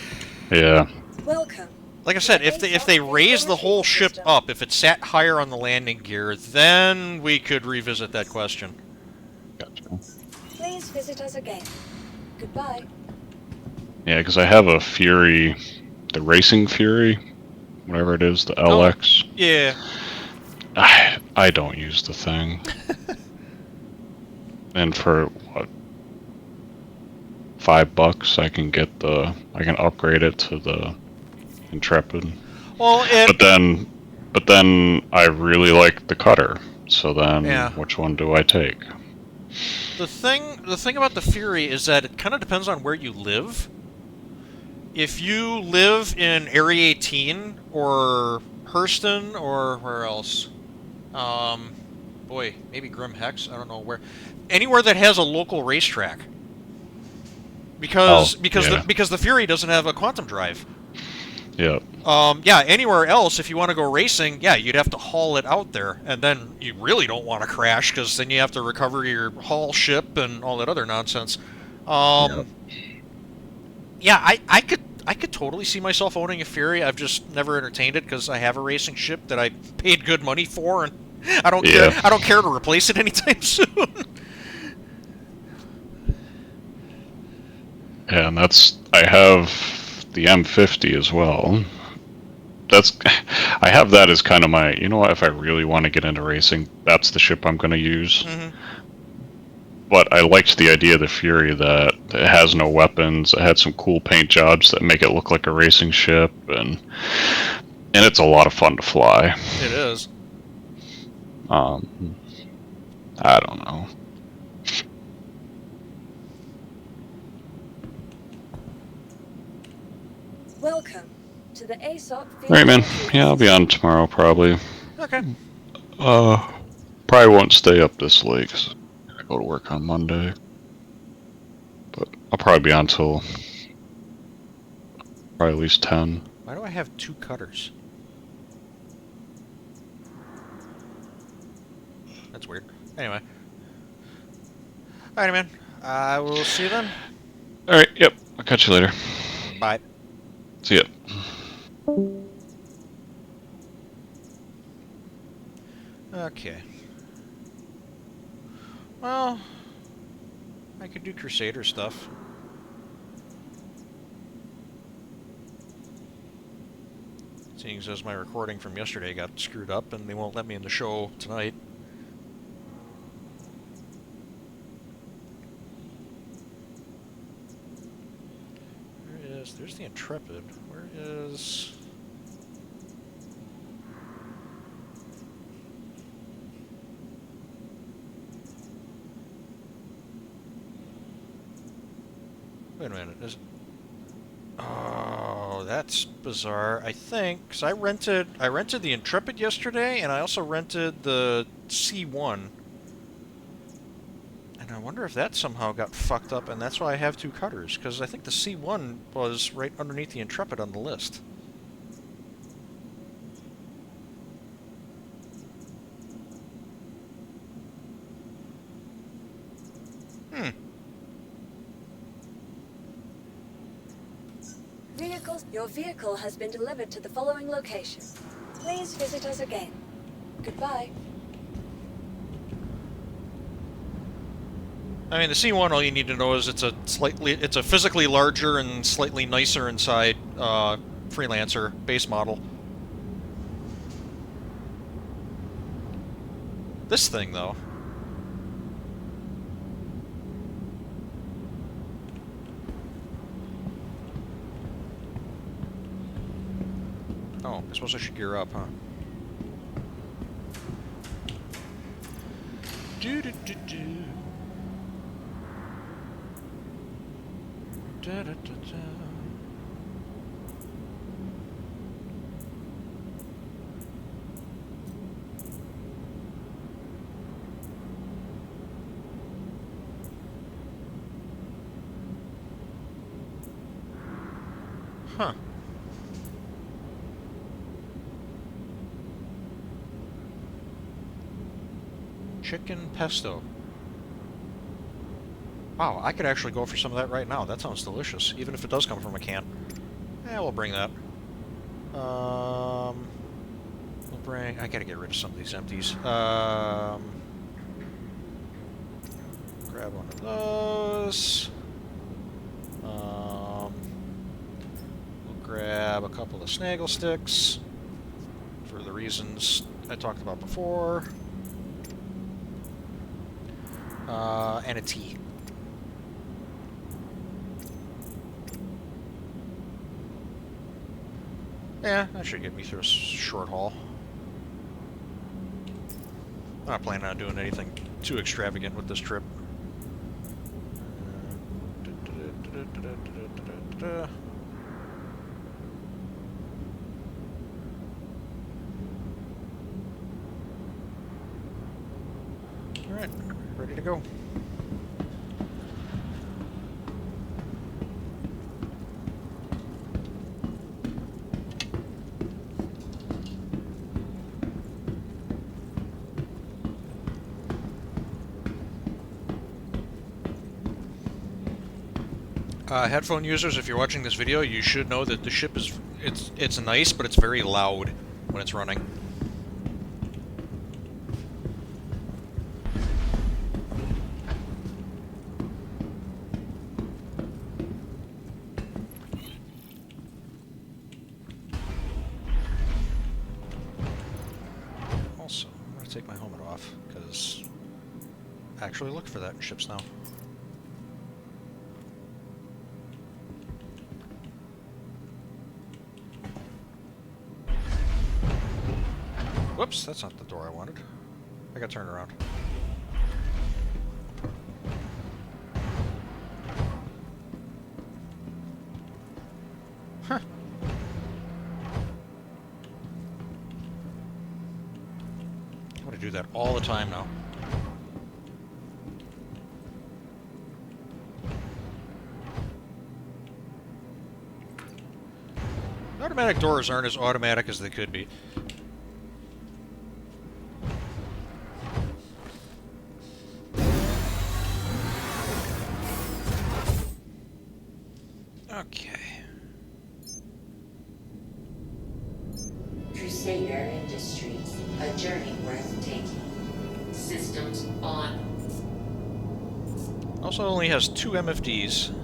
Yeah. Welcome. Like I said, if they raise the whole ship up, if it sat higher on the landing gear, then we could revisit that question. Gotcha. Please visit us again. Goodbye. Yeah, because I have a Fury, the Racing Fury, whatever it is, the LX. Oh, yeah. I don't use the thing. And for what, $5 I can get I can upgrade it to the Intrepid. Well, but then I really like the cutter. So then, yeah. Which one do I take? The thing about the Fury is that it kind of depends on where you live. If you live in Area 18 or Hurston or where else? Boy, maybe Grim Hex. I don't know where. Anywhere that has a local racetrack. Because the Fury doesn't have a quantum drive. Yeah. Yeah, anywhere else, if you want to go racing, yeah, you'd have to haul it out there, and then you really don't want to crash, because then you have to recover your haul ship and all that other nonsense. Yeah, I could totally see myself owning a Fury. I've just never entertained it because I have a racing ship that I paid good money for, and I don't care. I don't care to replace it anytime soon. Yeah, and I have the M50 as well. I have that as kind of my, you know what, if I really want to get into racing, that's the ship I'm going to use. Mm-hmm. But I liked the idea of the Fury that it has no weapons, it had some cool paint jobs that make it look like a racing ship, and it's a lot of fun to fly. It is. I don't know. Welcome to the ASOP. Alright, man. Yeah, I'll be on tomorrow, probably. Okay. Probably won't stay up this late, 'cause I go to work on Monday. But I'll probably be on till probably at least 10. Why do I have 2 cutters? That's weird. Anyway. Alrighty, man. I will see you then. Alright, yep. I'll catch you later. Bye. See ya. Okay. Well, I could do Crusader stuff. Seeing as my recording from yesterday got screwed up and they won't let me in the show tonight. There's the Intrepid. Where is... Wait a minute. Oh, that's bizarre. I think because I rented the Intrepid yesterday, and I also rented the C1. And I wonder if that somehow got fucked up, and that's why I have 2 cutters, because I think the C1 was right underneath the Intrepid on the list. Your vehicle has been delivered to the following location. Please visit us again. Goodbye. I mean, the C1, all you need to know is it's a physically larger and slightly nicer inside Freelancer base model. This thing, though. Oh, I suppose I should gear up, huh? Do-do-do-do. Da-da-da-da. Huh. Chicken pesto. Wow, I could actually go for some of that right now. That sounds delicious, even if it does come from a can. Yeah, we'll bring that. We'll bring... I gotta get rid of some of these empties. Grab one of those. We'll grab a couple of snaggle sticks for the reasons I talked about before. And a tea. Yeah, that should get me through a short haul. I'm not planning on doing anything too extravagant with this trip. Alright, ready to go. Headphone users, if you're watching this video, you should know that the ship is it's nice, but it's very loud when it's running. Also, I'm going to take my helmet off, because I actually look for that in ships now. Whoops, that's not the door I wanted. I got turned around. Huh. I'm gonna do that all the time now. Automatic doors aren't as automatic as they could be. Okay. Crusader Industries, a journey worth taking. Systems on. Also only has 2 MFDs.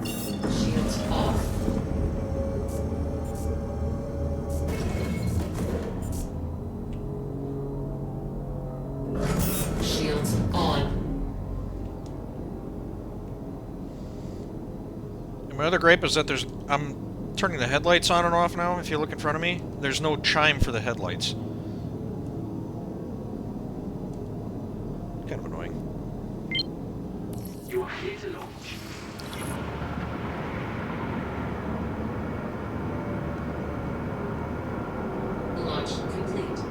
Shields off. Shields on. And my other gripe is that I'm turning the headlights on and off now. If you look in front of me, there's no chime for the headlights. Kind of annoying. You are here to launch. Launch complete.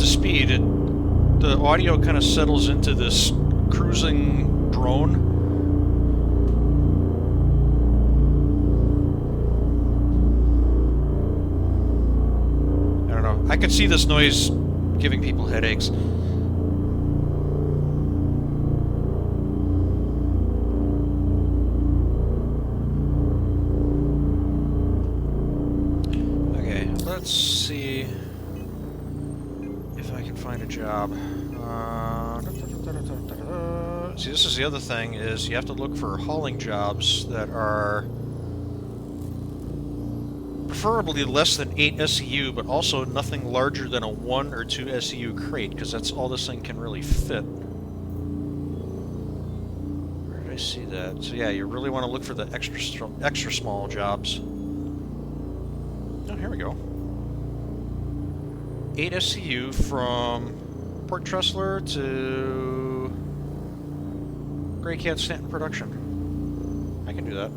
to speed, the audio kind of settles into this cruising drone. I don't know. I could see this noise giving people headaches. Let's see if I can find a job. See, this is the other thing, is you have to look for hauling jobs that are preferably less than 8 SCU, but also nothing larger than a 1 or 2 SCU crate, because that's all this thing can really fit. Where did I see that? So yeah, you really want to look for the extra small jobs. Oh, here we go. 8 SCU from Port Tressler to Grey Cat Stanton Production. I can do that.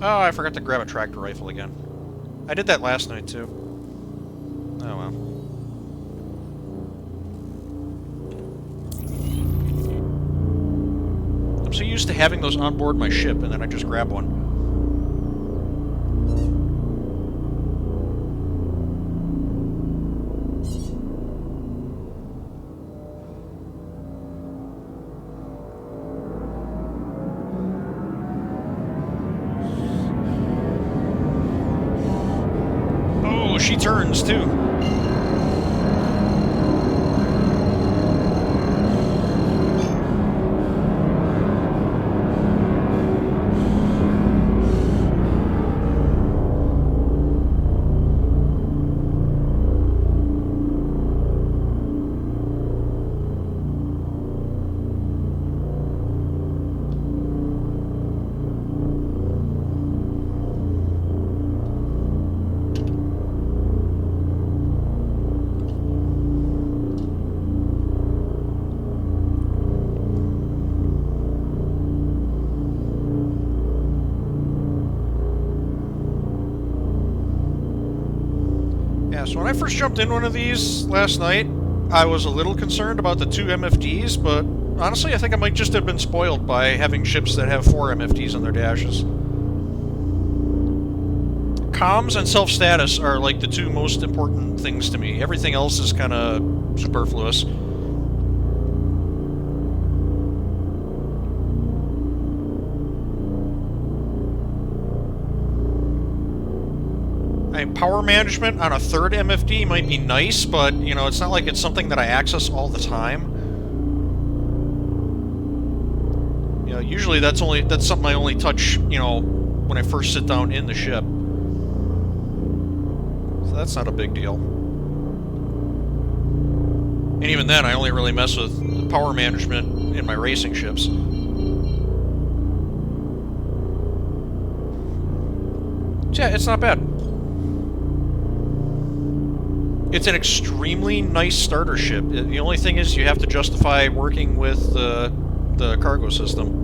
Oh, I forgot to grab a tractor rifle again. I did that last night too. Oh well. I'm so used to having those on board my ship, and then I just grab one. She turns too. So when I first jumped in one of these last night, I was a little concerned about the 2 MFDs, but honestly I think I might just have been spoiled by having ships that have 4 MFDs on their dashes. Comms and self-status are like the 2 most important things to me. Everything else is kind of superfluous. Power management on a 3rd MFD might be nice, but, you know, it's not like it's something that I access all the time. You know, usually that's something I only touch, you know, when I first sit down in the ship. So that's not a big deal. And even then, I only really mess with the power management in my racing ships. So yeah, it's not bad. It's an extremely nice starter ship. The only thing is you have to justify working with the cargo system.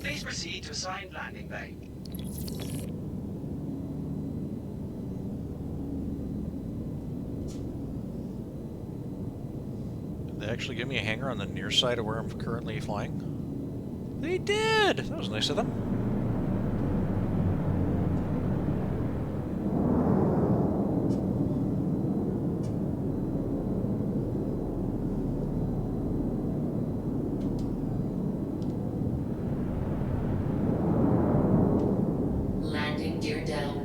Please proceed to assigned landing bay. Did they actually give me a hangar on the near side of where I'm currently flying? They did! That was nice of them. Landing gear down.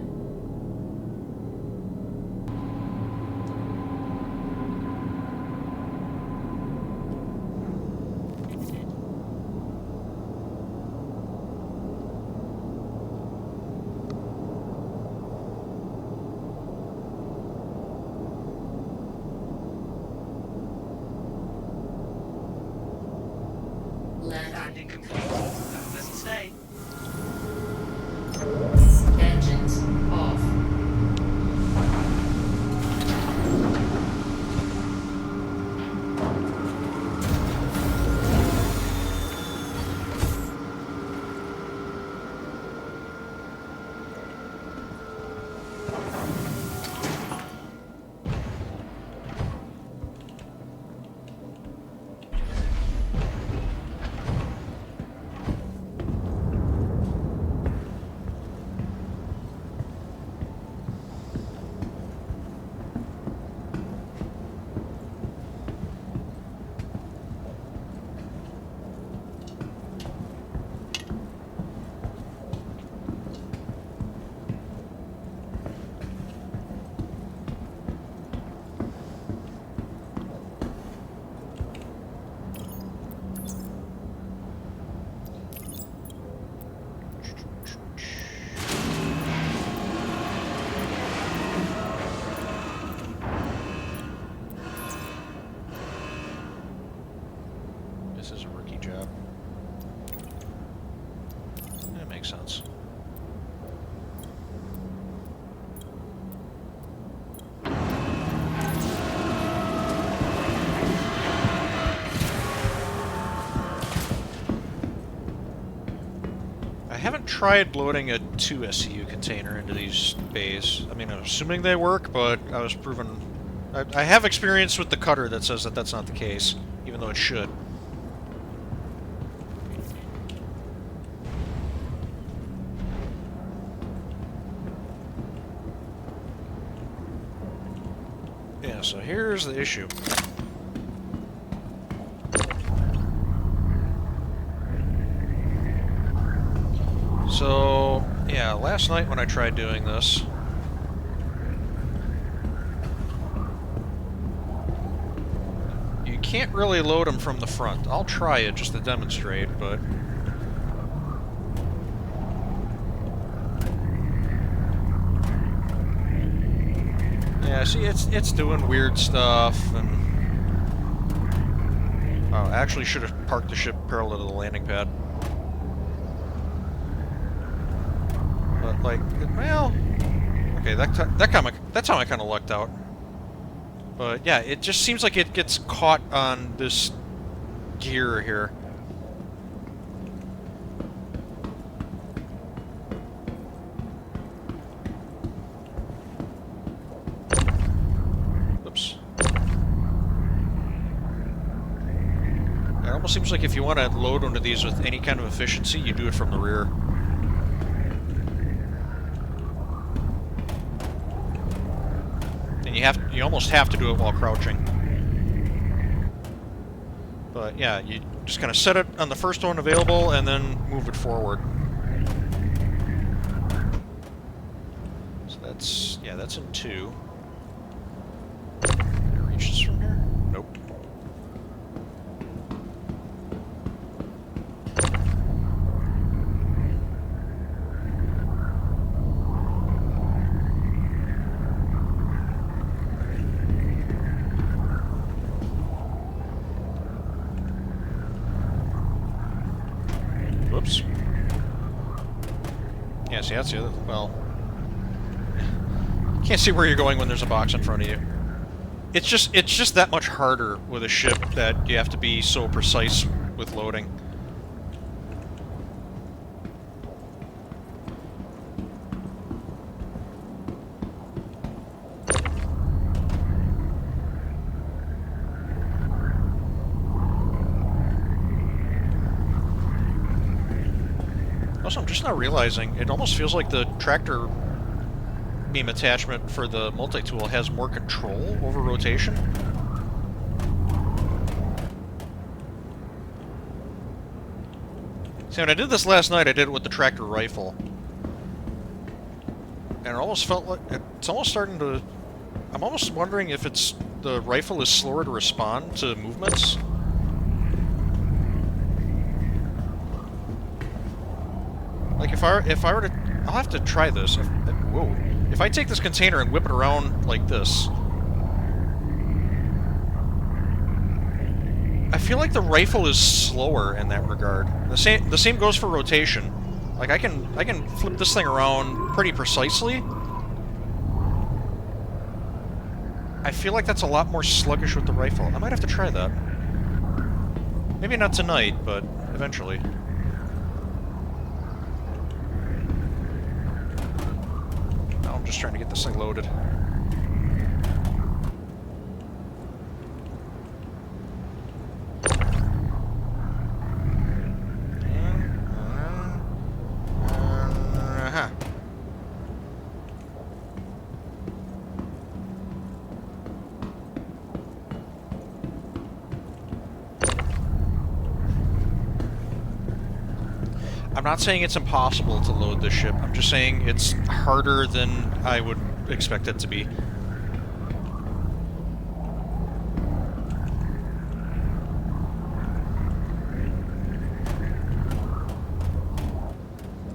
Landing complete. Have a pleasant stay. Engines off. This is a rookie job. That makes sense. I haven't tried loading a 2 SCU container into these bays. I mean, I'm assuming they work, but I was proven... I have experience with the cutter that says that that's not the case, even though it should. Yeah, so here's the issue. So, yeah, last night when I tried doing this, you can't really load them from the front. I'll try it just to demonstrate, but... yeah, see, it's doing weird stuff, and... oh, I actually should have parked the ship parallel to the landing pad. But, like, well... okay, that's how I kind of lucked out. But, yeah, it just seems like it gets caught on this gear here. Oops. It almost seems like if you want to load one of these with any kind of efficiency, you do it from the rear. And you almost have to do it while crouching. But yeah, you just kind of set it on the first one available and then move it forward. So that's, yeah, that's in 2. Can I reach this from here? Nope. Whoops. Yeah, see, that's the other... well... you can't see where you're going when there's a box in front of you. It's just that much harder with a ship that you have to be so precise with loading. Also, I'm just not realizing, it almost feels like the tractor beam attachment for the multi-tool has more control over rotation. See, when I did this last night, I did it with the tractor rifle. And it almost felt like, it's almost starting to, I'm almost wondering if it's, the rifle is slower to respond to movements. Like if I were to, I'll have to try this. Whoa. If I take this container and whip it around like this, I feel like the rifle is slower in that regard. The same goes for rotation. Like I can flip this thing around pretty precisely. I feel like that's a lot more sluggish with the rifle. I might have to try that. Maybe not tonight, but eventually. Now I'm just trying to get this thing loaded. I'm not saying it's impossible to load this ship, I'm just saying it's harder than I would expect it to be.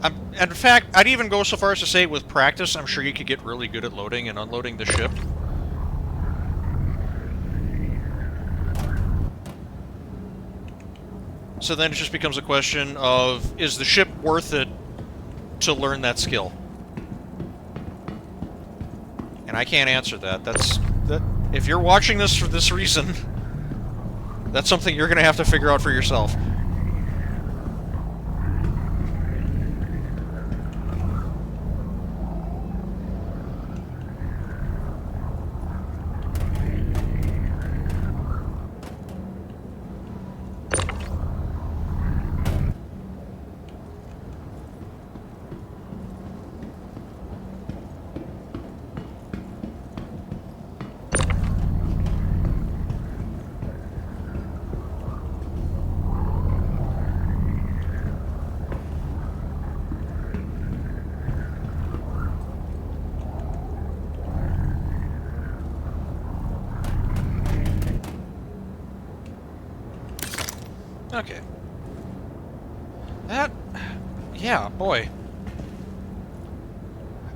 And in fact, I'd even go so far as to say with practice, I'm sure you could get really good at loading and unloading the ship. So then it just becomes a question of, is the ship worth it to learn that skill? And I can't answer that. If you're watching this for this reason, that's something you're going to have to figure out for yourself. Okay. Yeah, boy.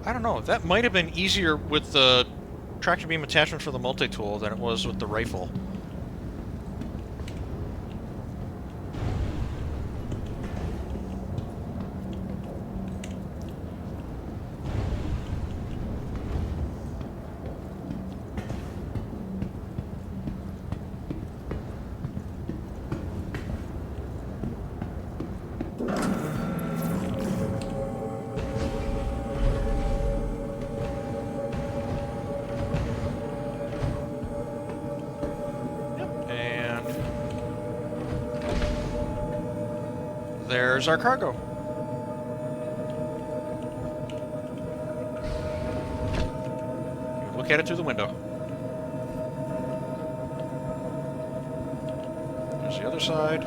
I don't know, that might have been easier with the tractor beam attachment for the multi-tool than it was with the rifle. There's our cargo. Look at it through the window. There's the other side.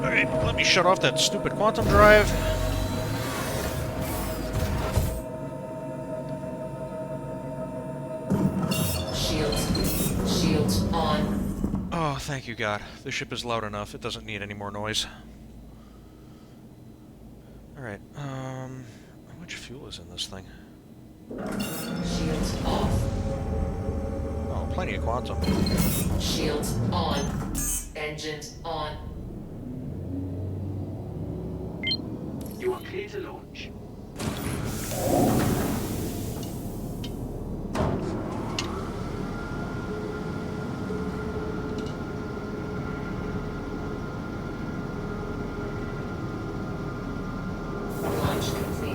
Alright, let me shut off that stupid quantum drive. Shields on. Oh, thank you, God. The ship is loud enough. It doesn't need any more noise. Alright, how much fuel is in this thing? Shields off. Oh, plenty of quantum. Shields on. Engines on. You are clear to launch. Launch complete.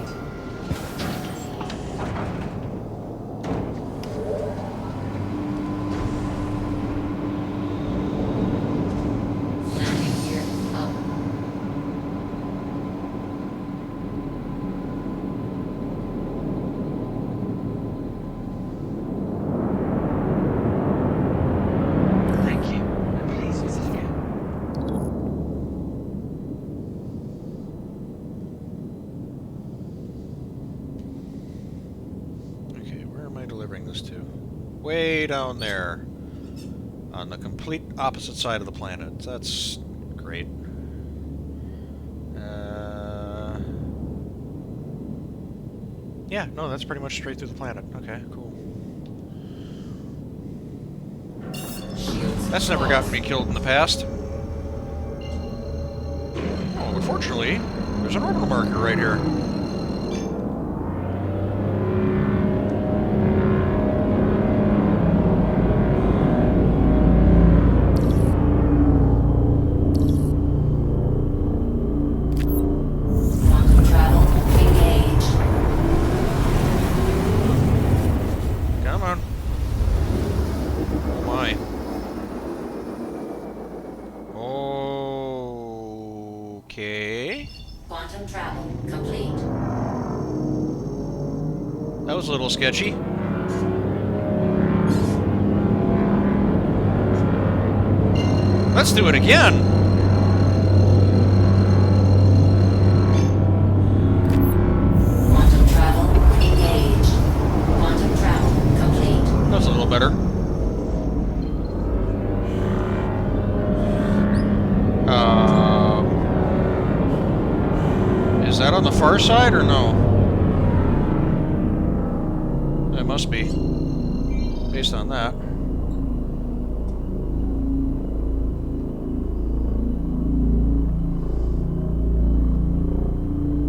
delivering this to? Way down there. On the complete opposite side of the planet. That's great. Yeah, no, that's pretty much straight through the planet. Okay, cool. That's never gotten me killed in the past. Oh, but fortunately, there's an orbital marker right here. A little sketchy. Let's do it again. Quantum travel engaged. Quantum travel complete. That's a little better. Is that on the far side or no? It must be, based on that.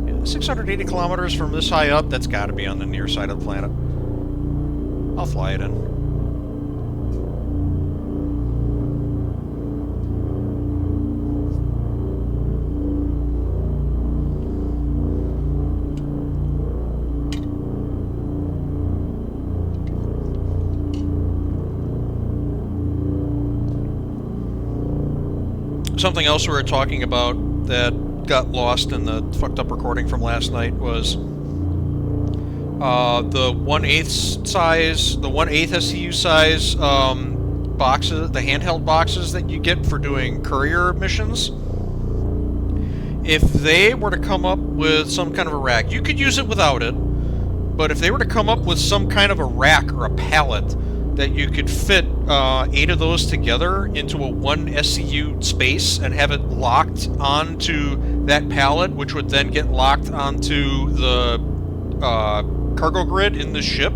Yeah, 680 kilometers from this high up, that's gotta be on the near side of the planet. I'll fly it in. Something else we were talking about that got lost in the fucked up recording from last night was the 1/8 size, the 1/8 SCU size boxes, the handheld boxes that you get for doing courier missions. If they were to come up with some kind of a rack, you could use it without it, but if they were to come up with some kind of a rack or a pallet that you could fit 8 of those together into a 1 SCU space and have it locked onto that pallet, which would then get locked onto the cargo grid in the ship,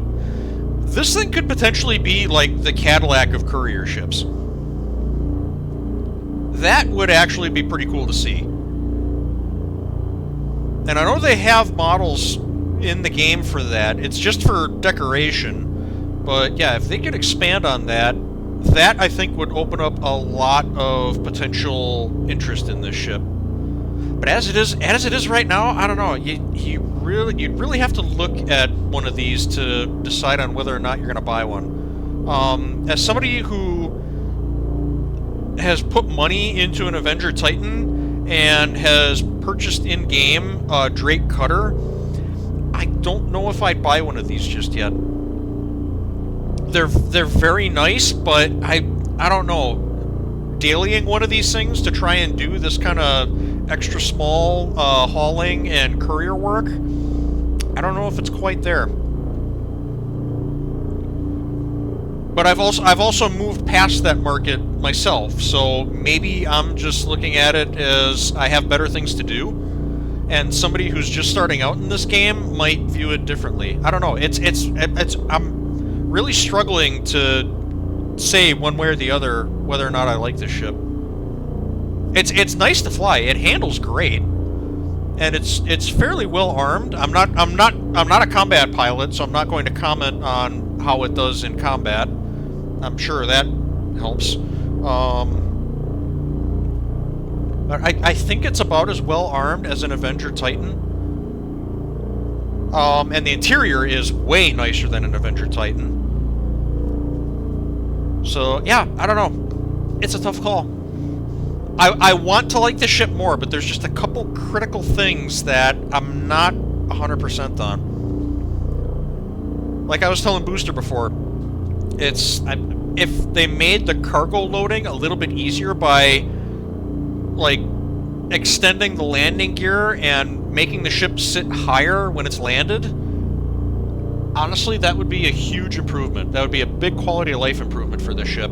this thing could potentially be like the Cadillac of courier ships. That would actually be pretty cool to see. And I know they have models in the game for that. It's just for decoration. But yeah, if they could expand on that, that I think would open up a lot of potential interest in this ship. But as it is right now, I don't know. You'd really have to look at one of these to decide on whether or not you're going to buy one. As somebody who has put money into an Avenger Titan and has purchased in-game a Drake Cutter, I don't know if I'd buy one of these just yet. They're very nice, but I don't know. Dailying one of these things to try and do this kind of extra small hauling and courier work, I don't know if it's quite there. But I've also moved past that market myself, so maybe I'm just looking at it as I have better things to do, and somebody who's just starting out in this game might view it differently. I don't know. I'm really struggling to say one way or the other whether or not I like this ship. It's nice to fly. It handles great, and it's fairly well armed. I'm not a combat pilot, so I'm not going to comment on how it does in combat. I'm sure that helps. But I think it's about as well armed as an Avenger Titan. And the interior is way nicer than an Avenger Titan. So, yeah, I don't know. It's a tough call. I want to like the ship more, but there's just a couple critical things that I'm not 100% on. Like I was telling Booster before, if they made the cargo loading a little bit easier by, like, extending the landing gear and making the ship sit higher when it's landed, honestly, that would be a huge improvement. That would be a big quality of life improvement for this ship.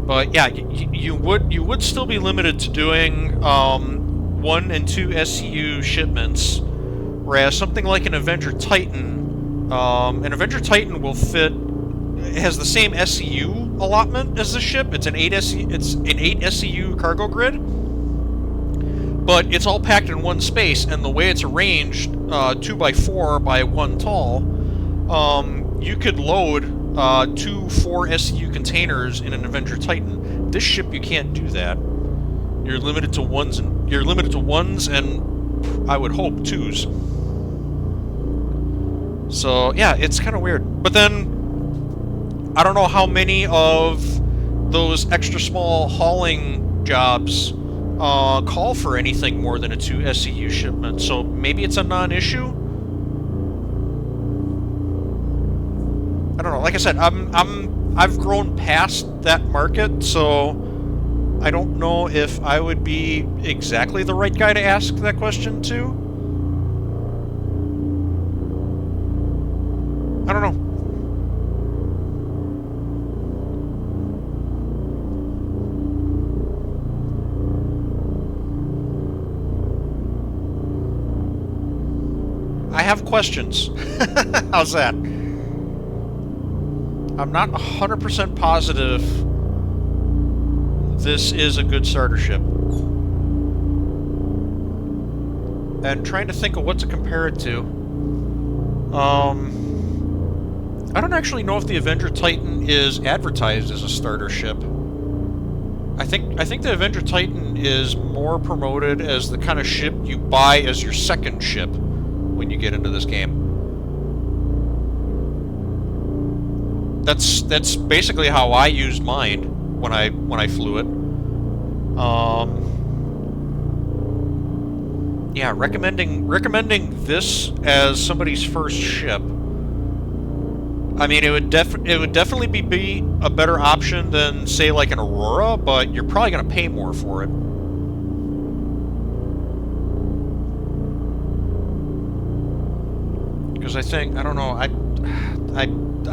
But yeah, you would still be limited to doing 1 and 2 SCU shipments, whereas something like an Avenger Titan will fit. It has the same SCU allotment as the ship. It's an 8 SCU cargo grid, but it's all packed in one space, and the way it's arranged, 2x4 by 1 tall, you could load 2 4 SCU containers in an Avenger Titan. This ship, you can't do that. You're limited to ones, and I would hope 2s. So yeah, it's kind of weird. But then I don't know how many of those extra small hauling jobs call for anything more than a 2 SCU shipment. So maybe it's a non-issue. I don't know. Like I said, I've grown past that market, so I don't know if I would be exactly the right guy to ask that question to. I don't know. I have questions. How's that? I'm not 100% positive this is a good starter ship. And trying to think of what to compare it to. I don't actually know if the Avenger Titan is advertised as a starter ship. I think the Avenger Titan is more promoted as the kind of ship you buy as your second ship when you get into this game. That's basically how I used mine when I flew it. Yeah, recommending this as somebody's first ship. I mean, it would definitely be a better option than, say, like an Aurora, but you're probably going to pay more for it. Because I don't know, I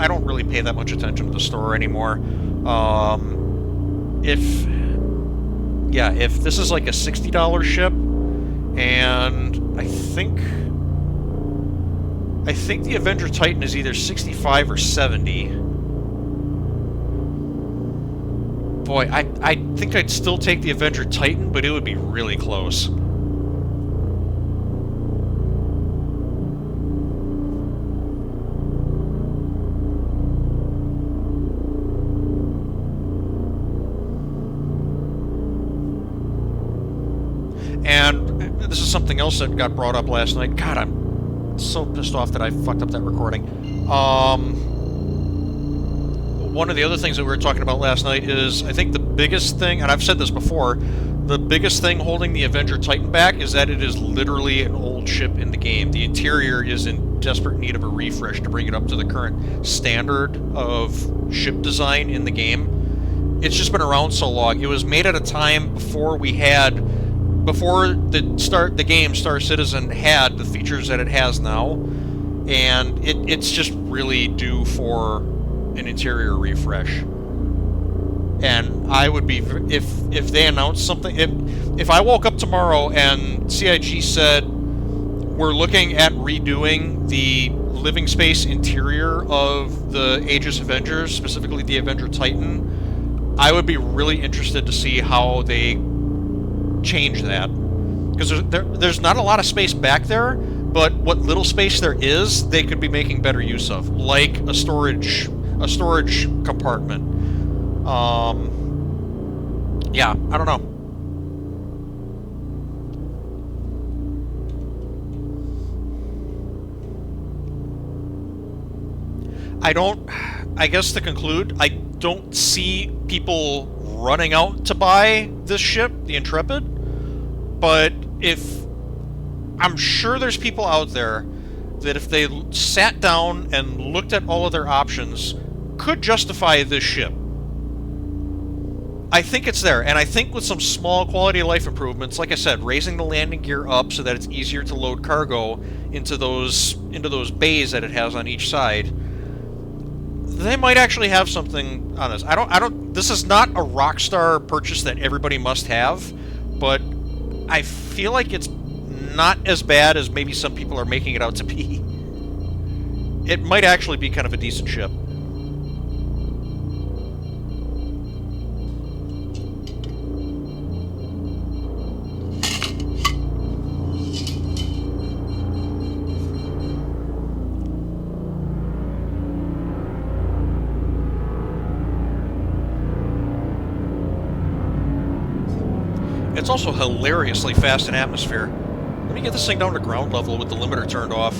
don't really pay that much attention to the store anymore. If this is like a $60 ship, and I think the Avenger Titan is either 65 or 70. Boy, I think I'd still take the Avenger Titan, but it would be really close. And this is something else that got brought up last night. God, I'm so pissed off that I fucked up that recording. One of the other things that we were talking about last night is, I think the biggest thing, and I've said this before, the biggest thing holding the Avenger Titan back is that it is literally an old ship in the game. The interior is in desperate need of a refresh to bring it up to the current standard of ship design in the game. It's just been around so long. It was made at a time before the game Star Citizen had the features that it has now, and it's just really due for an interior refresh. And I would be, if they announced something, if I woke up tomorrow and CIG said we're looking at redoing the living space interior of the Aegis Avengers, specifically the Avenger Titan, I would be really interested to see how they change that, because there's not a lot of space back there, but what little space there is, they could be making better use of, like a storage compartment. Yeah, I don't know. I guess to conclude, I don't see people running out to buy this ship, the Intrepid, but I'm sure there's people out there that if they sat down and looked at all of their options, could justify this ship. I think it's there, and I think with some small quality of life improvements, like I said, raising the landing gear up so that it's easier to load cargo into those bays that it has on each side, they might actually have something on this. I don't. This is not a Rockstar purchase that everybody must have, but I feel like it's not as bad as maybe some people are making it out to be. It might actually be kind of a decent ship. It's also hilariously fast in atmosphere. Let me get this thing down to ground level with the limiter turned off.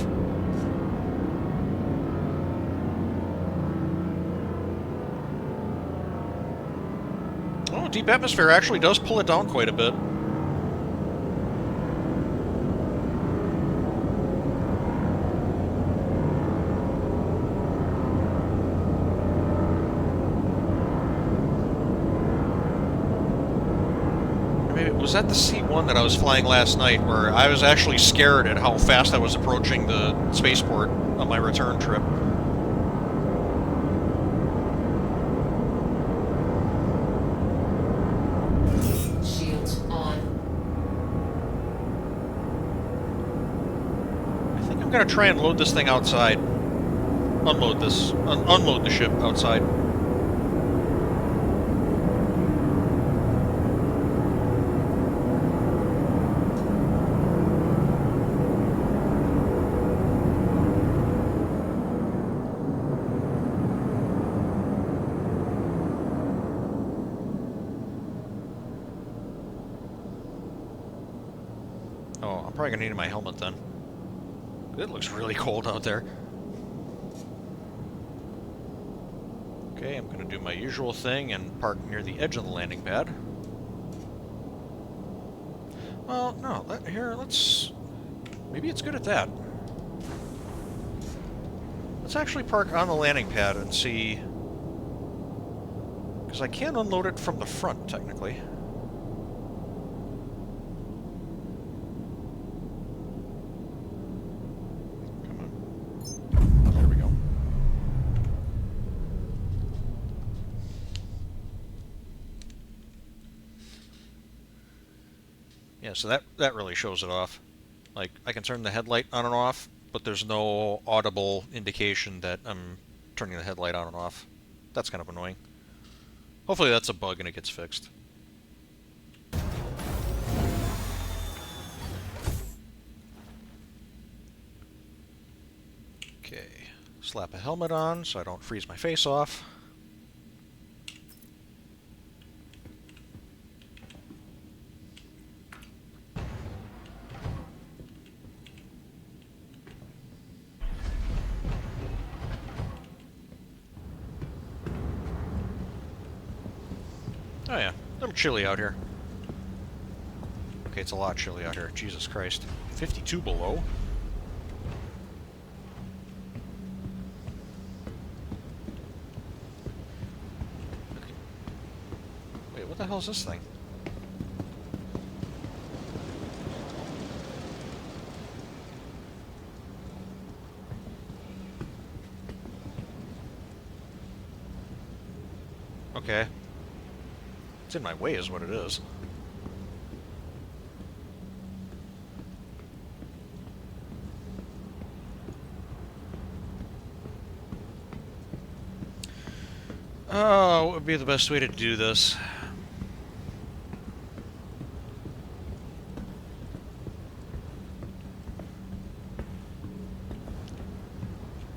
Oh, deep atmosphere actually does pull it down quite a bit. Was that the C1 that I was flying last night, where I was actually scared at how fast I was approaching the spaceport on my return trip? Shields on. I think I'm going to try and load this thing outside. Unload this. Unload the ship outside. Probably gonna need my helmet then. It looks really cold out there. Okay, I'm gonna do my usual thing and park near the edge of the landing pad. Well, no, let's... Maybe it's good at that. Let's actually park on the landing pad and see... Because I can unload it from the front, technically. Yeah, so that really shows it off. Like, I can turn the headlight on and off, but there's no audible indication that I'm turning the headlight on and off. That's kind of annoying. Hopefully that's a bug and it gets fixed. Okay, slap a helmet on so I don't freeze my face off. Oh yeah, I'm chilly out here. Okay, it's a lot chilly out here. Jesus Christ. 52 below? Okay. Wait, what the hell is this thing? Okay. It's in my way is what it is. Oh, what would be the best way to do this?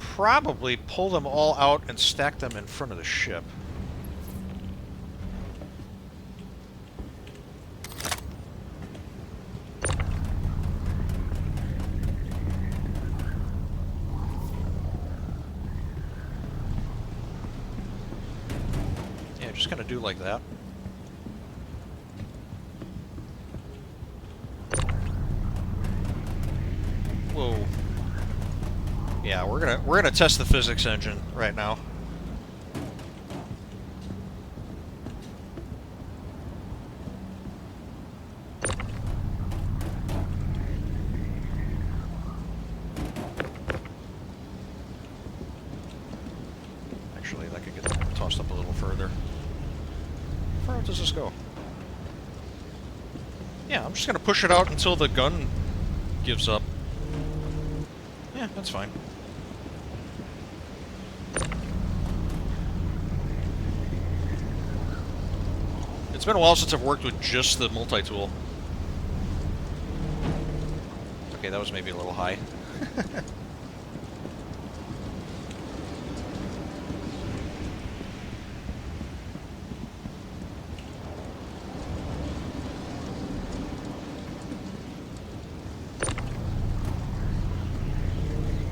Probably pull them all out and stack them in front of the ship. Just gonna do like that. Whoa. Yeah, we're gonna test the physics engine right now. this up a little further. How far out does this go? Yeah, I'm just gonna push it out until the gun gives up. Yeah, that's fine. It's been a while since I've worked with just the multi-tool. Okay, that was maybe a little high.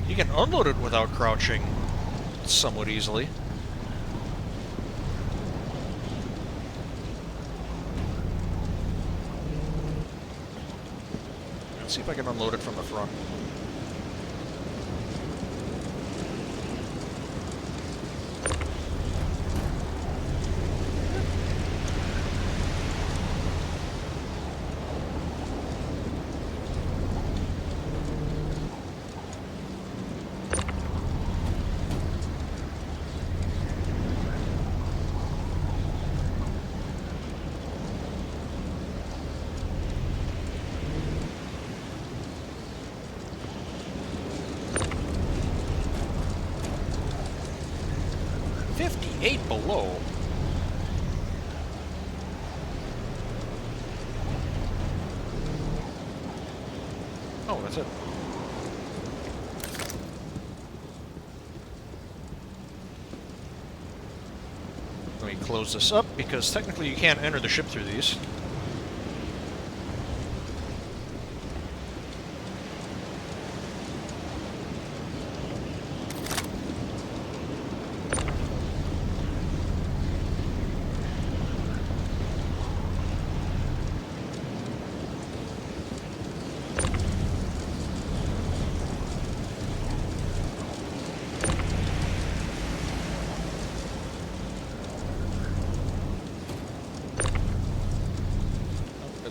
You can unload it without crouching somewhat easily. Let's see if I can unload it from the front. Below. Oh, that's it. Let me close this up because technically you can't enter the ship through these.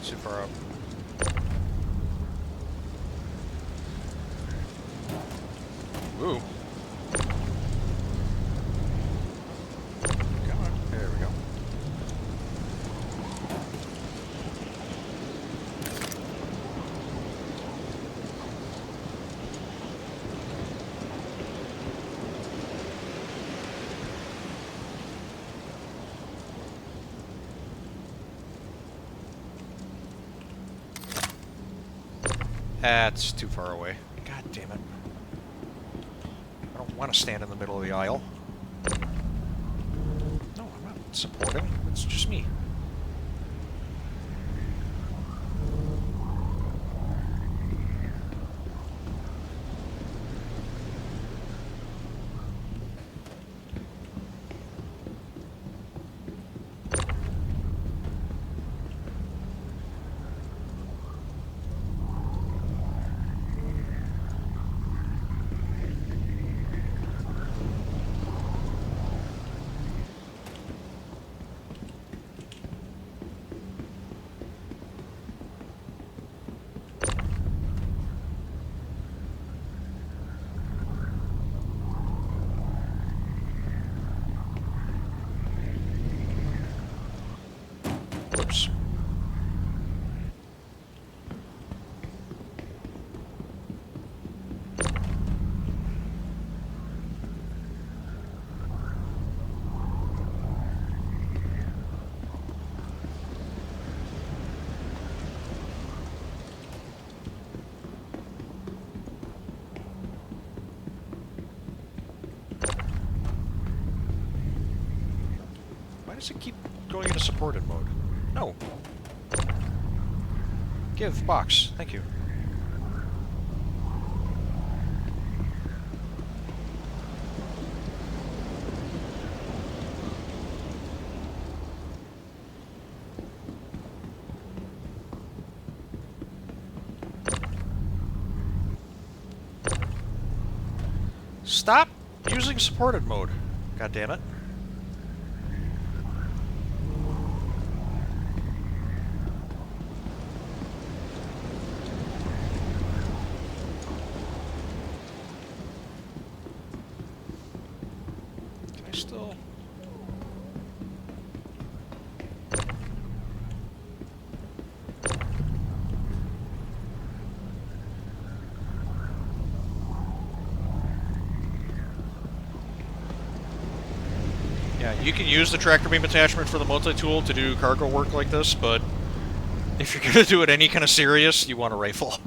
Too far up. Ooh. Come on. There we go. That's too far away. God damn it. I don't want to stand in the middle of the aisle. No, I'm not supporting. It's just me. Oops. Why does it keep going into supported mode? No. Give box. Thank you. Stop using supported mode. God damn it. Still You can use the tractor beam attachment for the multi-tool to do cargo work like this, but if you're going to do it any kind of serious, you want a rifle.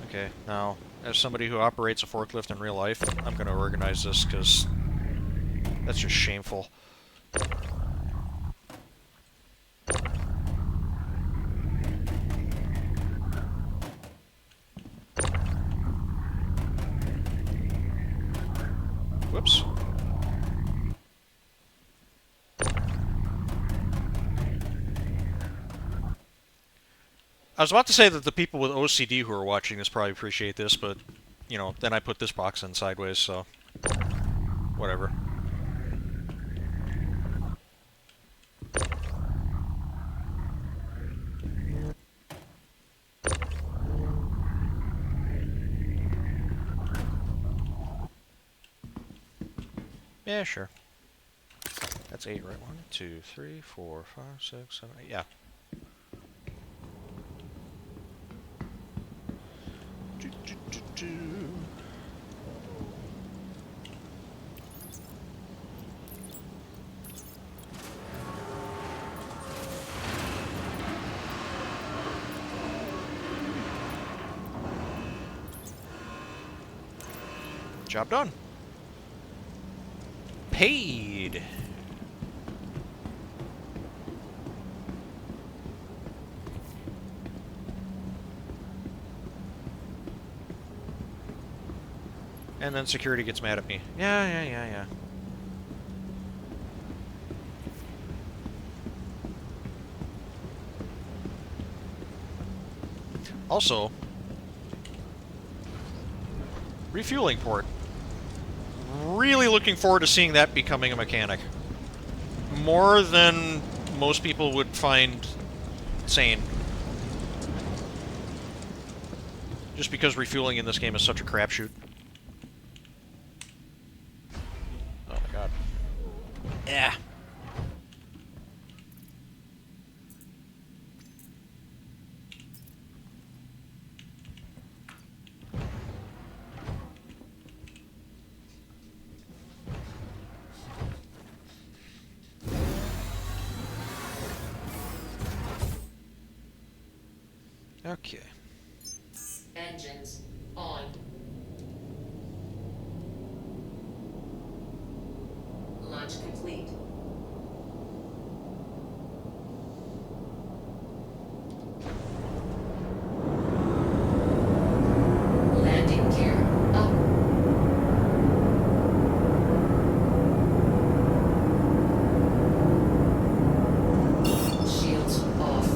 Okay, now, as somebody who operates a forklift in real life, I'm going to organize this, because that's just shameful. Whoops. I was about to say that the people with OCD who are watching this probably appreciate this, but, you know, then I put this box in sideways, so whatever. Yeah, sure. That's 8, right? 1, 2, 3, 4, 5, 6, 7, 8. Yeah. Job done. Paid. And then security gets mad at me. Yeah. Also, refueling port. Really looking forward to seeing that becoming a mechanic. More than most people would find sane. Just because refueling in this game is such a crapshoot. Oh my god. Yeah. Okay. Engines on. Launch complete. Landing gear up. Shields off.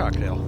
cocktail.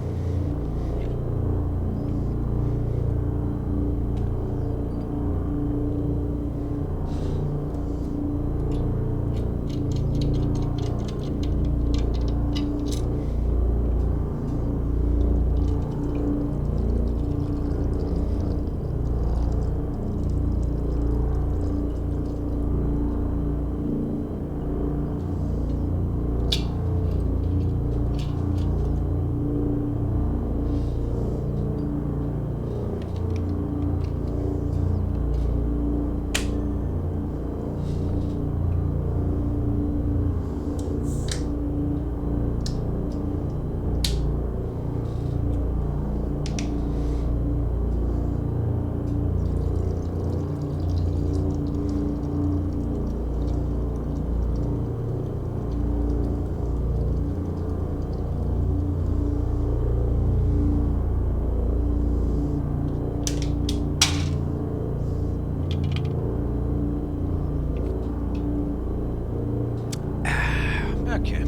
Okay.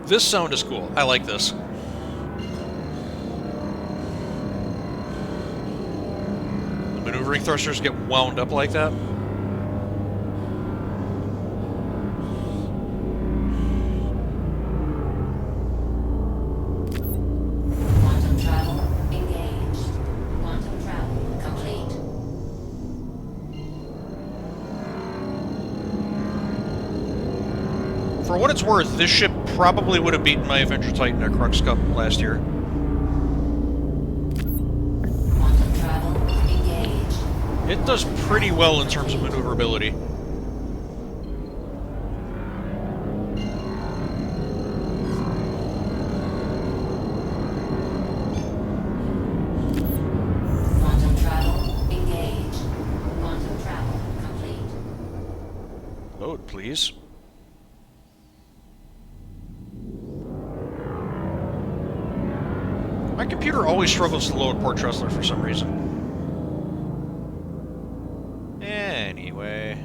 This sound is cool. I like this. The maneuvering thrusters get wound up like that. Quantum travel engaged. Quantum travel complete. For what it's worth, this ship probably would have beaten my Avenger Titan at Crux Cup last year. Quantum travel engaged. It does pretty well in terms of maneuverability. Quantum travel engaged. Quantum travel complete. Load, please. My computer always struggles to load Port Tressler for some reason. Anyway.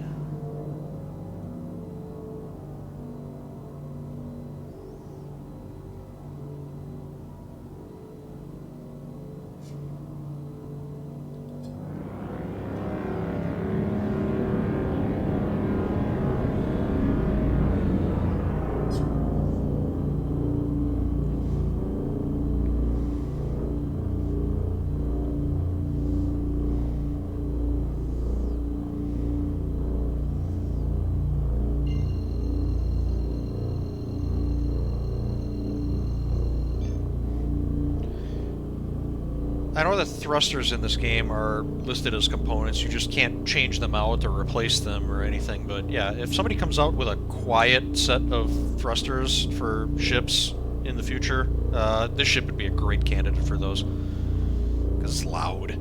I know that thrusters in this game are listed as components. You just can't change them out or replace them or anything. But yeah, if somebody comes out with a quiet set of thrusters for ships in the future, this ship would be a great candidate for those. Because it's loud.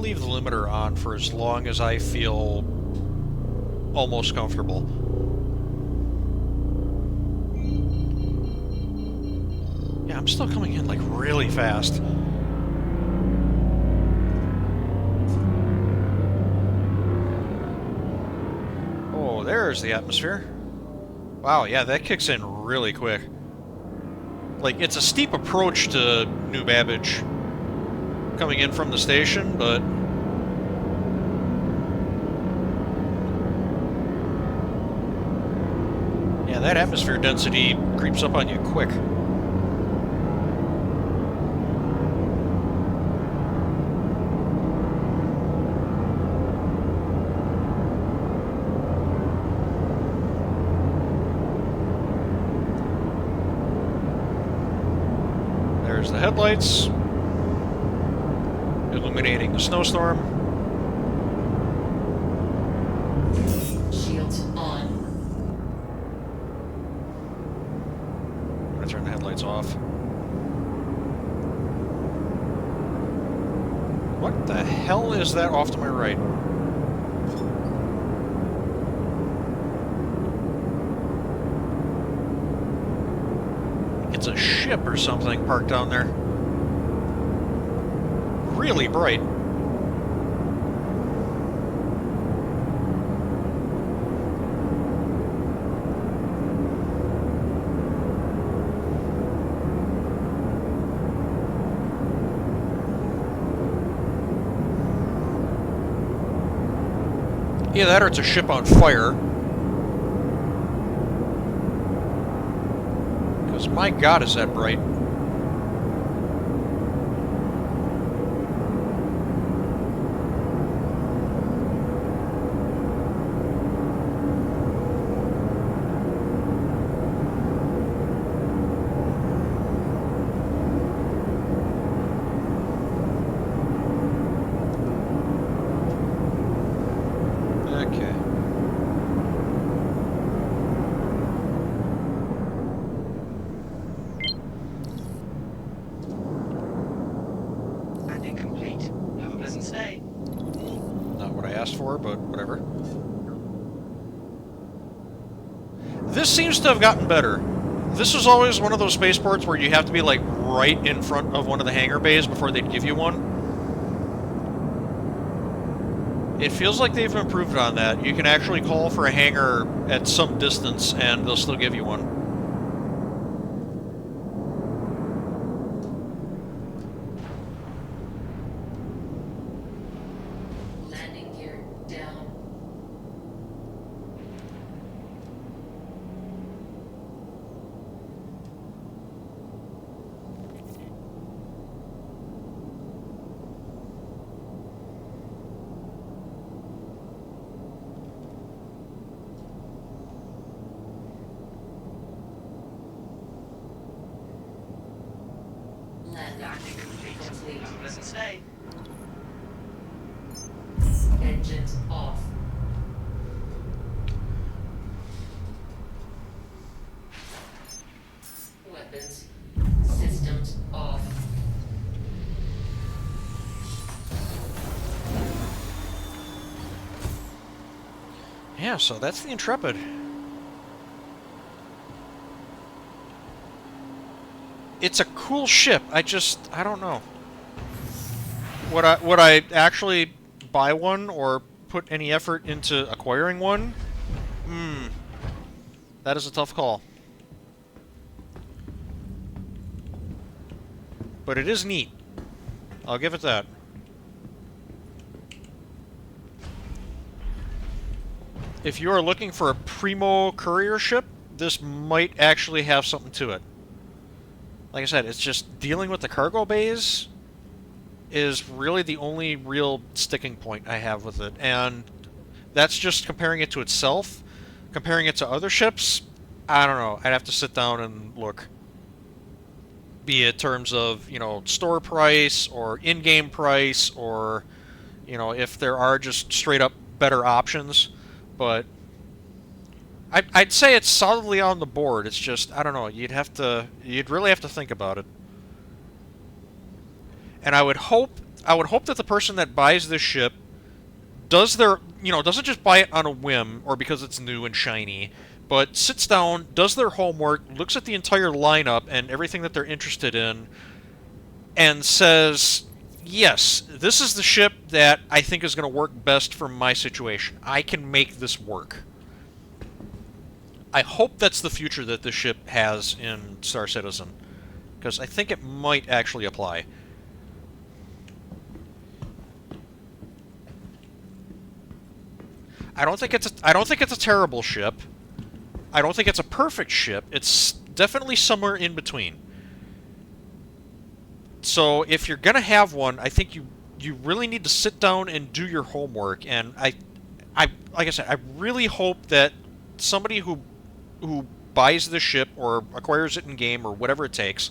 Leave the limiter on for as long as I feel almost comfortable. Yeah, I'm still coming in like really fast. Oh, there's the atmosphere. Wow, yeah, that kicks in really quick. Like, it's a steep approach to New Babbage coming in from the station, but yeah, Yeah, that atmosphere density creeps up on you quick. There's the headlights, illuminating the snowstorm. Shields on. I'm gonna turn the headlights off. What the hell is that off to my right? It's a ship or something parked down there. Really bright. Either that or it's a ship on fire. Because my god, is that bright. Okay. Landing complete. Have a pleasant stay. Not what I asked for, but whatever. This seems to have gotten better. This is always one of those spaceports where you have to be like right in front of one of the hangar bays before they'd give you one. It feels like they've improved on that. You can actually call for a hangar at some distance and they'll still give you one. Landing gear down. Landing complete. Have a pleasant stay. Engines off. Weapons. Systems off. Yeah, so that's the Intrepid. It's a cool ship. I don't know. Would I actually buy one or put any effort into acquiring one? That is a tough call. But it is neat. I'll give it that. If you are looking for a primo courier ship, this might actually have something to it. Like I said, it's just dealing with the cargo bays is really the only real sticking point I have with it. And that's just comparing it to itself. Comparing it to other ships, I don't know. I'd have to sit down and look. Be it in terms of, store price or in-game price or, if there are just straight up better options. But I'd say it's solidly on the board. It's just, I don't know, you'd really have to think about it. And I would hope that the person that buys this ship doesn't just buy it on a whim or because it's new and shiny, but sits down, does their homework, looks at the entire lineup and everything that they're interested in, and says, yes, this is the ship that I think is going to work best for my situation. I can make this work. I hope that's the future that this ship has in Star Citizen, because I think it might actually apply. I don't think it's a terrible ship. I don't think it's a perfect ship. It's definitely somewhere in between. So if you're gonna have one, I think you really need to sit down and do your homework. And I like I said, I really hope that somebody who buys the ship or acquires it in game or whatever it takes,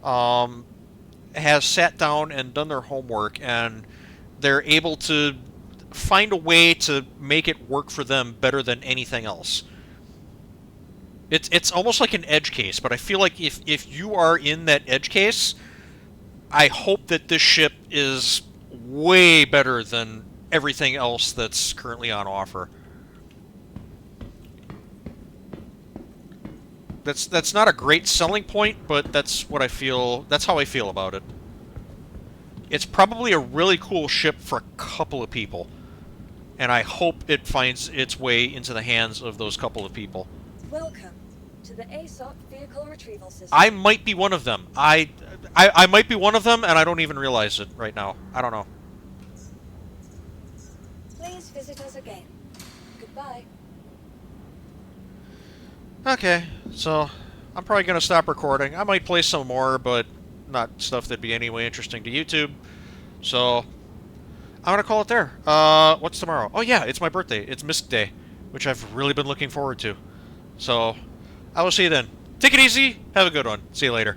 has sat down and done their homework, and they're able to find a way to make it work for them better than anything else. It's almost like an edge case, but I feel like if you are in that edge case, I hope that this ship is way better than everything else that's currently on offer. That's not a great selling point, but that's what I feel. That's how I feel about it. It's probably a really cool ship for a couple of people, and I hope it finds its way into the hands of those couple of people. Welcome to the ASOC vehicle retrieval system. I might be one of them. I might be one of them, and I don't even realize it right now. I don't know. Please visit us again. Goodbye. Okay, so I'm probably going to stop recording. I might play some more, but not stuff that'd be anyway interesting to YouTube. So I'm going to call it there. What's tomorrow? Oh yeah, it's my birthday. It's Mist Day, which I've really been looking forward to. So I will see you then. Take it easy. Have a good one. See you later.